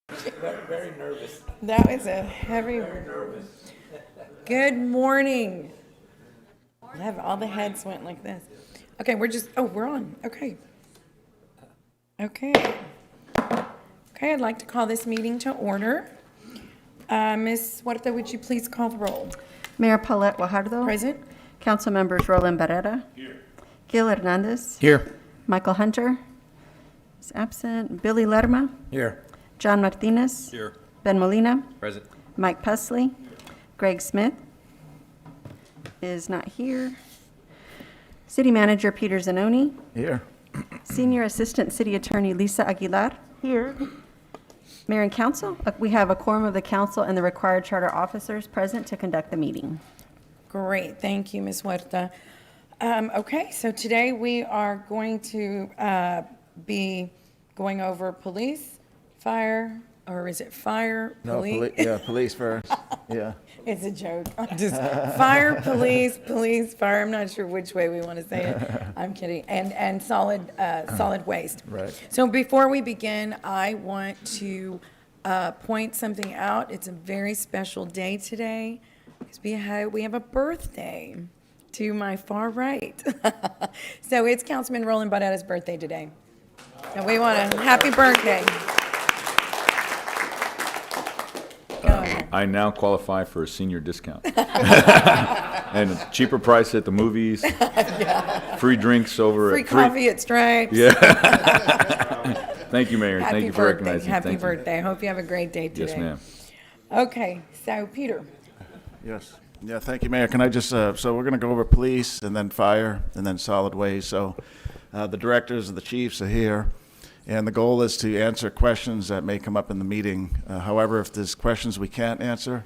Very nervous. That was a heavy. Good morning. All the heads went like this. Okay, we're on. Okay. Okay, I'd like to call this meeting to order. Ms. Huerta, would you please call the roll? Mayor Paulette Guajardo. Present. Council members Roland Barrera. Here. Gil Hernandez. Here. Michael Hunter is absent. Billy Lerma. Here. John Martinez. Here. Ben Molina. Present. Mike Pusley. Greg Smith is not here. City Manager Peter Zanoni. Here. Senior Assistant City Attorney Lisa Aguilar. Here. Mayor and Council, we have a quorum of the council and the required charter officers present to conduct the meeting. Great, thank you, Ms. Huerta. Okay, so today we are going to be going over police, fire, or is it fire, police? Police first. Yeah. It's a joke. Just fire, police, fire. I'm not sure which way we want to say it. I'm kidding. And solid waste. Right. So before we begin, I want to point something out. It's a very special day today because we have a birthday to my far right. So it's Councilman Roland Barrera's birthday today. And we want a happy birthday. I now qualify for a senior discount. And a cheaper price at the movies, free drinks over Free at coffee at Stripes. Yeah. Thank you, Mayor. Thank you for birthday. recognizing. Happy Thank you. birthday. I hope you have a great day today. Yes, ma'am. Okay, so Peter. Yes. Yeah, thank you, Mayor. Can I just, so we're going to go over police and then fire and then solid waste. So the directors and the chiefs are here. And the goal is to answer questions that may come up in the meeting. However, if there's questions we can't answer,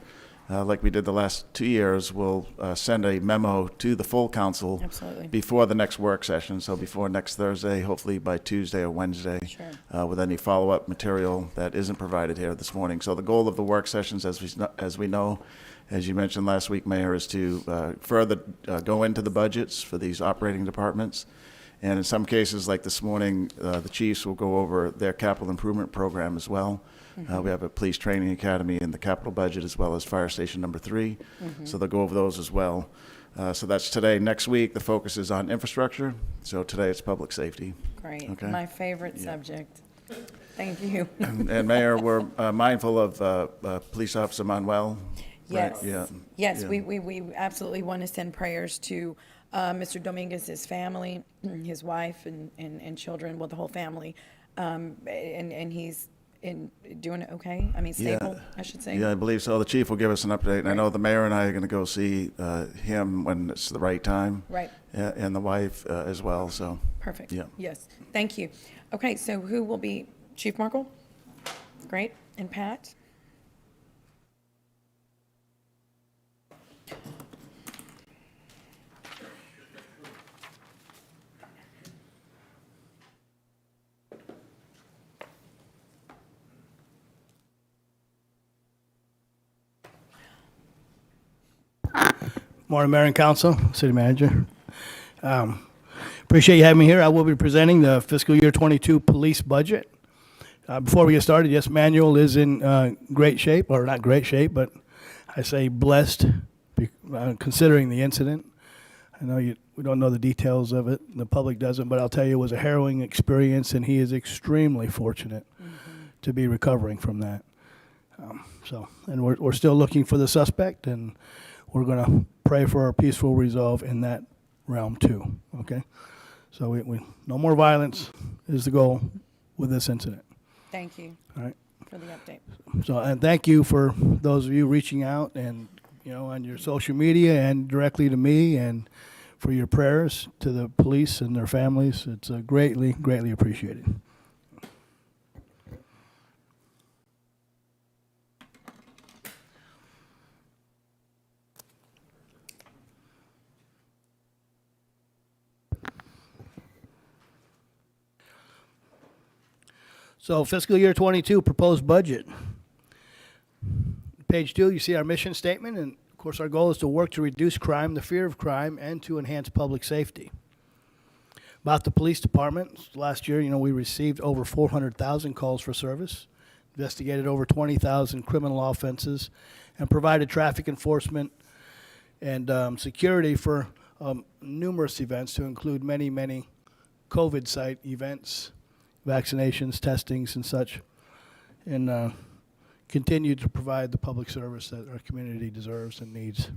like we did the last 2 years, we'll send a memo to the full council Absolutely. before the next work session. So before next Thursday, hopefully by Tuesday or Wednesday, Sure. with any follow-up material that isn't provided here this morning. So the goal of the work sessions, as we know, as you mentioned last week, Mayor, is to further go into the budgets for these operating departments. And in some cases, like this morning, the chiefs will go over their capital improvement program as well. We have a police training academy in the capital budget as well as fire station number 3. So they'll go over those as well. So that's today. Next week, the focus is on infrastructure. So today it's public safety. Great. Okay. My favorite subject. Thank you. And Mayor, we're mindful of Police Officer Manuel. Yes. Right, yeah. Yes, Yeah. we absolutely want to send prayers to Mr. Dominguez's family, his wife and children, well, the whole family. And he's doing it okay? I mean, stable, I should say. Yeah, I believe so. The chief will give us an update. And I know the mayor and I are going to go see him when it's the right time. Right. And the wife as well, so. Perfect. Yeah. Yes. Thank you. Okay, so who will be Chief Markle? Great. And Pat? Morning, Mayor and Council, City Manager. Appreciate you having me here. I will be presenting the fiscal year 22 police budget. Before we get started, yes, Manuel is in great shape, or not great shape, but I say blessed, considering the incident. I know we don't know the details of it, the public doesn't, but I'll tell you, it was a harrowing experience, and he is extremely fortunate to be recovering from that. And we're still looking for the suspect, and we're going to pray for a peaceful resolve in that realm too, okay? So we no more violence is the goal with this incident, Thank you all right? for the update. So, and thank you for those of you reaching out and, on your social media and directly to me, and for your prayers to the police and their families. It's greatly, greatly appreciated. So fiscal year 22 proposed budget. Page 2, you see our mission statement, and of course our goal is to work to reduce crime, the fear of crime, and to enhance public safety. About the police department, last year, we received over 400,000 calls for service. investigated over 20,000 criminal offenses, and provided traffic enforcement and security for numerous events to include many, many COVID site events, vaccinations, testings, and such, and continue to provide the public service that our community deserves and needs.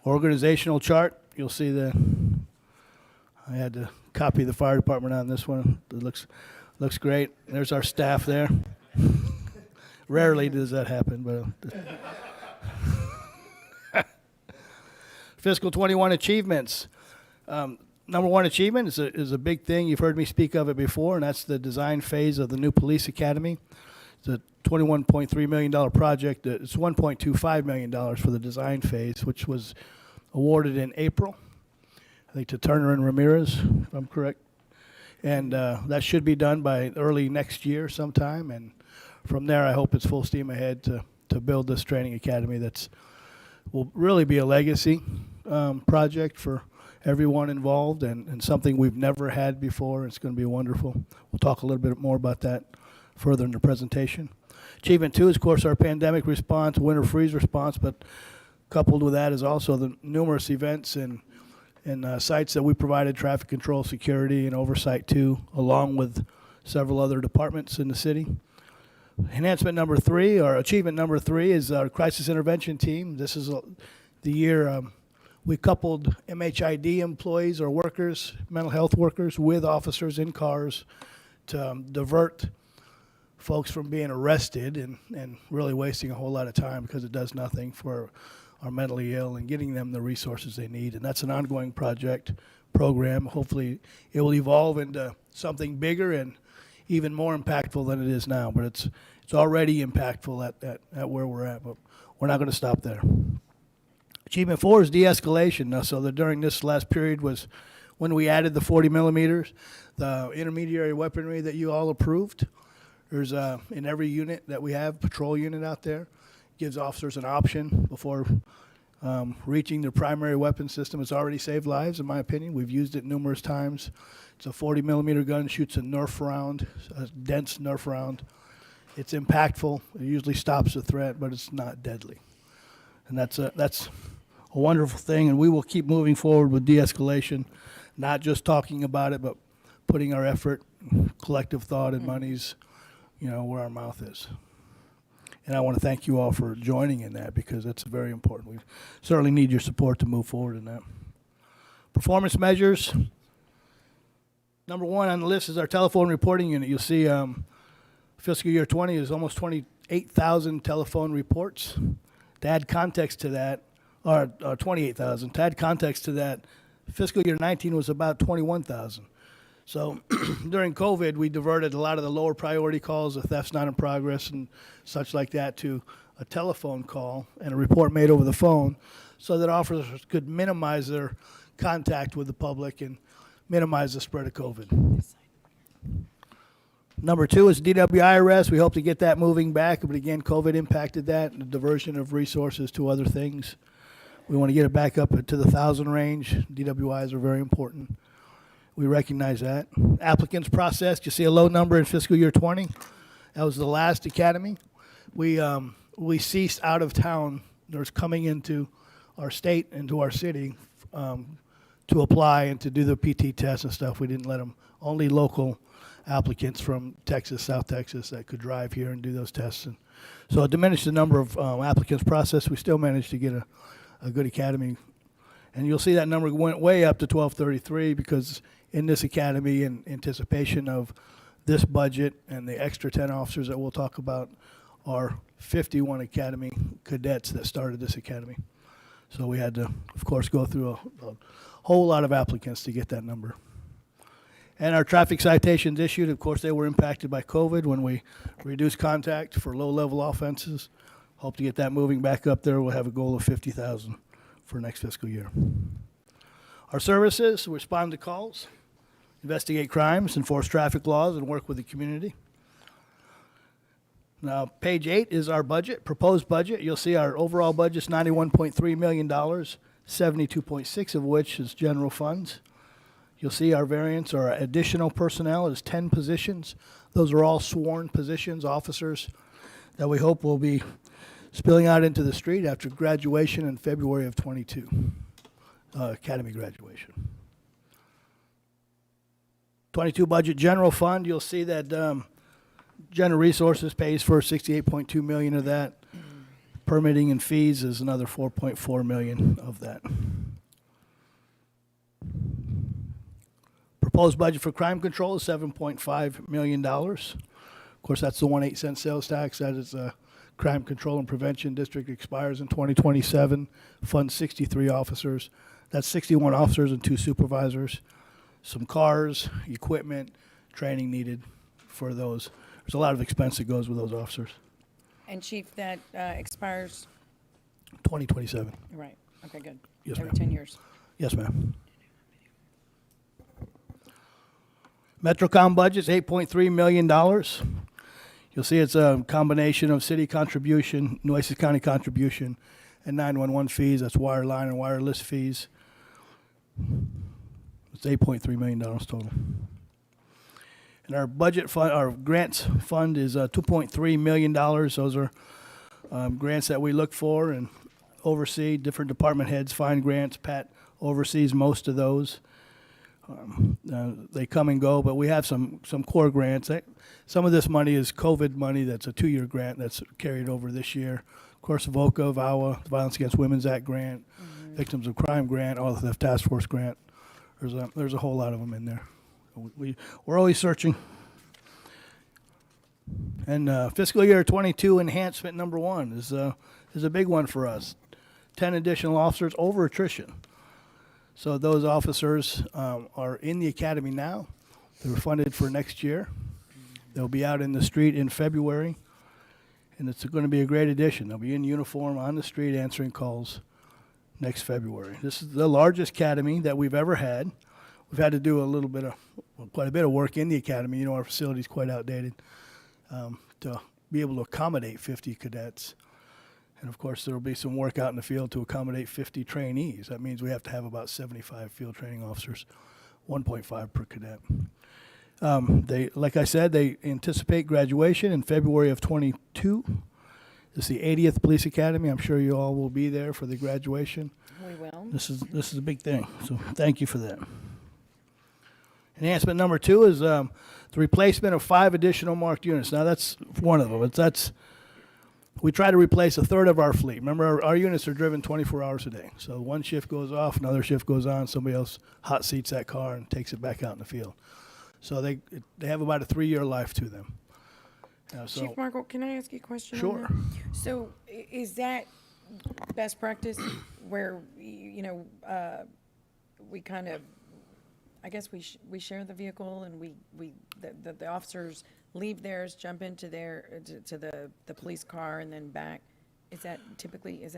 Organizational chart, you'll see I had to copy the fire department on this one. It looks great. There's our staff there. Rarely does that happen, but fiscal 21 achievements. Number one achievement is a big thing. You've heard me speak of it before, and that's the design phase of the new police academy. It's a $21.3 million project. It's $1.25 million for the design phase, which was awarded in April, I think, to Turner and Ramirez, if I'm correct. And that should be done by early next year sometime. And from there, I hope it's full steam ahead to build this training academy will really be a legacy project for everyone involved, and something we've never had before. It's going to be wonderful. We'll talk a little bit more about that further in the presentation. Achievement 2 is, of course, our pandemic response, winter freeze response, but coupled with that is also the numerous events and sites that we provided traffic control, security, and oversight to, along with several other departments in the city. Enhancement number 3, or achievement number 3, is our crisis intervention team. This is the year we coupled MHID employees or workers, mental health workers, with officers in cars to divert folks from being arrested and really wasting a whole lot of time because it does nothing for our mentally ill and getting them the resources they need. And that's an ongoing program. Hopefully it will evolve into something bigger and even more impactful than it is now. But it's already impactful at where we're at, but we're not going to stop there. Achievement 4 is de-escalation. Now, so during this last period was when we added the 40 millimeters, the intermediary weaponry that you all approved. There's in every unit that we have, patrol unit out there, gives officers an option before reaching their primary weapon system. It's already saved lives, in my opinion. We've used it numerous times. It's a 40 millimeter gun, shoots a Nerf round, a dense Nerf round. It's impactful. It usually stops the threat, but it's not deadly. And that's a wonderful thing, and we will keep moving forward with de-escalation, not just talking about it, but putting our effort, collective thought, and monies, where our mouth is. And I want to thank you all for joining in that, because that's very important. We certainly need your support to move forward in that. Performance measures. Number 1 on the list is our telephone reporting unit. You'll see fiscal year 20 is almost 28,000 telephone reports. To add context to that, or 28,000. To add context to that, fiscal year 19 was about 21,000. So during COVID, we diverted a lot of the lower priority calls, the thefts not in progress and such like that, to a telephone call and a report made over the phone so that officers could minimize their contact with the public and minimize the spread of COVID. Number 2 is DWI arrest. We hope to get that moving back, but again, COVID impacted that and the diversion of resources to other things. We want to get it back up to the 1,000 range. DWIs are very important. We recognize that. Applicants processed, you see a low number in fiscal year 20. That was the last academy. We ceased out of town. There's coming into our state, into our city, to apply and to do the PT tests and stuff. We didn't let them, only local applicants from Texas, South Texas, that could drive here and do those tests. And so it diminished the number of applicants processed. We still managed to get a good academy. And you'll see that number went way up to 1233 because in this academy, in anticipation of this budget and the extra 10 officers that we'll talk about, are 51 academy cadets that started this academy. So we had to, of course, go through a whole lot of applicants to get that number. And our traffic citations issued, of course, they were impacted by COVID when we reduced contact for low-level offenses. Hope to get that moving back up there. We'll have a goal of 50,000 for next fiscal year. Our services respond to calls, investigate crimes, enforce traffic laws, and work with the community. Now, page 8 is our budget, proposed budget. You'll see our overall budget's $91.3 million, 72.6 of which is general funds. You'll see our variance or additional personnel is 10 positions. Those are all sworn positions, officers that we hope will be spilling out into the street after graduation in February of 22, academy graduation. 22 budget general fund, you'll see that general resources pays for 68.2 million of that. Permitting and fees is another 4.4 million of that. Proposed budget for crime control is $7.5 million. Of course, that's the 1/8 sales tax. That is crime control and prevention district expires in 2027. Funds 63 officers. That's 61 officers and 2 supervisors. Some cars, equipment, training needed for those. There's a lot of expense that goes with those officers. And Chief, that expires, 2027. right, okay, good. Yes, Every ma'am. 10 years. Yes, ma'am. MetroCom budget's $8.3 million. You'll see it's a combination of city contribution, Nueces County contribution, and 911 fees. That's wireline and wireless fees. It's $8.3 million total. And our budget fund, our grants fund is $2.3 million. Those are grants that we look for and oversee. Different department heads find grants. Pat oversees most of those. They come and go, but we have some core grants. Some of this money is COVID money. That's a 2-year grant that's carried over this year. Of course, VOCA, VAWA, Violence Against Women's Act grant, Victims of Crime grant, All Theft Task Force grant. There's a whole lot of them in there. We're always searching. And fiscal year 22 enhancement number 1 is a big one for us. 10 additional officers over attrition. So those officers are in the academy now. They're funded for next year. They'll be out in the street in February, and it's going to be a great addition. They'll be in uniform on the street answering calls next February. This is the largest academy that we've ever had. We've had to do quite a bit of work in the academy. You know, our facility's quite outdated to be able to accommodate 50 cadets. And of course, there will be some work out in the field to accommodate 50 trainees. That means we have to have about 75 field training officers, 1.5 per cadet. Like I said, they anticipate graduation in February of 22. This is the 80th Police Academy. I'm sure you all will be there for the graduation. We will. This is a big thing, so thank you for that. Enhancement number 2 is the replacement of 5 additional marked units. Now, that's one of them. We try to replace a third of our fleet. Remember, our units are driven 24 hours a day. So one shift goes off, another shift goes on, somebody else hot seats that car and takes it back out in the field. So they have about a 3-year life to them. Chief Markle, can I ask you a question? Sure. On that? So is that best practice where, we kind of, I guess we share the vehicle and the officers leave theirs, jump into to the police car and then back? Is that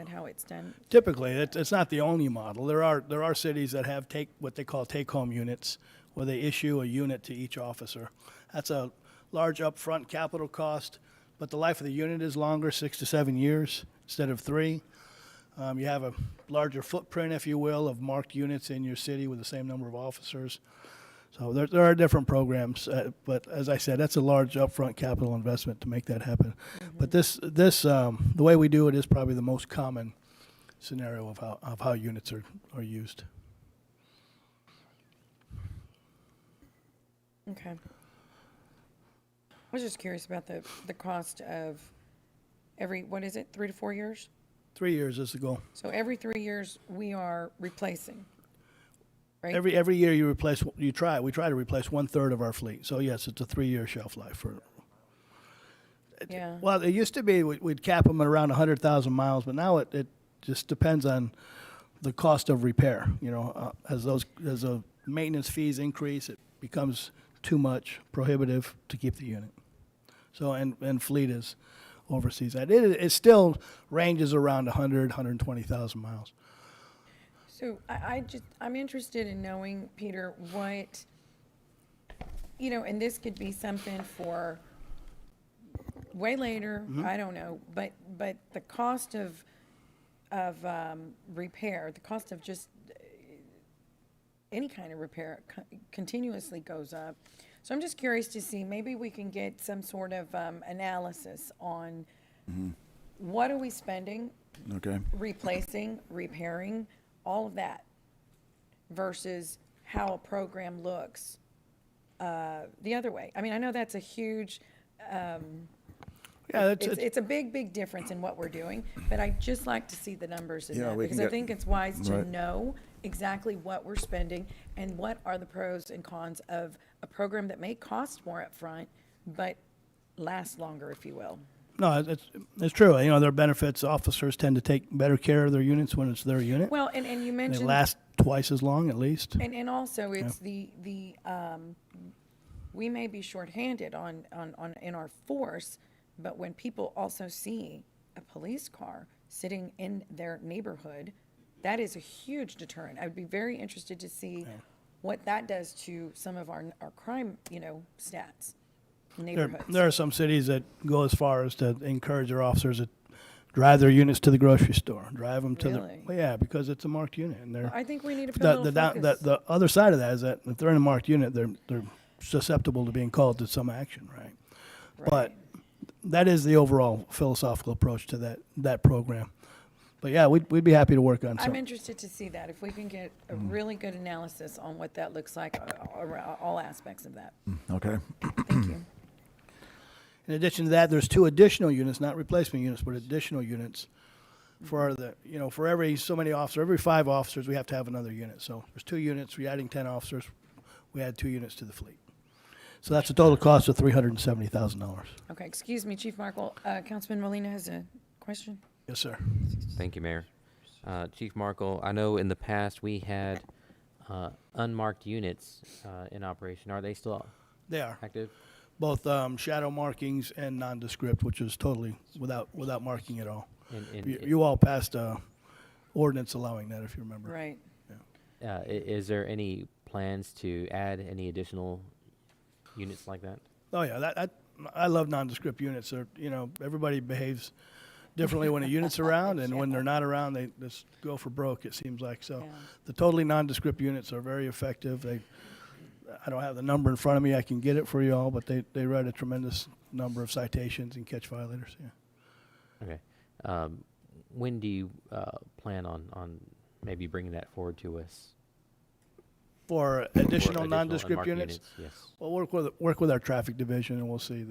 how it's done? Typically, it's not the only model. There are cities that have what they call take-home units, where they issue a unit to each officer. That's a large upfront capital cost, but the life of the unit is longer, 6 to 7 years instead of 3. You have a larger footprint, if you will, of marked units in your city with the same number of officers. So there are different programs, but as I said, that's a large upfront capital investment to make that happen. Mm-hmm. But the way we do it is probably the most common scenario of how units are used. Okay. I was just curious about the cost of what is it, 3 to 4 years? 3 years is the goal. So every 3 years we are replacing, right? Every year we try to replace 1/3 of our fleet. So yes, it's a 3-year shelf life for. Yeah. Well, it used to be we'd cap them at around 100,000 miles, but now it just depends on the cost of repair. You know, as the maintenance fees increase, it becomes too much prohibitive to keep the unit. So and fleet is oversees that. It still ranges around 120,000 miles. So I'm interested in knowing, Peter, what, and this could be something for way later, I don't know, but the cost of repair, the cost of just, any kind of repair continuously goes up. So I'm just curious to see, maybe we can get some sort of analysis on what are we spending, Okay. replacing, repairing, all of that, versus how a program looks the other way. I mean, I know that's a huge, Yeah, it's a big, big difference in what we're doing, but I'd just like to see the numbers in Yeah, that, we can because I get- think it's wise to Right. know exactly what we're spending and what are the pros and cons of a program that may cost more upfront, but last longer, if you will. no, it's true. You know, there are benefits. Officers tend to take better care of their units when it's their unit. Well, and you They mentioned. last twice as long at least. And also, it's we may be shorthanded in our force, but when people also see a police car sitting in their neighborhood, that is a huge deterrent. I would be very interested to see what that does to some of our crime, stats, neighborhoods. There are some cities that go as far as to encourage their officers to drive their units to the grocery store, drive them to Really? well, yeah, because it's a marked unit, and they're I think we need to put a little focus. the other side of that is that if they're in a marked unit, they're susceptible to being called to some action, right? But that is the overall philosophical approach to that program. But yeah, we'd be happy to work on I'm some. interested to see that, if we can get a really good analysis on what that looks like, around all aspects of that. Okay. Thank you. In addition to that, there's 2 additional units, not replacement units, but additional units for for every so many officers, every 5 officers, we have to have another unit. So there's 2 units. We're adding 10 officers. We add 2 units to the fleet. So that's a total cost of $370,000. Okay, excuse me, Chief Markle, Councilman Molina has a question? Yes, sir. Thank you, Mayor. Chief Markle, I know in the past we had unmarked units in operation. Are they still They are. active? Both shadow markings and nondescript, which is totally without marking at all. And You all passed a ordinance allowing that, if you remember. Right. is there any plans to add any additional units like that? Oh, yeah, I love nondescript units. They're, everybody behaves differently when a unit's around, and when they're not around, they just go for broke, it seems like. So Yeah. the totally nondescript units are very effective. I don't have the number in front of me. I can get it for you all, but they write a tremendous number of citations and catch violators, yeah. Okay. When do you plan on maybe bringing that forward to us? For For additional nondescript unmarked units? Yes. Well, work with our traffic division, and we'll see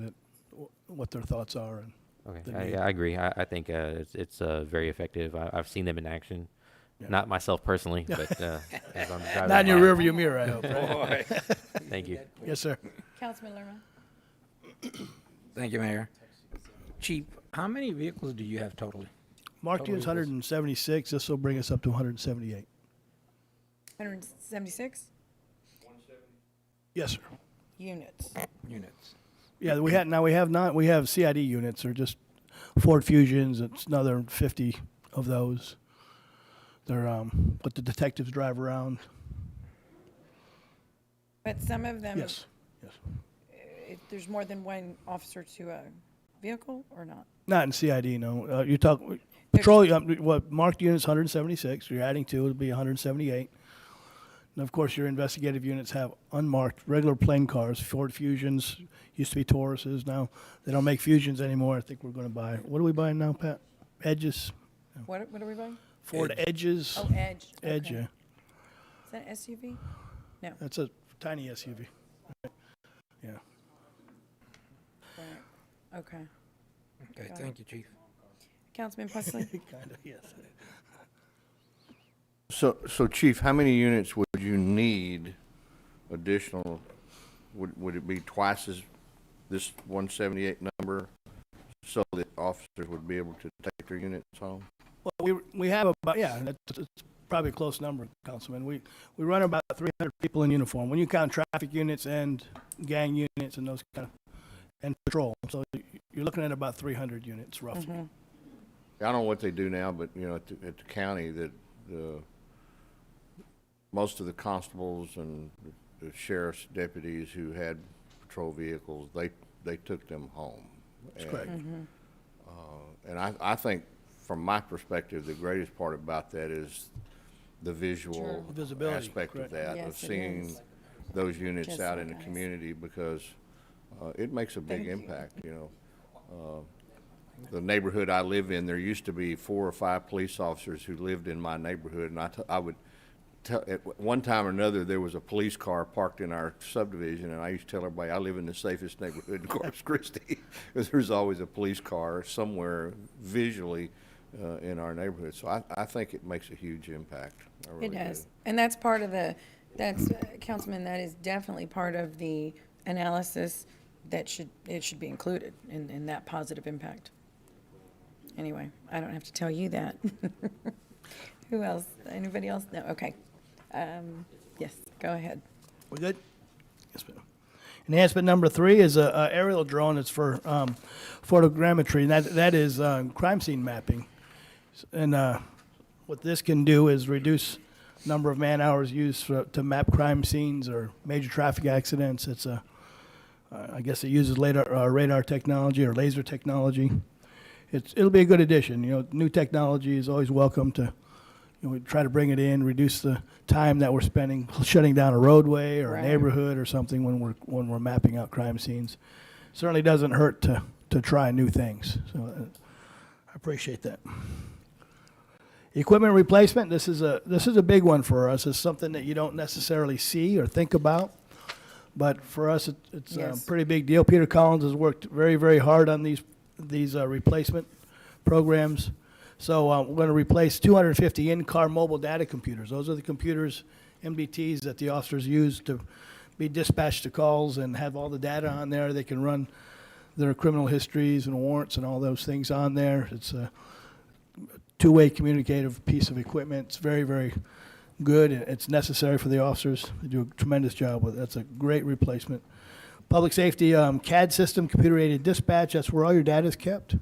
what their thoughts are. And the Okay, need. I agree. I think it's very effective. I've seen them in action. Yeah. Not myself personally, but as I'm driving Not in your by. rearview mirror, I hope. Right? Thank you. Yes, sir. Councilman Lerma? Thank you, Mayor. Chief, how many vehicles do you have totally? Marked units 176. This will bring us up to 178. 176 Yes, sir. units. Units. Yeah, we have CID units. They're just Ford Fusions. It's another 50 of those. They're what the detectives drive around. But some of them, Yes. there's more than one officer to a vehicle, or not? Not in CID, no. You talk patrol. What marked units 176. You're adding 2, it'll be 178. And of course, your investigative units have unmarked regular plain cars. Ford Fusions used to be Tauruses. Now they don't make Fusions anymore. I think we're going to buy. What are we buying now, Pat? Edges. What are we buying? Ford Edges. Oh, Edge. Edge. Okay. Yeah. Is that SUV? No. That's a tiny SUV. Yeah. Right. Okay. Okay, Got thank you, Chief. Councilman Pusley? Kind of. Yes. So Chief, how many units would you need additional? Would it be twice as this 178 number so that officers would be able to take their units home? Well, we have about, it's probably a close number, Councilman. We run about 300 people in uniform. When you count traffic units and gang units and those kind of, and patrol. So you're looking at about 300 units roughly. Mm-hmm. I don't know what they do now, but at the county, that most of the constables and the sheriff's deputies who had patrol vehicles, they took them home. That's correct. And I think, from my perspective, the greatest part about that is the visual Visibility, aspect of correct. that, of Yes, it seeing is. those units Just out like in the us. community, because it makes a big Thank you. impact, the neighborhood I live in, there used to be 4 or 5 police officers who lived in my neighborhood, and I would tell, at one time or another, there was a police car parked in our subdivision, and I used to tell everybody, I live in the safest neighborhood in Corpus Christi, because there's always a police car somewhere visually in our neighborhood. So I think it makes a huge impact. I really It does. do. And that's part of Councilman, that is definitely part of the analysis that it should be included in that positive impact. Anyway, I don't have to tell you that. Who else? Anybody else? No, okay. Yes, go ahead. We good? Yes, ma'am. Enhancement number 3 is a aerial drone. It's for photogrammetry, and that is crime scene mapping. And what this can do is reduce number of man hours used to map crime scenes or major traffic accidents. It's I guess it uses radar technology or laser technology. It'll be a good addition. New technology is always welcome to. We try to bring it in, reduce the time that we're spending shutting down a roadway or Right. a neighborhood or something when we're mapping out crime scenes. Certainly doesn't hurt to try new things. So I appreciate that. Equipment replacement. This is a big one for us. It's something that you don't necessarily see or think about, but for us it's Yes. a pretty big deal. Peter Collins has worked very, very hard on these replacement programs. So we're going to replace 250 in-car mobile data computers. Those are the computers, MDTs, that the officers use to be dispatched to calls and have all the data on there. They can run their criminal histories and warrants and all those things on there. It's a two-way communicative piece of equipment. It's very, very good. It's necessary for the officers. They do a tremendous job with it. That's a great replacement. Public safety CAD system, computer-aided dispatch. That's where all your data is kept.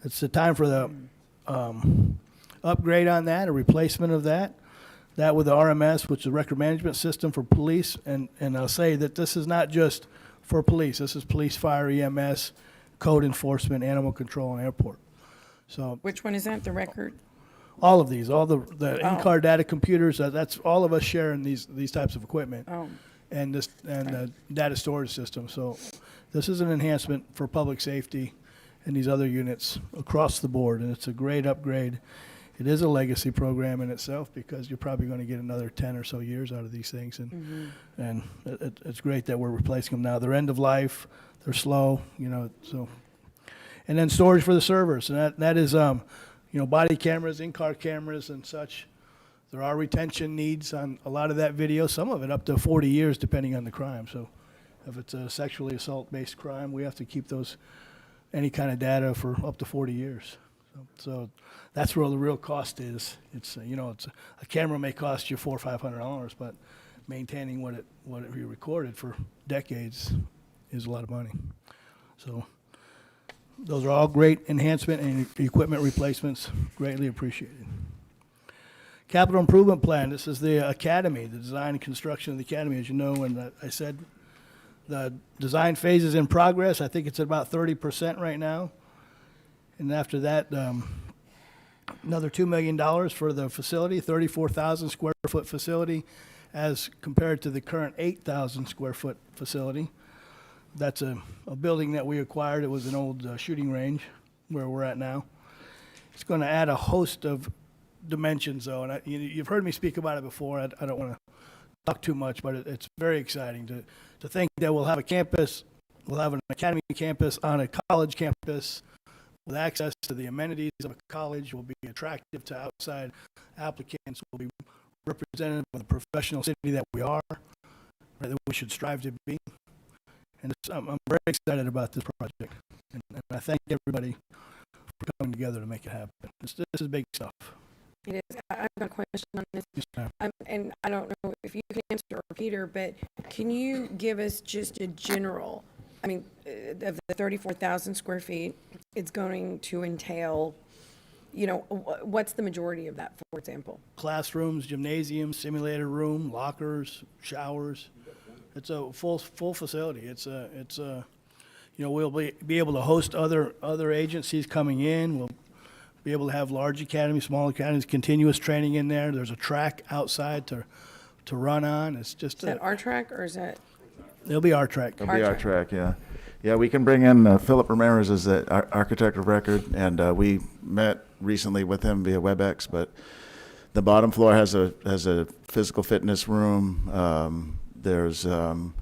It's the time for the upgrade on that, a replacement of that. That with the RMS, which is a record management system for police. And I'll say that this is not just for police. This is police, fire, EMS, code enforcement, animal control, and airport. So Which one is that, the record? all of these, all the in-car data computers, that's all of us sharing these types of equipment. Oh. And the data storage system. So this is an enhancement for public safety and these other units across the board, and it's a great upgrade. It is a legacy program in itself because you're probably going to get another 10 or so years out of these things, and it's great that we're replacing them now. They're end of life, they're slow, so. And then storage for the servers, and that is, body cameras, in-car cameras and such. There are retention needs on a lot of that video, some of it up to 40 years depending on the crime. So if it's a sexually assault-based crime, we have to keep any kind of data for up to 40 years. So that's where the real cost is. It's a camera may cost you $400 or $500, but maintaining what you recorded for decades is a lot of money. So those are all great enhancement and equipment replacements, greatly appreciated. Capital improvement plan. This is the academy, the design and construction of the academy. As you know, and I said the design phase is in progress. I think it's at about 30% right now. And after that, another $2 million for the facility, 34,000 square foot facility, as compared to the current 8,000 square foot facility. That's a building that we acquired. It was an old shooting range where we're at now. It's going to add a host of dimensions, though, and you've heard me speak about it before. I don't want to talk too much, but it's very exciting to think that we'll have a campus, we'll have an academy campus on a college campus with access to the amenities of a college. Will be attractive to outside applicants. Will be representative of the professional city that we are, that we should strive to be. And I'm very excited about this project, and I thank everybody for coming together to make it happen. This is big stuff. It is. I've got a question on this. Yes, ma'am. And I don't know if you can answer or Peter, but can you give us just a general, of the 34,000 square feet, it's going to entail, what's the majority of that, for example? Classrooms, gymnasium, simulator room, lockers, showers. It's a full facility. We'll be able to host other agencies coming in. We'll be able to have large academies, small academies, continuous training in there. There's a track outside to run on. It's just, Is that our track or is that? it'll be our track. It'll be our track, yeah. Yeah, we can bring in Philip Ramirez as the architect of record, and we met recently with him via WebEx, but the bottom floor has a physical fitness room. There's a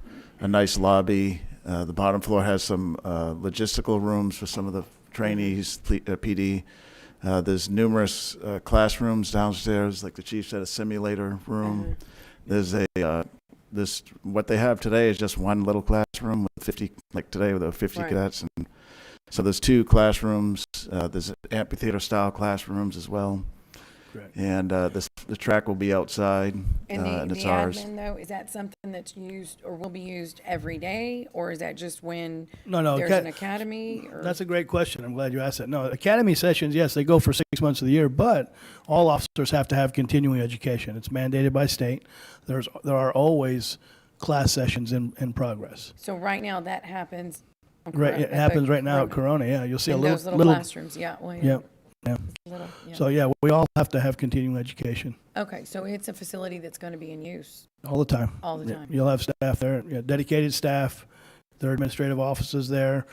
nice lobby. The bottom floor has some logistical rooms for some of the trainees, PD. There's numerous classrooms downstairs, like the chief said, a simulator room. There's what they have today is just one little classroom with 50, like today with 50 Right. cadets. And so there's 2 classrooms. There's amphitheater style classrooms as well. Correct. And the track will be outside, And and the it's ours. admin though, is that something that's used or will be used every day? Or is that just when No, there's an academy? Or? That's a great question. I'm glad you asked that. No, academy sessions, yes, they go for 6 months of the year, but all officers have to have continuing education. It's mandated by state. There are always class sessions in progress. So right now that happens. Right, it happens right now at Corona. Yeah, you'll see a In little, those little classrooms, yeah. Well, yeah. Yeah. Little, yeah. So yeah, we all have to have continuing education Okay, so it's a facility that's going to be in use. all the time. All the Yeah, time. You'll have staff there, yeah, dedicated staff. There are administrative offices there.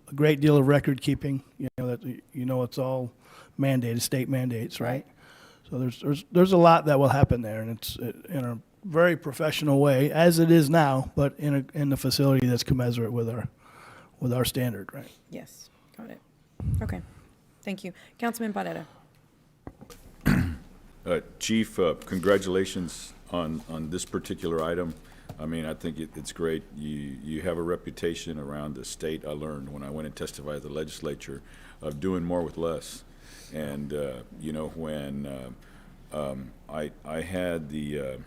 A great deal of record keeping. It's all mandated, state mandates, right? So there's a lot that will happen there, and it's in a very professional way, as it is now, but in a facility that's commensurate with our standard, right? Yes, got it. Okay, thank you. Councilman Barrera. Chief, congratulations on this particular item. I mean, I think it's great. You have a reputation around the state, I learned when I went and testified at the legislature, of doing more with less. And, when I had the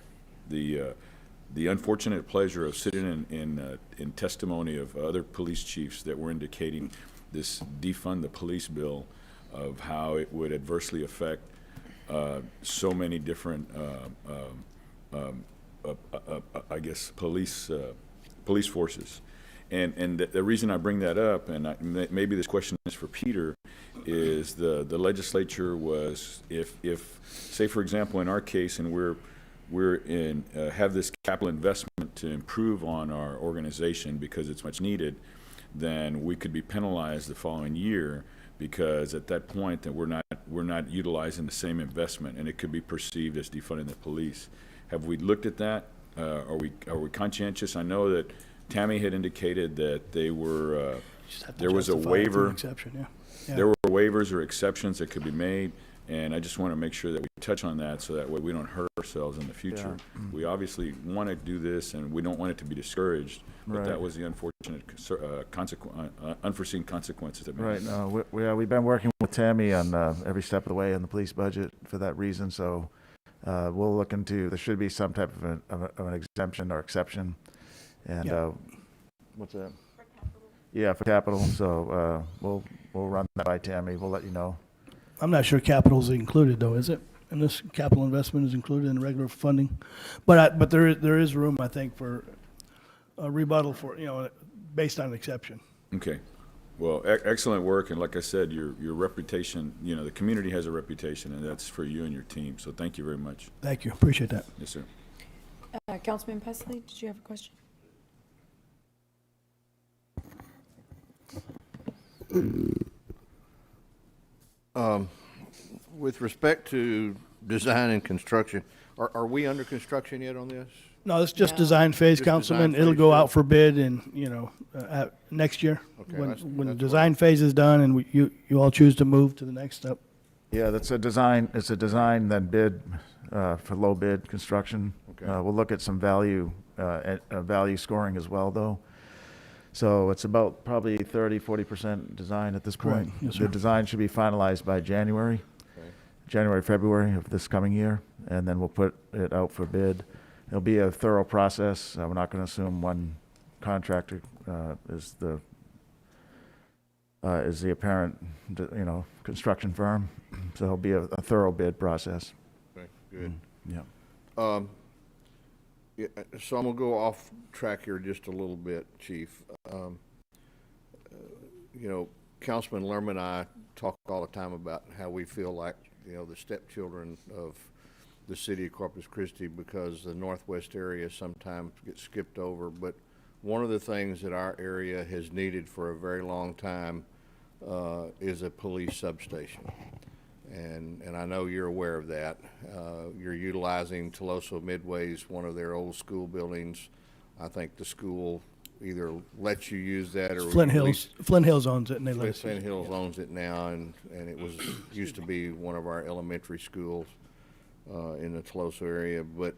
unfortunate pleasure of sitting in testimony of other police chiefs that were indicating this defund the police bill, of how it would adversely affect so many different, I guess, police forces. And the reason I bring that up, and maybe this question is for Peter, is the legislature was, if say for example in our case, and we're in have this capital investment to improve on our organization because it's much needed, then we could be penalized the following year, because at that point that we're not utilizing the same investment, and it could be perceived as defunding the police. Have we looked at that? Are we conscientious? I know that Tammy had indicated that they were there was a Justify it through waiver. exception, yeah. There were waivers or exceptions that could be made, and I just want to make sure that we touch on that, so that way we don't hurt ourselves in the future. We obviously want to do this, and we don't want it to be discouraged, but that Right. was the unfortunate unforeseen consequences that Right. No, we've been working with Tammy on every step of the way on the police budget for that reason. So we'll look into. There should be some type of an exemption or exception. And Yeah. what's that? Yeah, for capital. So we'll run that by Tammy. We'll let you know. I'm not sure capital's included though, is it? And this capital investment is included in the regular funding, but there is room, I think, for a rebuttal for, based on an exception. Okay. Well, excellent work, and like I said, your reputation, the community has a reputation, and that's for you and your team, so thank you very much. Thank you, appreciate that. Yes, sir. Councilman Pesley, did you have a question? With respect to design and construction, are we under construction yet on this? No, it's just No. design phase, Just Councilman. design It'll phase, go yeah. out for bid next year. Okay, When that's the what- design phase is done and you all choose to move to the next step. Yeah, that's a design. It's a design then bid for low bid construction. Okay. We'll look at some value scoring as well, though. So it's about probably 30-40% design at this point. Correct. Yes, The sir. design should be finalized by January, February of this coming year, and then we'll put it out for bid. It'll be a thorough process. We're not going to assume one contractor is the apparent, construction firm. So it'll be a thorough bid process. Okay, good. Yeah. Yeah, so I'm gonna go off track here just a little bit, Chief. Councilman Lerman and I talk all the time about how we feel like, the stepchildren of the city of Corpus Christi, because the northwest area sometimes gets skipped over. But one of the things that our area has needed for a very long time is a police substation. And I know you're aware of that. You're utilizing Toloso Midway's, one of their old school buildings. I think the school either lets you use that or Flint at least Hills owns it, and they let us. Flint Hills owns it now, and it was, used to be one of our elementary schools in the Toloso area. But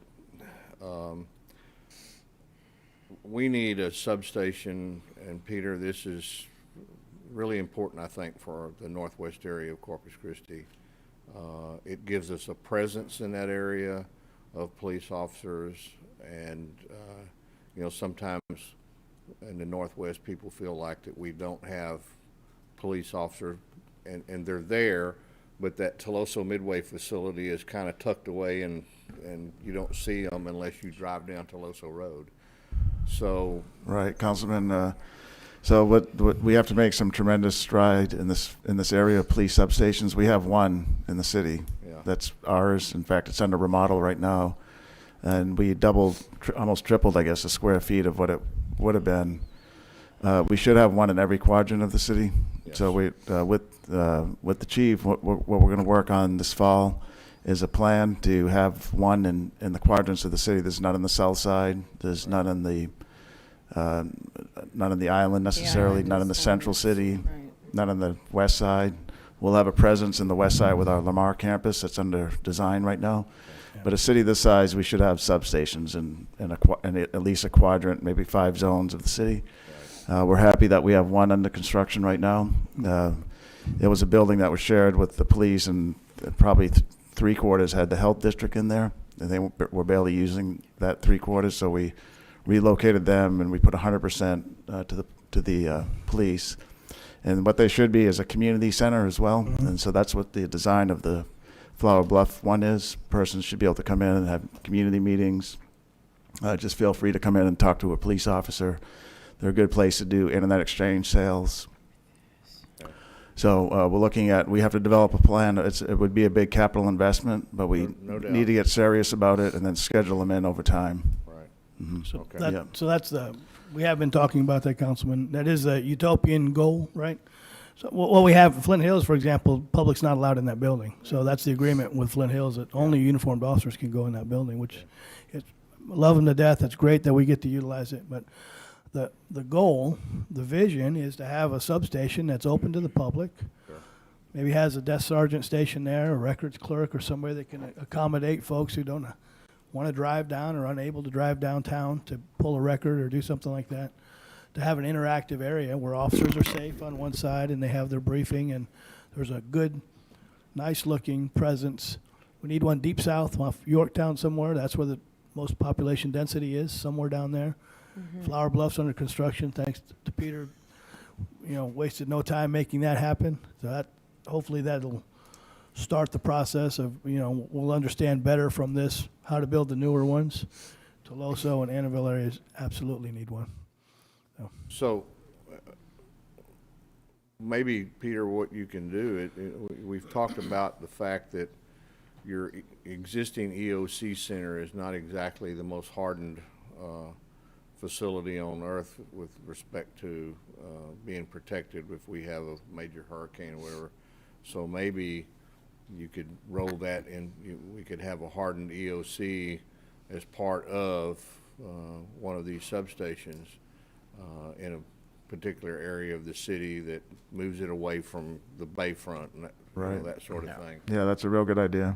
we need a substation, and Peter, this is really important, I think, for the northwest area of Corpus Christi. It gives us a presence in that area of police officers, and sometimes in the northwest people feel like that we don't have police officers, and they're there, but that Toloso Midway facility is kind of tucked away, and you don't see them unless you drive down Toloso Road. So Right, Councilman. So what we have to make some tremendous stride in this area of police substations. We have one in the city. Yeah. That's ours. In fact, it's under remodel right now, and we almost tripled, I guess, the square feet of what it would have been. We should have one in every quadrant of the city. Yes. So with the chief, what we're going to work on this fall is a plan to have one in the quadrants of the city. There's none on the south side. There's none on the island necessarily, island none in the is central city, Right. none on the west side. We'll have a presence in the west side with our Lamar campus that's under design right now. But a city this size, we should have substations in at least a quadrant, maybe 5 zones of the city. We're happy that we have one under construction right now. It was a building that was shared with the police, and probably 3/4 had the health district in there, and they were barely using that 3/4, so we relocated them, and we put 100% to the police. And what they should be is a community center as well, and so that's what the design of the Flower Bluff one is. Persons should be able to come in and have community meetings. Just feel free to come in and talk to a police officer. They're a good place to do internet exchange sales. So we have to develop a plan. It would be a big capital investment, but we No doubt. need to get serious about it and then schedule them in over time. Right. So Okay. Yeah. so that's we have been talking about that, Councilman. That is a utopian goal, right? So what we have, Flint Hills, for example, public's not allowed in that building. So that's the agreement with Flint Hills, that only uniformed officers can go in that building, which I love them to death. It's great that we get to utilize it. But the goal, the vision is to have a substation that's open to the public. Sure. Maybe has a desk sergeant station there, a records clerk, or somebody that can accommodate folks who don't want to drive down or unable to drive downtown to pull a record or do something like that. To have an interactive area where officers are safe on one side and they have their briefing, and there's a good, nice-looking presence. We need one deep south off Yorktown somewhere. That's where the most population density is, somewhere down there. Flower Bluff's under construction, thanks to Peter. Wasted no time making that happen. So hopefully that'll start the process of, we'll understand better from this how to build the newer ones. Toloso and Annabelle areas absolutely need one. So maybe, Peter, what you can do, we've talked about the fact that your existing EOC center is not exactly the most hardened facility on earth with respect to being protected if we have a major hurricane or whatever. So maybe you could roll that in, we could have a hardened EOC as part of one of these substations in a particular area of the city that moves it away from the bayfront and Right. that sort of thing. Yeah, that's a real good idea.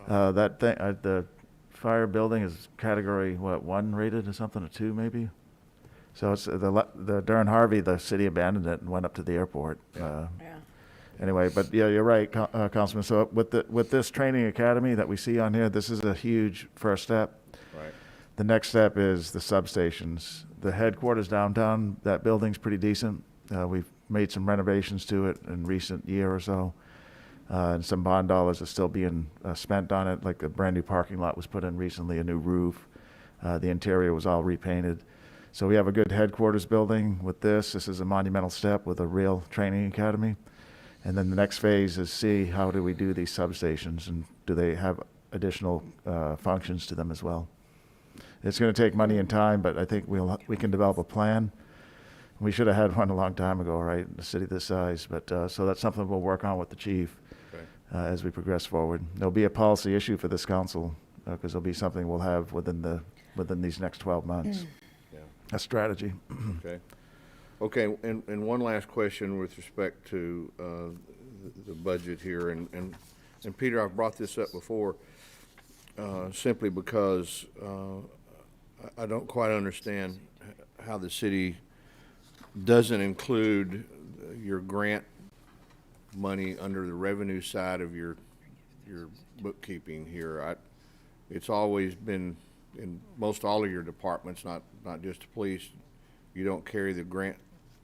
That thing, the fire building is category, 1 rated or something, or 2 maybe? So it's the during Harvey, the city abandoned it and went up to the airport. Yeah. Anyway, but yeah, you're right, Councilman. So with this training academy that we see on here, this is a huge first step. Right. The next step is the substations. The headquarters downtown, that building's pretty decent. We've made some renovations to it in recent year or so. And some bond dollars are still being spent on it, like a brand new parking lot was put in recently, a new roof. The interior was all repainted. So we have a good headquarters building with this. This is a monumental step with a real training academy. And then the next phase is see how do we do these substations and do they have additional functions to them as well. It's going to take money and time, but I think we can develop a plan. We should have had one a long time ago, right, in a city this size. But so that's something we'll work on with the chief as we progress forward. There'll be a policy issue for this council because there'll be something we'll have within these next 12 months. Yeah. A strategy. Okay. Okay, and one last question with respect to the budget here, and Peter, I've brought this up before, simply because I don't quite understand how the city doesn't include your grant money under the revenue side of your bookkeeping here. It's always been in most all of your departments, not just the police. You don't carry the grant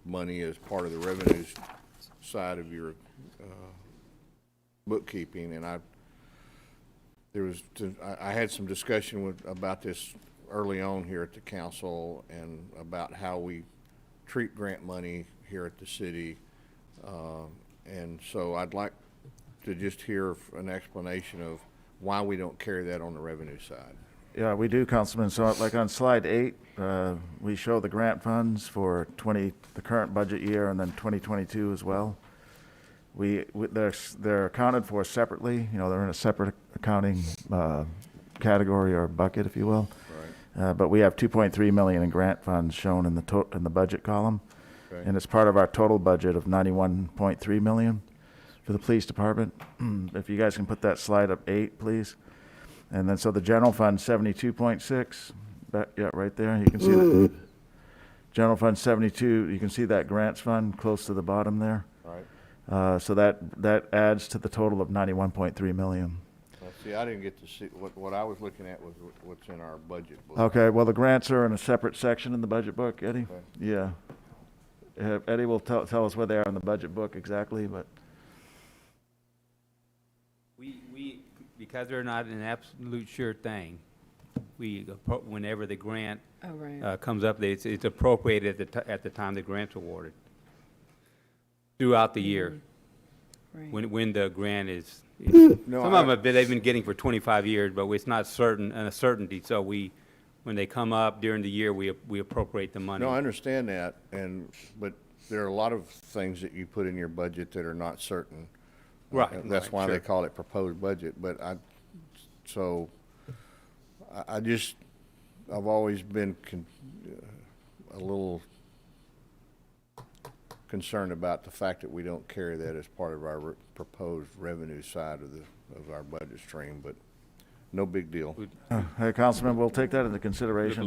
money as part of the revenue side of your bookkeeping, and I had some discussion about this early on here at the council and about how we treat grant money here at the city, and so I'd like to just hear an explanation of why we don't carry that on the revenue side. Yeah, we do, Councilman. So like on slide 8, we show the grant funds for the current budget year and then 2022 as well. They're accounted for separately. You know, they're in a separate accounting category or bucket, if you will. Right. But we have 2.3 million in grant funds shown in the budget column. Okay. And it's part of our total budget of 91.3 million for the police department. If you guys can put that slide up 8, please. And then, so the general fund, 72.6, yeah, right there, you can see the general fund 72, you can see that grants fund close to the bottom there. Right. So that adds to the total of 91.3 million. Well, see, I didn't get to see, what I was looking at was what's in our budget book. Okay, well, the grants are in a separate section in the budget book, Eddie? Okay. Yeah. Eddie will tell us where they are in the budget book exactly, but. We because they're not an absolute sure thing, whenever the grant Oh, right. comes up, it's appropriated at the time the grant's awarded throughout the year. Right. When the grant is, No, some of them they've been getting for 25 years, but it's not a certainty. So when they come up during the year, we appropriate the money. No, I understand that, but there are a lot of things that you put in your budget that are not certain. Right, And that's right, why they sure. call it proposed budget, but I've always been a little concerned about the fact that we don't carry that as part of our proposed revenue side of our budget stream, but no big deal. Hey, Councilman, we'll take that into consideration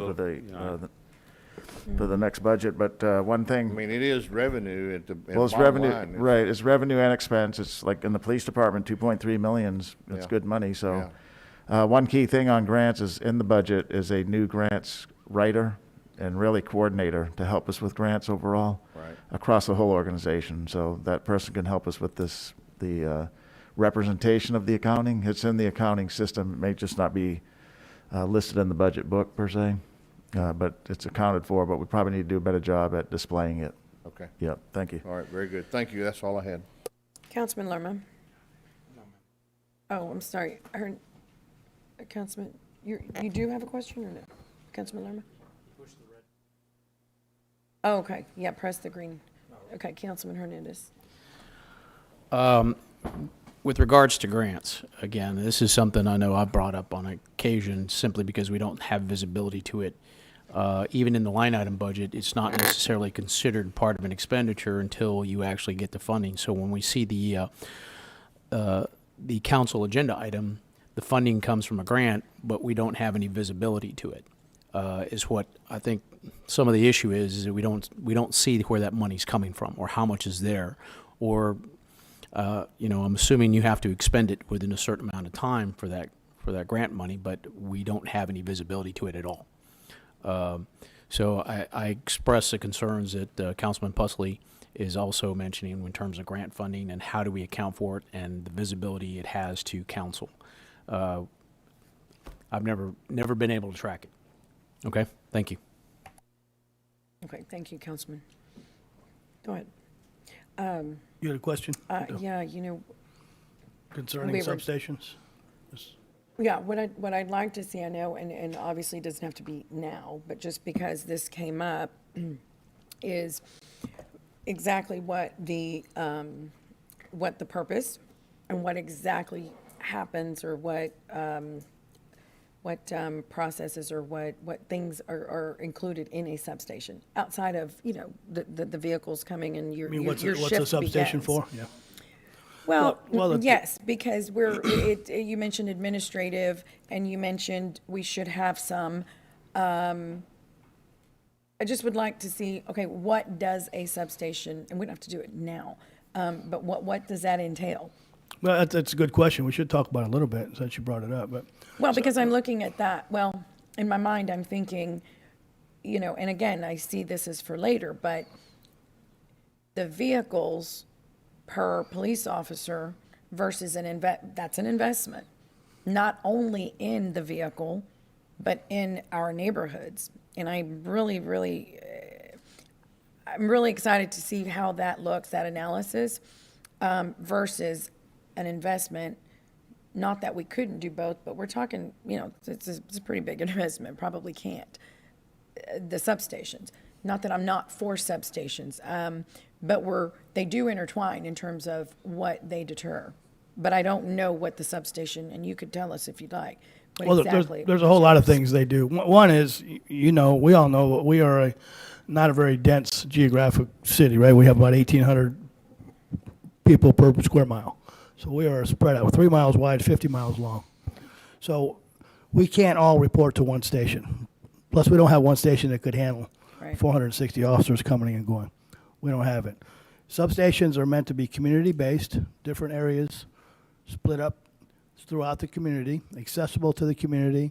for the next budget, but one I thing. mean, it is revenue at the Well, it's bottom revenue, line. right, it's revenue and expense. It's like in the police department, 2.3 millions, that's Yeah. good money, so. One key thing on grants is, in the budget, is a new grants writer and really coordinator to help us with grants overall. Right. Across the whole organization, so that person can help us with the representation of the accounting. It's in the accounting system, it may just not be listed in the budget book per se. But it's accounted for, but we probably need to do a better job at displaying it. Okay. Yep, thank you. All right, very good. Thank you. That's all I had. Councilman Lerma? Oh, I'm sorry. I heard, Councilman, you do have a question or no? Councilman Lerma? Push the red. Oh, okay. Yeah, press the green. Okay, Councilman Hernandez. With regards to grants, again, this is something I know I've brought up on occasion simply because we don't have visibility to it. Even in the line item budget, it's not necessarily considered part of an expenditure until you actually get the funding. So when we see the council agenda item, the funding comes from a grant, but we don't have any visibility to it. Is what I think some of the issue is that we don't see where that money's coming from or how much is there, or I'm assuming you have to expend it within a certain amount of time for that grant money, but we don't have any visibility to it at all. So I express the concerns that Councilman Pusley is also mentioning in terms of grant funding and how do we account for it and the visibility it has to council. I've never been able to track it. Okay, thank you. Okay, thank you, Councilman. Go ahead. You had a question Yeah, you know, concerning we were- substations? Yes. yeah, what I'd like to see, I know, and obviously it doesn't have to be now, but just because this came up, is exactly what the purpose and what exactly happens, or what processes or what things are included in a substation outside of, you know, the vehicles coming and your I mean, your what's a shift substation begins. for? Yeah. Well, Well, it's- yes, because you mentioned administrative, and you mentioned we should have some, I just would like to see, okay, what does a substation, and we don't have to do it now, but what does that entail? Well, that's a good question. We should talk about it a little bit since you brought it up, but. Well, because I'm looking at that, well, in my mind, I'm thinking, you know, and again, I see this as for later, but the vehicles per police officer versus that's an investment, not only in the vehicle, but in our neighborhoods. And I'm really excited to see how that looks, that analysis, versus an investment. Not that we couldn't do both, but we're talking, you know, it's a pretty big investment, probably can't. The substations, not that I'm not for substations, but they do intertwine in terms of what they deter. But I don't know what the substation, and you could tell us if you'd like, what Well, exactly. there's a whole lot of things they do. One is, you know, we all know we are not a very dense geographic city, right? We have about 1,800 people per square mile. So we are spread out, 3 miles wide, 50 miles long. So we can't all report to one station. Plus, we don't have one station that could handle Right. 460 officers coming and going. We don't have it. Substations are meant to be community-based, different areas, split up throughout the community, accessible to the community,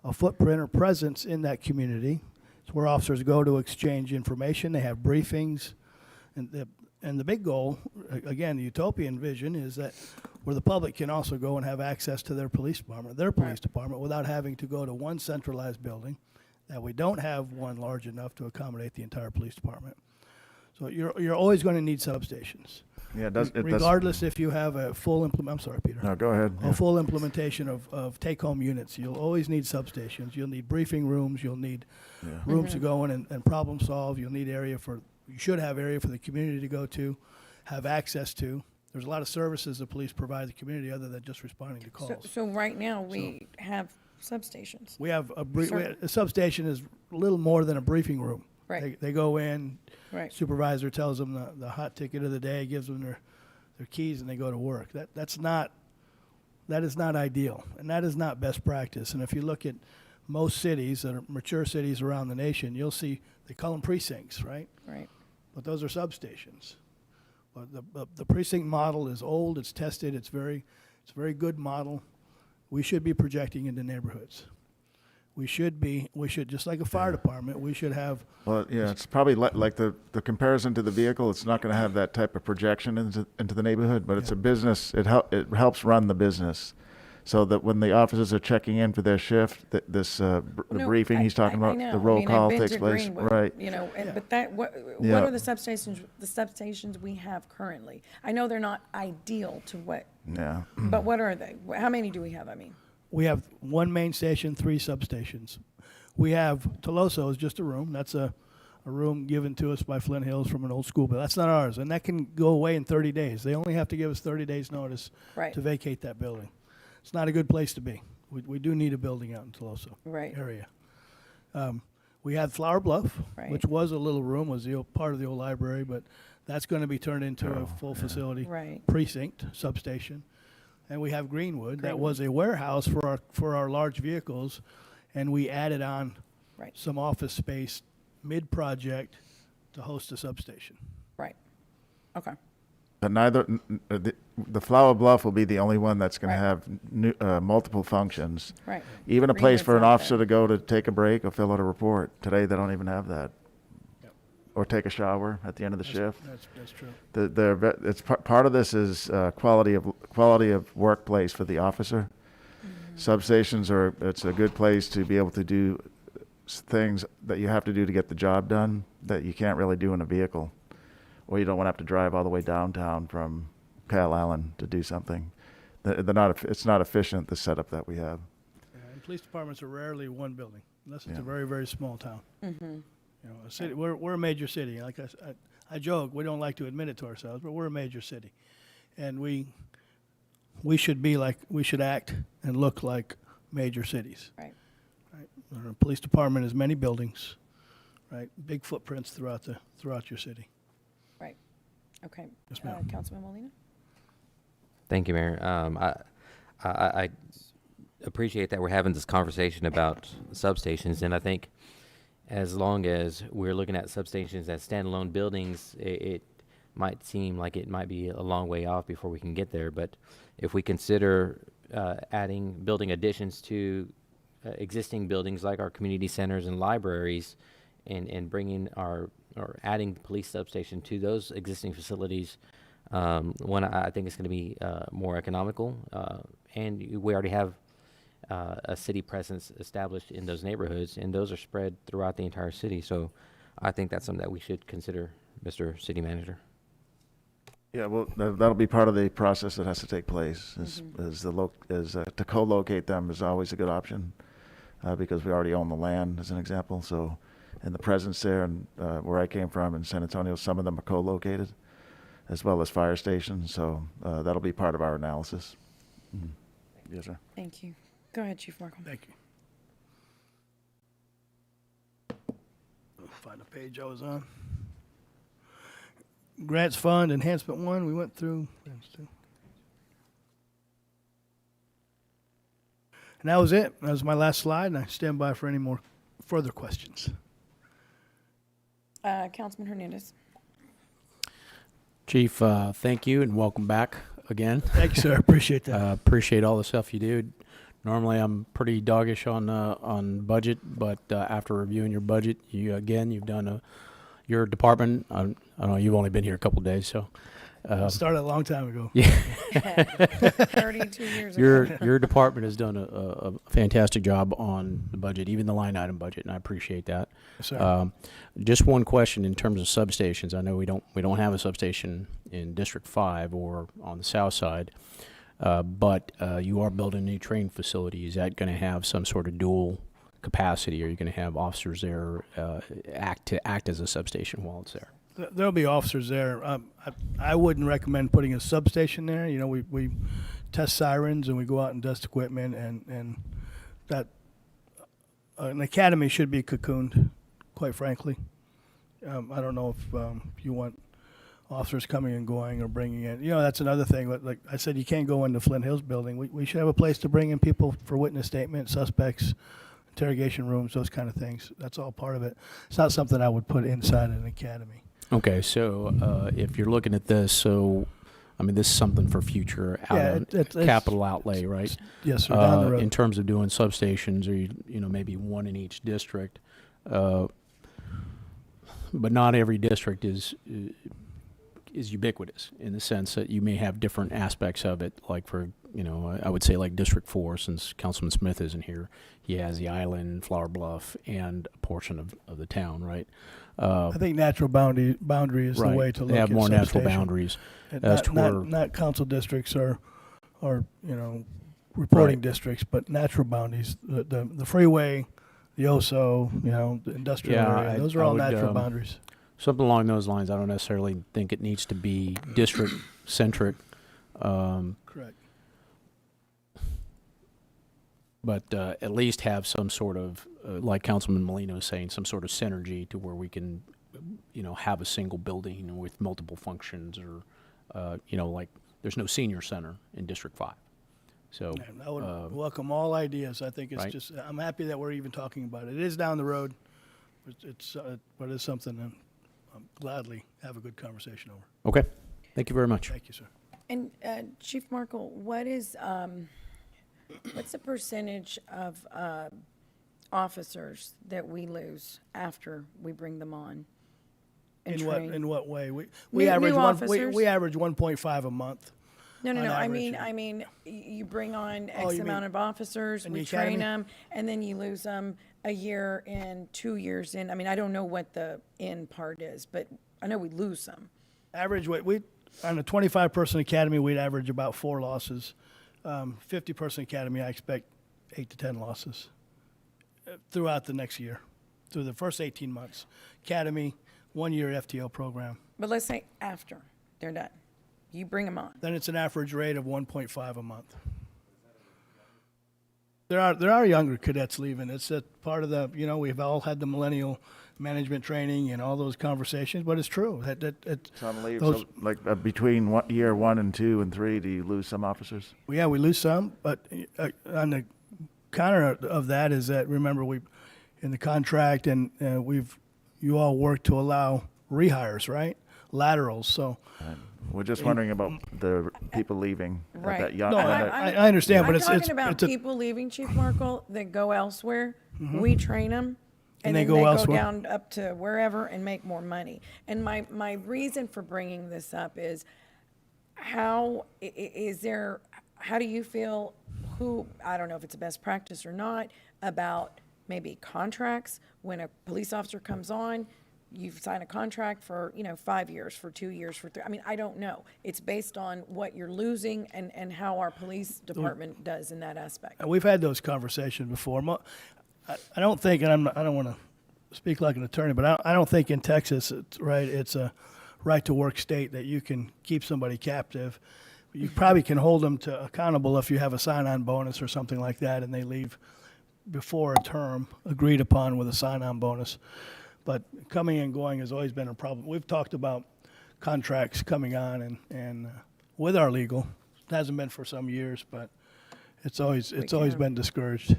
a footprint or presence in that community. It's where officers go to exchange information. They have briefings. And the big goal, again, the utopian vision, is that where the public can also go and have access to their police department, without having to go to one centralized building, that we don't have one large enough to accommodate the entire police department. So you're always going to need substations. Yeah, it does. Regardless if you have a full I'm sorry, Peter. No, go ahead. A full implementation of take-home units. You'll always need substations. You'll need briefing rooms. You'll need rooms to go in and problem solve. You'll need you should have area for the community to go to, have access to. There's a lot of services the police provide the community other than just responding to calls. So right now, we have substations. We have Sir. a substation is a little more than a briefing room. Right. They go in, Right. supervisor tells them the hot ticket of the day, gives them their keys, and they go to work. That is not ideal, and that is not best practice. And if you look at most cities that are mature cities around the nation, you'll see they call them precincts, right? Right. But those are substations. But the precinct model is old. It's tested. It's a very good model. We should be projecting into neighborhoods. We should just like a fire department. We should have. Well, yeah, it's probably like the comparison to the vehicle. It's not going to have that type of projection into the neighborhood, but it's a business. It helps run the business, so that when the officers are checking in for their shift, the No, briefing he's talking I about, know. the I roll mean, call I've been takes to place. Greenwood, Right. You know, but what Yeah. are the substations we have currently? I know they're not ideal to what, Yeah. but what are they? How many do we have? I mean, We have one main station, 3 substations. We have Toloso is just a room. That's a room given to us by Flint Hills from an old school building. That's not ours, and that can go away in 30 days. They only have to give us 30 days notice Right. to vacate that building. It's not a good place to be. We do need a building out in Toloso Right. area. We had Flower Bluff, Right. which was a little room, was part of the old library, but that's going to be turned into a full facility Right. precinct substation. And we have Greenwood, that was a warehouse for our large vehicles, and we added on Right. some office space mid-project to host a substation. right. Okay. But the Flower Bluff will be the only one that's going Right. to have multiple functions. Right. Even a place for an Greenwood's not officer there. to go to take a break or fill out a report. Today, they don't even have that. Or take a shower at the end of the shift. That's true. It's part of this is quality of workplace for the officer. Substations it's a good place to be able to do things that you have to do to get the job done that you can't really do in a vehicle, or you don't want to have to drive all the way downtown from Kyle Island to do something. It's not efficient, the setup that we have. And police departments are rarely one building, unless it's Yeah. a very, very small town. You know, a city, we're a major city. Like I joke, we don't like to admit it to ourselves, but we're a major city. And we should be like, we should act and look like major cities. Right. Right? Our police department has many buildings, right? Big footprints throughout your city. Right. Okay. Yes, ma'am. Councilman Molina? Thank you, Mayor. I appreciate that we're having this conversation about substations, and I think as long as we're looking at substations as standalone buildings, it might seem like it might be a long way off before we can get there. But if we consider building additions to existing buildings like our community centers and libraries, and bringing or adding the police substation to those existing facilities, I think it's going to be more economical, and we already have a city presence established in those neighborhoods, and those are spread throughout the entire city. So I think that's something that we should consider, Mr. City Manager. Yeah, well, that'll be part of the process that has to take place. To co-locate them is always a good option because we already own the land, as an example. So, and the presence there, and where I came from in San Antonio, some of them are co-located, as well as fire stations. So that'll be part of our analysis. Mhm. Yes, sir. Thank you. Go ahead, Chief Markle. Thank you. I'll find the page I was on. Grants Fund, Enhancement 1, we went through. And that was it. That was my last slide, and I stand by for any more further questions. Councilman Hernandez. Chief, thank you and welcome back again. Thank you, sir. Appreciate that. Appreciate all the stuff you do. Normally, I'm pretty doggish on budget, but after reviewing your budget, you've done your department. I don't know. You've only been here a couple days, so Started a long time ago. yeah. 32 years ago. Your department has done a fantastic job on the budget, even the line item budget, and I appreciate that. Yes, sir. Just one question in terms of substations. I know we don't have a substation in District 5 or on the south side, but you are building a new training facility. Is that going to have some sort of dual capacity? Are you going to have officers there act as a substation while it's there? There'll be officers there. I wouldn't recommend putting a substation there. You know, we test sirens and we go out and dust equipment, and that an academy should be cocooned, quite frankly. I don't know if you want officers coming and going or bringing in. You know, that's another thing. Like I said, you can't go into Flint Hills building. We should have a place to bring in people for witness statement, suspects, interrogation rooms, those kind of things. That's all part of it. It's not something I would put inside an academy. Okay, so if you're looking at this, so I mean, this is something for future capital outlay, right? Yes, sir. Down the road. In terms of doing substations, or you know, maybe one in each district, but not every district is ubiquitous in the sense that you may have different aspects of it. Like for I would say like District 4, since Councilman Smith isn't here, he has the island, Flower Bluff, and a portion of the town, right? I think natural boundary is right. the way to look They have at more natural substation. boundaries. And as to where, not council districts or reporting Right. districts, but natural boundaries. The freeway, the OSO, the industrial Yeah, area. I- Those are I all would, natural boundaries. something along those lines. I don't necessarily think it needs to be district centric. Correct. But at least have some sort of, like Councilman Molina was saying, some sort of synergy to where we can, have a single building with multiple functions, or, like there's no senior center in District 5. So, And I would welcome all ideas. I think it's right. just, I'm happy that we're even talking about it. It is down the road, but it's something that I'll gladly have a good conversation over. okay. Thank you very much. Thank you, sir. And Chief Markle, what's the percentage of officers that we lose after we bring them on? and train? In what way? We New average officers? we average 1.5 a month. No, on I average. mean, you bring on Oh, X you amount mean of officers, in we the train academy? them, and then you lose them a year and 2 years in. I mean, I don't know what the end part is, but I know we lose them. Average, we on a 25-person academy, we'd average about 4 losses. 50-person academy, I expect 8 to 10 losses throughout the next year, through the first 18 months. Academy, 1-year FTO program. But let's say after they're done, you bring them on. Then it's an average rate of 1.5 a month. There are younger cadets leaving. It's a part of the, we've all had the millennial management training and all those conversations, but it's true. It's on leave, those- so like between year 1 and 2 and 3, do you lose some officers? Yeah, we lose some, but on the counter of that is that, remember, we, in the contract, and you all work to allow rehires, right? Laterals, so. We're just wondering about the people leaving at Right. that young. No, at that- I understand, but I'm it's talking about it's a, people leaving, Chief Markle, that go elsewhere. We train them, And and they then go they go elsewhere. down up to wherever and make more money. And my reason for bringing this up is how how do you feel, I don't know if it's a best practice or not, about maybe contracts when a police officer comes on, you've signed a contract for, 5 years, for 2 years, for 3, I mean, I don't know. It's based on what you're losing and how our police department does in that aspect. we've had those conversations before. I don't think, and I don't want to speak like an attorney, but I don't think in Texas, it's a right-to-work state that you can keep somebody captive. You probably can hold them to accountable if you have a sign-on bonus or something like that, and they leave before a term agreed upon with a sign-on bonus. But coming and going has always been a problem. We've talked about contracts coming on and with our legal. It hasn't been for some years, but it's always been discouraged.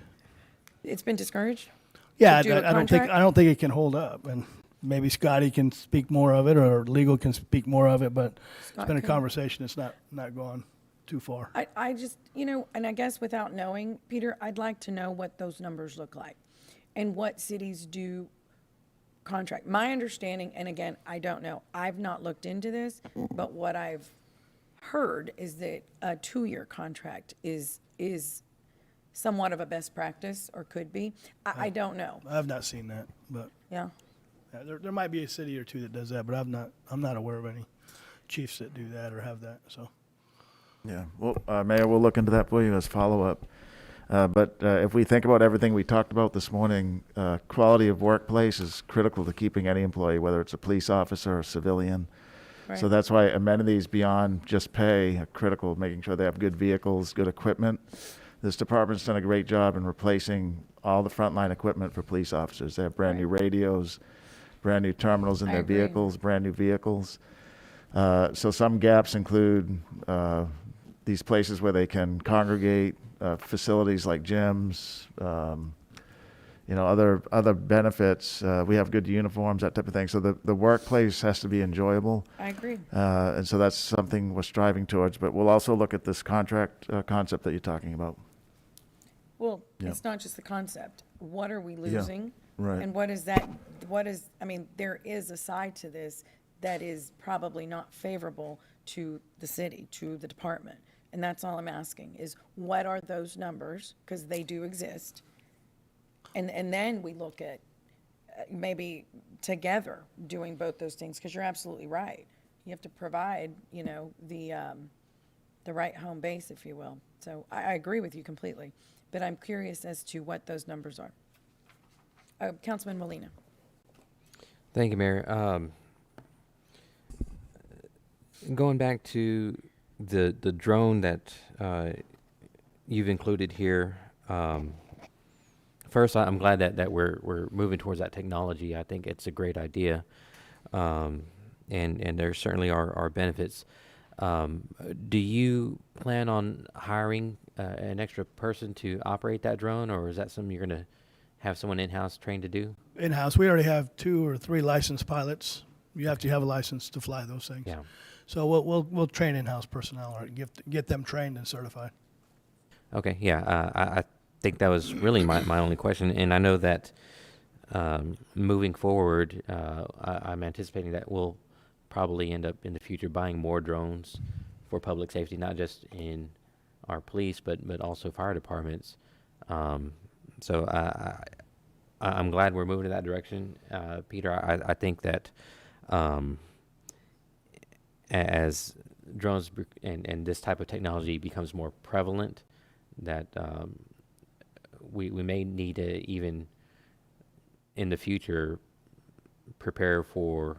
It's been discouraged? Yeah, To do a I don't contract? think it can hold up, and maybe Scotty can speak more of it, or legal can speak more of it. But it's Scott been a can. conversation that's not gone too far. I just, and I guess without knowing, Peter, I'd like to know what those numbers look like and what cities do contract. My understanding, and again, I don't know, I've not looked into this, but what I've heard is that a 2-year contract is somewhat of a best practice, or could be. I don't know. I've not seen that, but Yeah. there might be a city or two that does that, but I'm not aware of any chiefs that do that or have that. So. Yeah, well, Mayor, we'll look into that for you as follow-up. But if we think about everything we talked about this morning, quality of workplace is critical to keeping any employee, whether it's a police officer or civilian. So Right. that's why amenities beyond just pay are critical, making sure they have good vehicles, good equipment. This department's done a great job in replacing all the frontline equipment for police officers. They have brand-new radios, brand-new terminals in I their agree. vehicles, brand-new vehicles. So some gaps include these places where they can congregate, facilities like gyms, other benefits. We have good uniforms, that type of thing. So the workplace has to be enjoyable. I agree. And so that's something we're striving towards. But we'll also look at this contract concept that you're talking about. Well, Yeah. it's not just the concept. What are we losing? right. And there is a side to this that is probably not favorable to the city, to the department. And that's all I'm asking, is what are those numbers? Because they do exist. And then we look at maybe together doing both those things, because you're absolutely right. You have to provide, the right home base, if you will. So I agree with you completely, but I'm curious as to what those numbers are. Councilman Molina. Thank you, Mayor. Going back to the drone that you've included here. First, I'm glad that we're moving towards that technology. I think it's a great idea, and there certainly are benefits. Do you plan on hiring an extra person to operate that drone, or is that something you're going to have someone in-house trained to do? In-house, we already have 2 or 3 licensed pilots. You have to have a license to fly those things. Yeah. So we'll train in-house personnel or get them trained and certified. Okay, yeah, I think that was really my only question, and I know that moving forward, I'm anticipating that we'll probably end up in the future buying more drones public safety, not just in our police, but also fire departments. So I'm glad we're moving in that direction. Peter, I think that as drones and this type of technology becomes more prevalent, that we may need to even in the future prepare for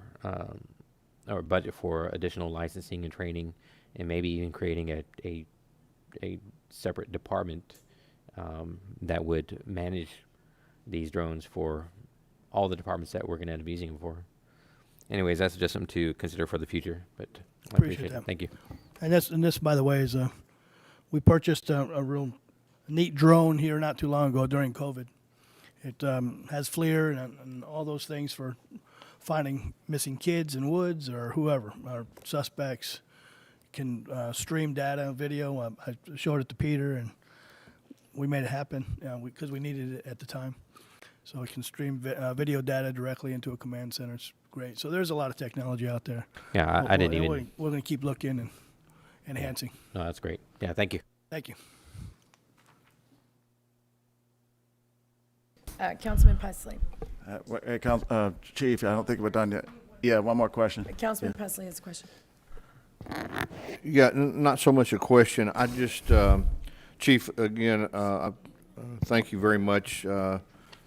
or budget for additional licensing and training, and maybe even creating a separate department that would manage these drones for all the departments that we're going to end up using them for. Anyways, that's just something to consider for the future, but I Appreciate appreciate that. it. Thank you. And this, by the way, is we purchased a real neat drone here not too long ago during COVID. It has FLIR and all those things for finding missing kids in woods or whoever. Our suspects can stream data, video. I showed it to Peter, and we made it happen because we needed it at the time. So it can stream video data directly into a command center. It's great. So there's a lot of technology out there. Yeah, I didn't even. We're going to keep looking and enhancing. No, that's great. Yeah, thank you. Thank you. Councilman Pusley. Hey, Chief, I don't think we're done yet. Yeah, one more question. Councilman Pusley has a question. Yeah, not so much a question. I just, Chief, again, thank you very much.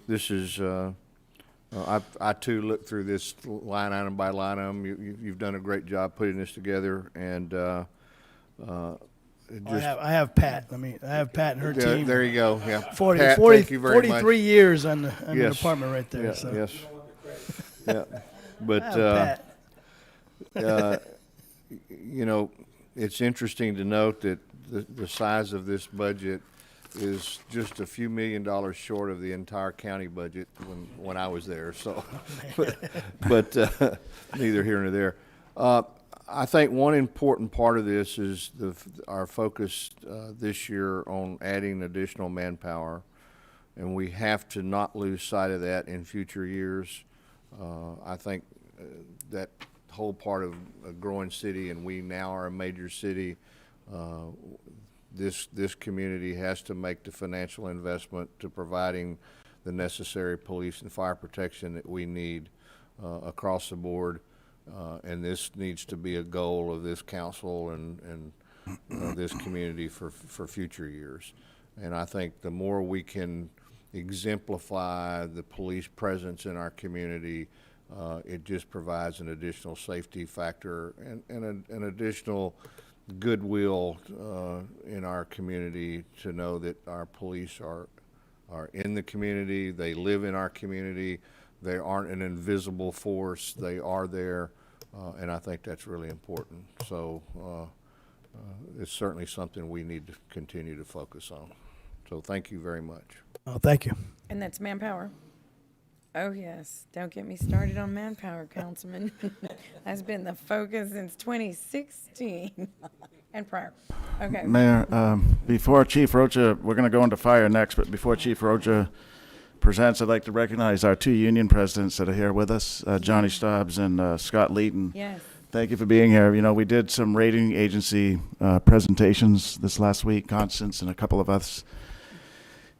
This is, I too looked through this line item by line item. You've done a great job putting this together, and I have Pat. I have Pat and her team. there you go. Yeah, 40, Pat, 40 thank you very 43 much. years on the Yes. department right there. Yeah, So. yes. Yeah, but I have Pat. you know, it's interesting to note that the size of this budget is just a few $1 million short of the entire county budget when I was there. So, but neither here nor there. I think one important part of this is our focus this year on adding additional manpower, and we have to not lose sight of that in future years. I think that whole part of a growing city, and we now are a major city, this community has to make the financial investment to providing the necessary police and fire protection that we need across the board. And this needs to be a goal of this council and this community for future years. And I think the more we can exemplify the police presence in our community, it just provides an additional safety factor and an additional goodwill in our community to know that our police are in the community, they live in our community, they aren't an invisible force, they are there, and I think that's really important. So it's certainly something we need to continue to focus on. So thank you very much. Oh, thank you. And that's manpower. Oh, yes. Don't get me started on manpower, Councilman. That's been the focus since 2016 and prior. Okay. Mayor, before Chief Rocha, we're going to go into fire next, but before Chief Rocha presents, I'd like to recognize our two union presidents that are here with us, Johnny Stobbs and Scott Leeton. Yes. Thank you for being here. You know, we did some rating agency presentations this last week, Constance and a couple of us.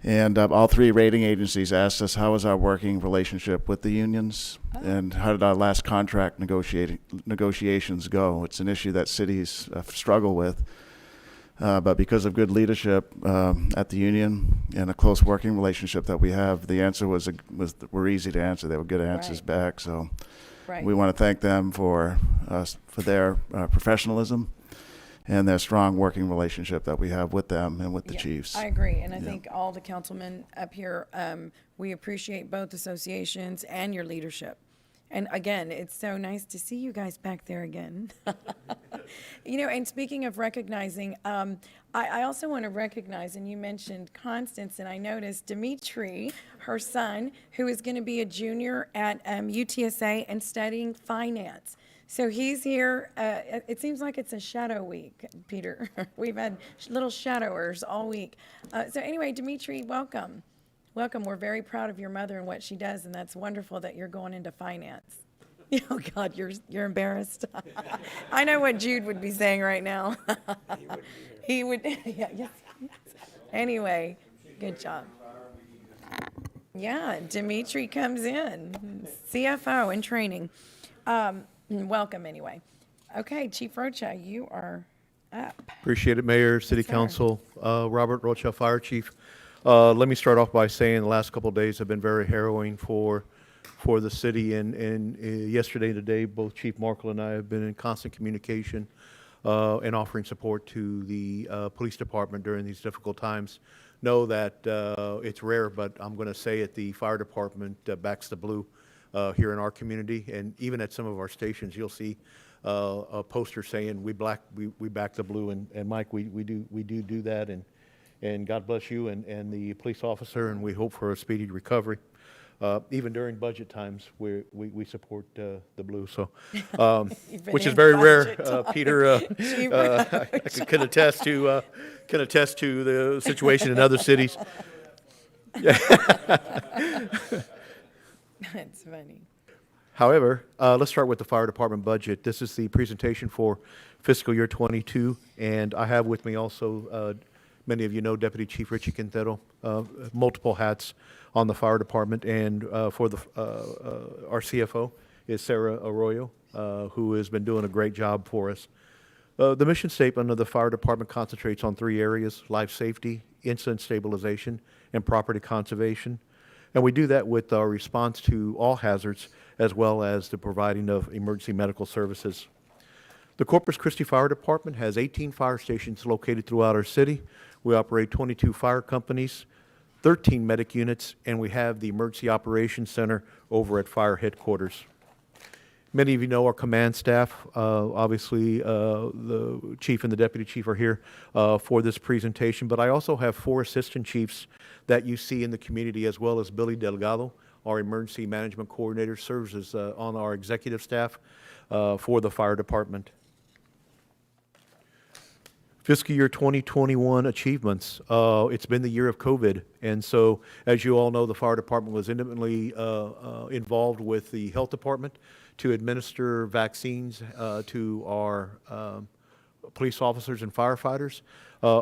And all three rating agencies asked us, how was our working relationship with the unions? And how did our last contract negotiations go? It's an issue that cities struggle with. But because of good leadership at the union and a close working relationship that we have, the answer were easy to answer. They were good answers Right. back. So Right. we want to thank them for their professionalism and their strong working relationship that we have with them and with the Yeah, chiefs. I agree, and I Yeah. think all the councilmen up here, we appreciate both associations and your leadership. And again, it's so nice to see you guys back there again. You know, and speaking of recognizing, I also want to recognize, and you mentioned Constance, and I noticed Dimitri, her son, who is going to be a junior at UTSA and studying finance. So he's here. It seems like it's a shadow week, Peter. We've had little shadowers all week. So anyway, Dimitri, welcome. Welcome. We're very proud of your mother and what she does, and that's wonderful that you're going into finance. Oh, God, you're embarrassed. I know what Jude would be saying right now. He would, yeah, yes. Anyway, good job. Yeah, Dimitri comes in, CFO in training. Welcome, anyway. Okay, Chief Rocha, you are up. Appreciate it, Mayor, City sir. Council, Robert Rocha, Fire Chief. Let me start off by saying the last couple of days have been very harrowing for the city, and yesterday and today, both Chief Markle and I have been in constant communication and offering support to the police department during these difficult times. Know that it's rare, but I'm going to say it, the fire department backs the blue here in our community, and even at some of our stations, you'll see a poster saying we back the blue, and Mike, we do that, and God bless you and the police officer, and we hope for a speedy recovery. Even during budget times, we support the blue, so Even which is in very rare. budget times. Peter, Chief I can attest to the situation in other cities. That's funny. However, let's start with the fire department budget. This is the presentation for fiscal year 22, and I have with me also, many of you know, Deputy Chief Richie Quintero, multiple hats on the fire department, and for the our CFO is Sarah Arroyo, who has been doing a great job for us. The mission statement of the fire department concentrates on three areas: life safety, incident stabilization, and property conservation. And we do that with our response to all hazards, as well as the providing of emergency medical services. The Corpus Christi Fire Department has 18 fire stations located throughout our city. We operate 22 fire companies, 13 medic units, and we have the Emergency Operations Center over at Fire Headquarters. Many of you know our command staff. Obviously, the chief and the deputy chief are here for this presentation, but I also have 4 assistant chiefs that you see in the community, as well as Billy Delgado, our emergency management coordinator, serves as on our executive staff for the fire department. Fiscal year 2021 achievements. It's been the year of COVID, and so, as you all know, the fire department was intimately involved with the health department to administer vaccines to our police officers and firefighters,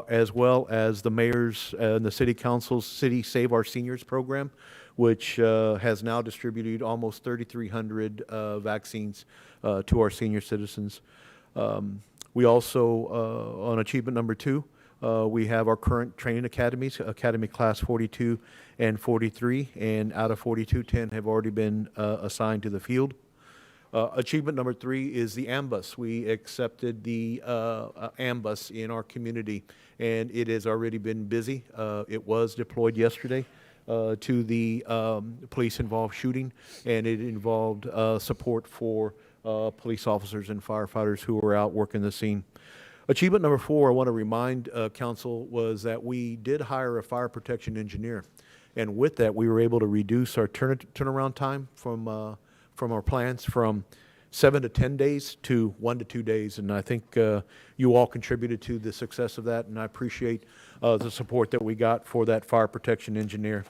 as well as the mayor's and the city council's City Save Our Seniors program, which has now distributed almost 3,300 vaccines to our senior citizens. We also, on achievement number 2, we have our current training academies, Academy Class 42 and 43, and out of 42, 10 have already been assigned to the field. Achievement number 3 is the AMBUS. We accepted the AMBUS in our community, and it has already been busy. It was deployed yesterday to the police-involved shooting, and it involved support for police officers and firefighters who were out working the scene. Achievement number 4, I want to remind council, was that we did hire a fire protection engineer, and with that, we were able to reduce our turnaround time from our plans from 7 to 10 days to 1 to 2 days, and I think you all contributed to the success of that, and I appreciate the support that we got for that fire protection engineer.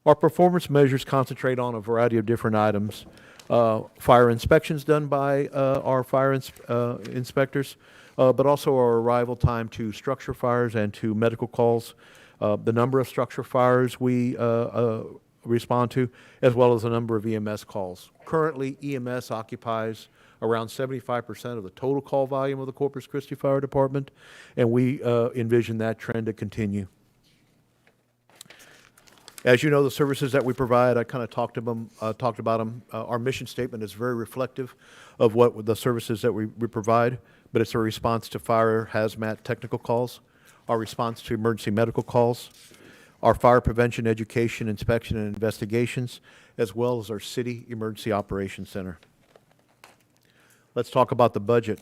Our performance measures concentrate on a variety of different items. Fire inspections done by our fire inspectors, but also our arrival time to structure fires and to medical calls, the number of structure fires we respond to, as well as the number of EMS calls. Currently, EMS occupies around 75% of the total call volume of the Corpus Christi Fire Department, and we envision that trend to continue. As you know, the services that we provide, I kind of talked about them. Our mission statement is very reflective of what the services that we provide, but it's a response to fire, hazmat, technical calls, our response to emergency medical calls, our fire prevention, education, inspection, and investigations, as well as our city emergency operations center. Let's talk about the budget.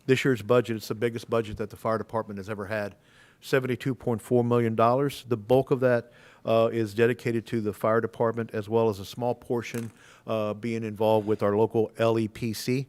This year's budget is the biggest budget that the fire department has ever had, $72.4 million. The bulk of that is dedicated to the fire department, as well as a small portion being involved with our local LEPC.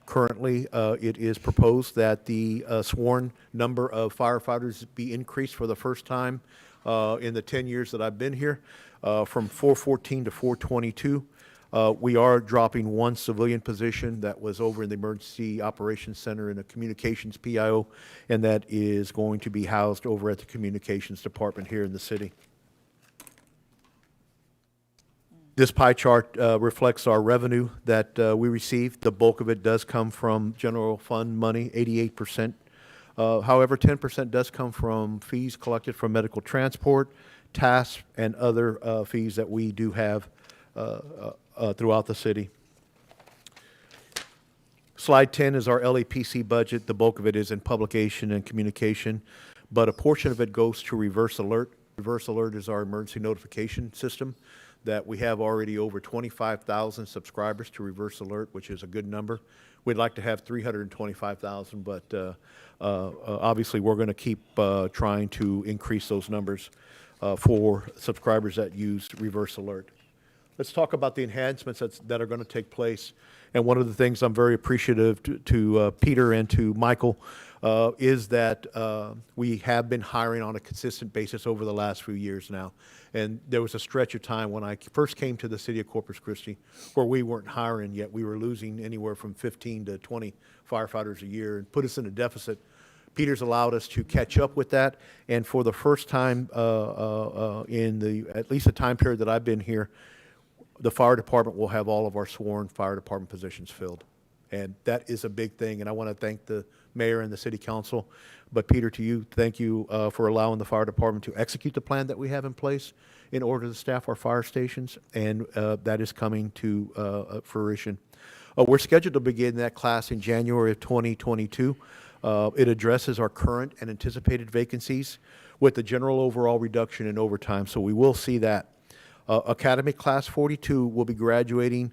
Currently, it is proposed that the sworn number of firefighters be increased for the first time in the 10 years that I've been here, from 414 to 422. We are dropping one civilian position that was over in the Emergency Operations Center in a communications PIO, and that is going to be housed over at the Communications Department here in the city. This pie chart reflects our revenue that we receive. The bulk of it does come from general fund money, 88%. However, 10% does come from fees collected from medical transport, TASP, and other fees that we do have throughout the city. Slide 10 is our LAPC budget. The bulk of it is in publication and communication, but a portion of it goes to Reverse Alert. Reverse Alert is our emergency notification system that we have already over 25,000 subscribers to Reverse Alert, which is a good number. We'd like to have 325,000, but obviously we're going to keep trying to increase those numbers for subscribers that use Reverse Alert. Let's talk about the enhancements that are going to take place. And one of the things I'm very appreciative to Peter and to Michael is that we have been hiring on a consistent basis over the last few years now. And there was a stretch of time when I first came to the city of Corpus Christi where we weren't hiring yet. We were losing anywhere from 15 to 20 firefighters a year and put us in a deficit. Peter's allowed us to catch up with that. And for the first time in at least the time period that I've been here, the fire department will have all of our sworn fire department positions filled. And that is a big thing. And I want to thank the mayor and the city council. But Peter, to you, thank you for allowing the fire department to execute the plan that we have in place in order to staff our fire stations. And that is coming to fruition. We're scheduled to begin that class in January of 2022. It addresses our current and anticipated vacancies with the general overall reduction in overtime. So we will see that. Academy Class 42 will be graduating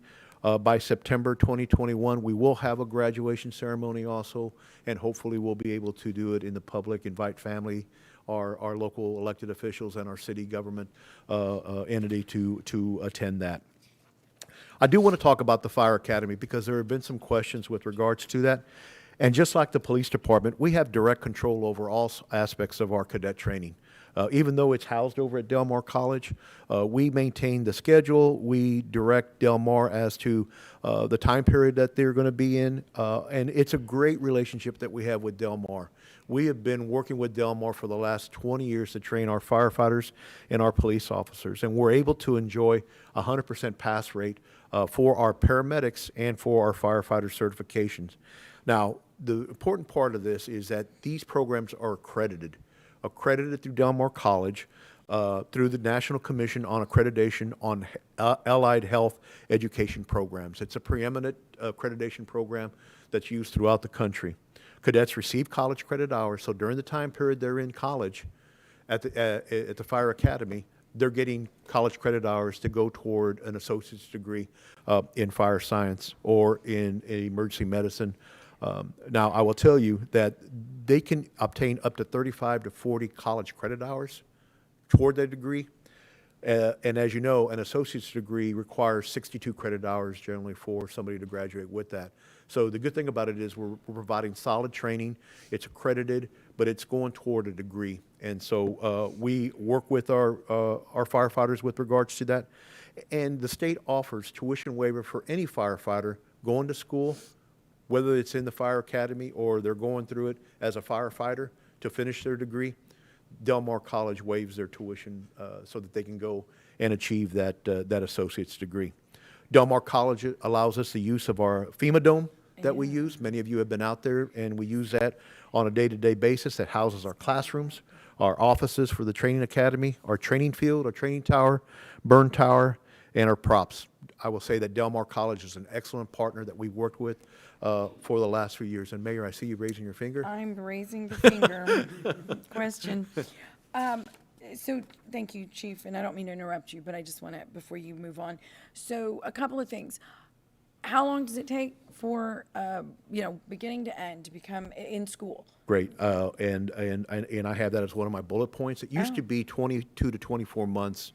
by September 2021. We will have a graduation ceremony also, and hopefully we'll be able to do it in the public, invite family, our local elected officials, and our city government entity to attend that. I do want to talk about the Fire Academy because there have been some questions with regards to that. And just like the police department, we have direct control over all aspects of our cadet training. Even though it's housed over at Del Mar College, we maintain the schedule. We direct Del Mar as to the time period that they're going to be in. And it's a great relationship that we have with Del Mar. We have been working with Del Mar for the last 20 years to train our firefighters and our police officers. And we're able to enjoy a 100% pass rate for our paramedics and for our firefighter certifications. Now, the important part of this is that these programs are accredited through Del Mar College, through the National Commission on Accreditation on Allied Health Education Programs. It's a preeminent accreditation program that's used throughout the country. Cadets receive college credit hours, so during the time period they're in college at the Fire Academy, they're getting college credit hours to go toward an associate's degree in fire science or in emergency medicine. Now, I will tell you that they can obtain up to 35 to 40 college credit hours toward their degree. And as you know, an associate's degree requires 62 credit hours generally for somebody to graduate with that. So the good thing about it is we're providing solid training. It's accredited, but it's going toward a degree. And so we work with our firefighters with regards to that. And the state offers tuition waiver for any firefighter going to school, whether it's in the Fire Academy or they're going through it as a firefighter to finish their degree. Del Mar College waives their tuition so that they can go and achieve that associate's degree. Del Mar College allows us the use of our FEMA dome that we use. Many of you have been out there, and we use that on a day-to-day basis. That houses our classrooms, our offices for the training academy, our training field, our training tower, burn tower, and our props. I will say that Del Mar College is an excellent partner that we've worked with for the last few years. And Mayor, I see you raising your finger. I'm raising the finger. Question. So thank you, Chief, and I don't mean to interrupt you, but I just want to, before you move on. So a couple of things. How long does it take for, beginning to end to become in school? Great. And I have that as one of my bullet points. It used to be 22 to 24 months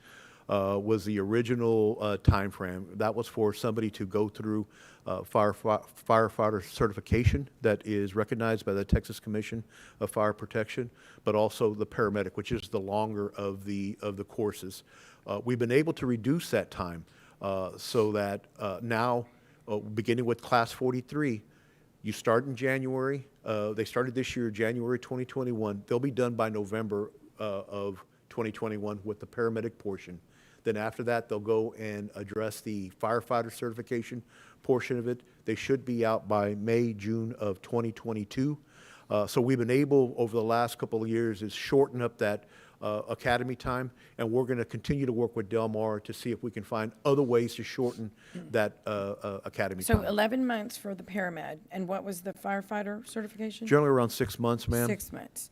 was the original time frame. That was for somebody to go through firefighter certification that is recognized by the Texas Commission of Fire Protection, but also the paramedic, which is the longer of the courses. We've been able to reduce that time so that now, beginning with Class 43, you start in January. They started this year, January 2021. They'll be done by November of 2021 with the paramedic portion. Then after that, they'll go and address the firefighter certification portion of it. They should be out by May, June of 2022. So we've been able, over the last couple of years, is shorten up that academy time, and we're going to continue to work with Del Mar to see if we can find other ways to shorten that academy So time. 11 months for the paramed, and what was the firefighter certification? Generally around 6 months, ma'am. 6 months.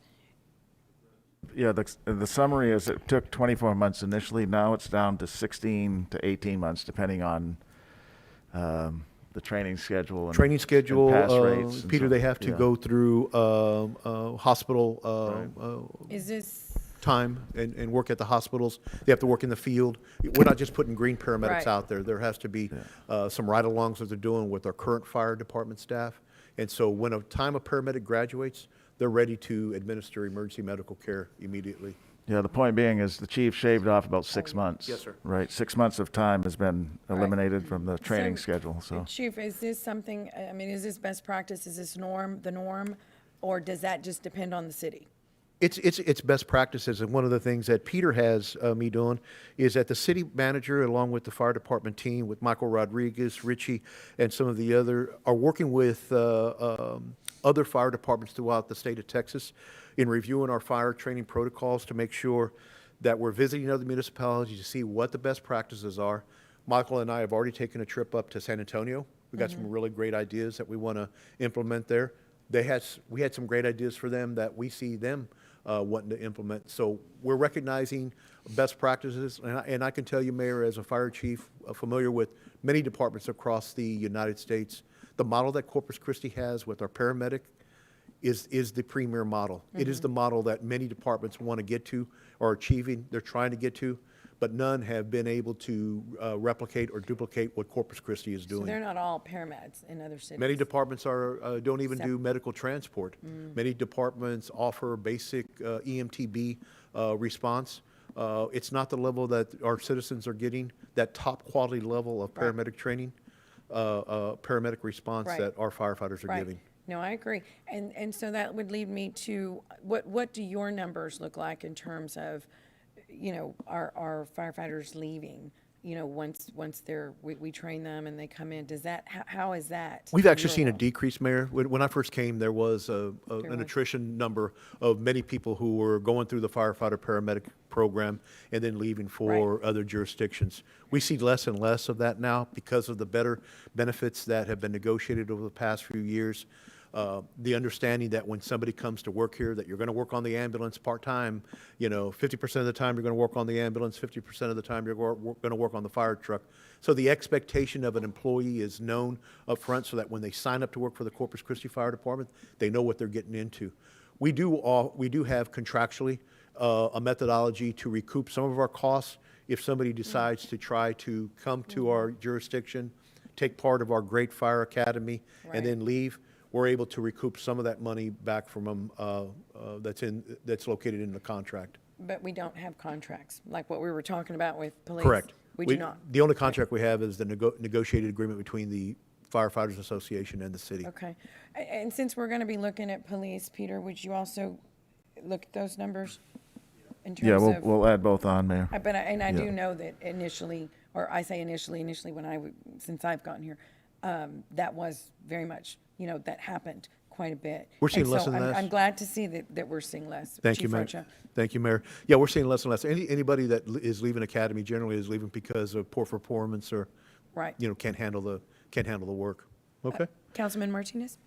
Yeah, the summary is it took 24 months initially. Now it's down to 16 to 18 months, depending on the training schedule. And, Training schedule, and pass rates and Peter, so- they have to yeah. go through hospital Is this, time and work at the hospitals. They have to work in the field. We're not just putting green paramedics Right. out there. There has to be some ride-alongs that they're doing with our current fire department staff. And so when a time a paramedic graduates, they're ready to administer emergency medical care immediately. Yeah, the point being is the chief shaved off about 6 months. Yes, sir. Right, 6 months of time has been eliminated from the training So- schedule, so. Chief, is this something, I mean, is this best practice, is this the norm, or does that just depend on the city? It's best practices, and one of the things that Peter has me doing is that the city manager, along with the fire department team, with Michael Rodriguez, Richie, and some of the other, are working with other fire departments throughout the state of Texas in reviewing our fire training protocols to make sure that we're visiting other municipalities to see what the best practices are. Michael and I have already taken a trip up to San Antonio. We got some really great ideas that we want to implement there. We had some great ideas for them that we see them wanting to implement. So we're recognizing best practices, and I can tell you, Mayor, as a fire chief, familiar with many departments across the United States, the model that Corpus Christi has with our paramedic is the premier model. It is the model that many departments want to get to or achieving, they're trying to get to, but none have been able to replicate or duplicate what Corpus Christi is So doing. they're not all paramedics in other cities? Many departments don't even do medical transport. Many departments offer basic EMTB response. It's not the level that our citizens are getting, that top quality level of paramedic training, paramedic response Right. that our firefighters are Right. giving. No, I agree. And so that would lead me to, what do your numbers look like in terms of, our firefighters leaving? Once we train them and they come in, how is that? We've in actually your seen a world? decrease, Mayor. When I first came, there was an attrition number of many people who were going through the firefighter paramedic program and then leaving for other jurisdictions. We see less and less of that now because of the better benefits that have been negotiated over the past few years. The understanding that when somebody comes to work here, that you're going to work on the ambulance part-time, 50% of the time you're going to work on the ambulance, 50% of the time you're going to work on the fire truck. So the expectation of an employee is known up front, so that when they sign up to work for the Corpus Christi Fire Department, they know what they're getting into. We do have contractually a methodology to recoup some of our costs if somebody decides to try to come to our jurisdiction, take part of our great fire academy, and then leave. We're able to recoup some of that money back from them that's located in the contract. But we don't have contracts, like what we were talking about with police? Correct. We do not? The only contract we have is the negotiated agreement between the Firefighters Association and the city. Okay. And since we're going to be looking at police, Peter, would you also look at those numbers in terms Yeah, of? we'll add both on, Mayor. I do know that initially, or I say initially when since I've gotten here, that was very much, that happened quite a bit. We're seeing And less so and less. I'm glad to see that we're seeing less. Thank you, Chief Mayor. Rocha. Thank you, Mayor. Yeah, we're seeing less and less. Anybody that is leaving academy generally is leaving because of poor performance or, Right. can't handle the work. Okay. Councilman Martinez?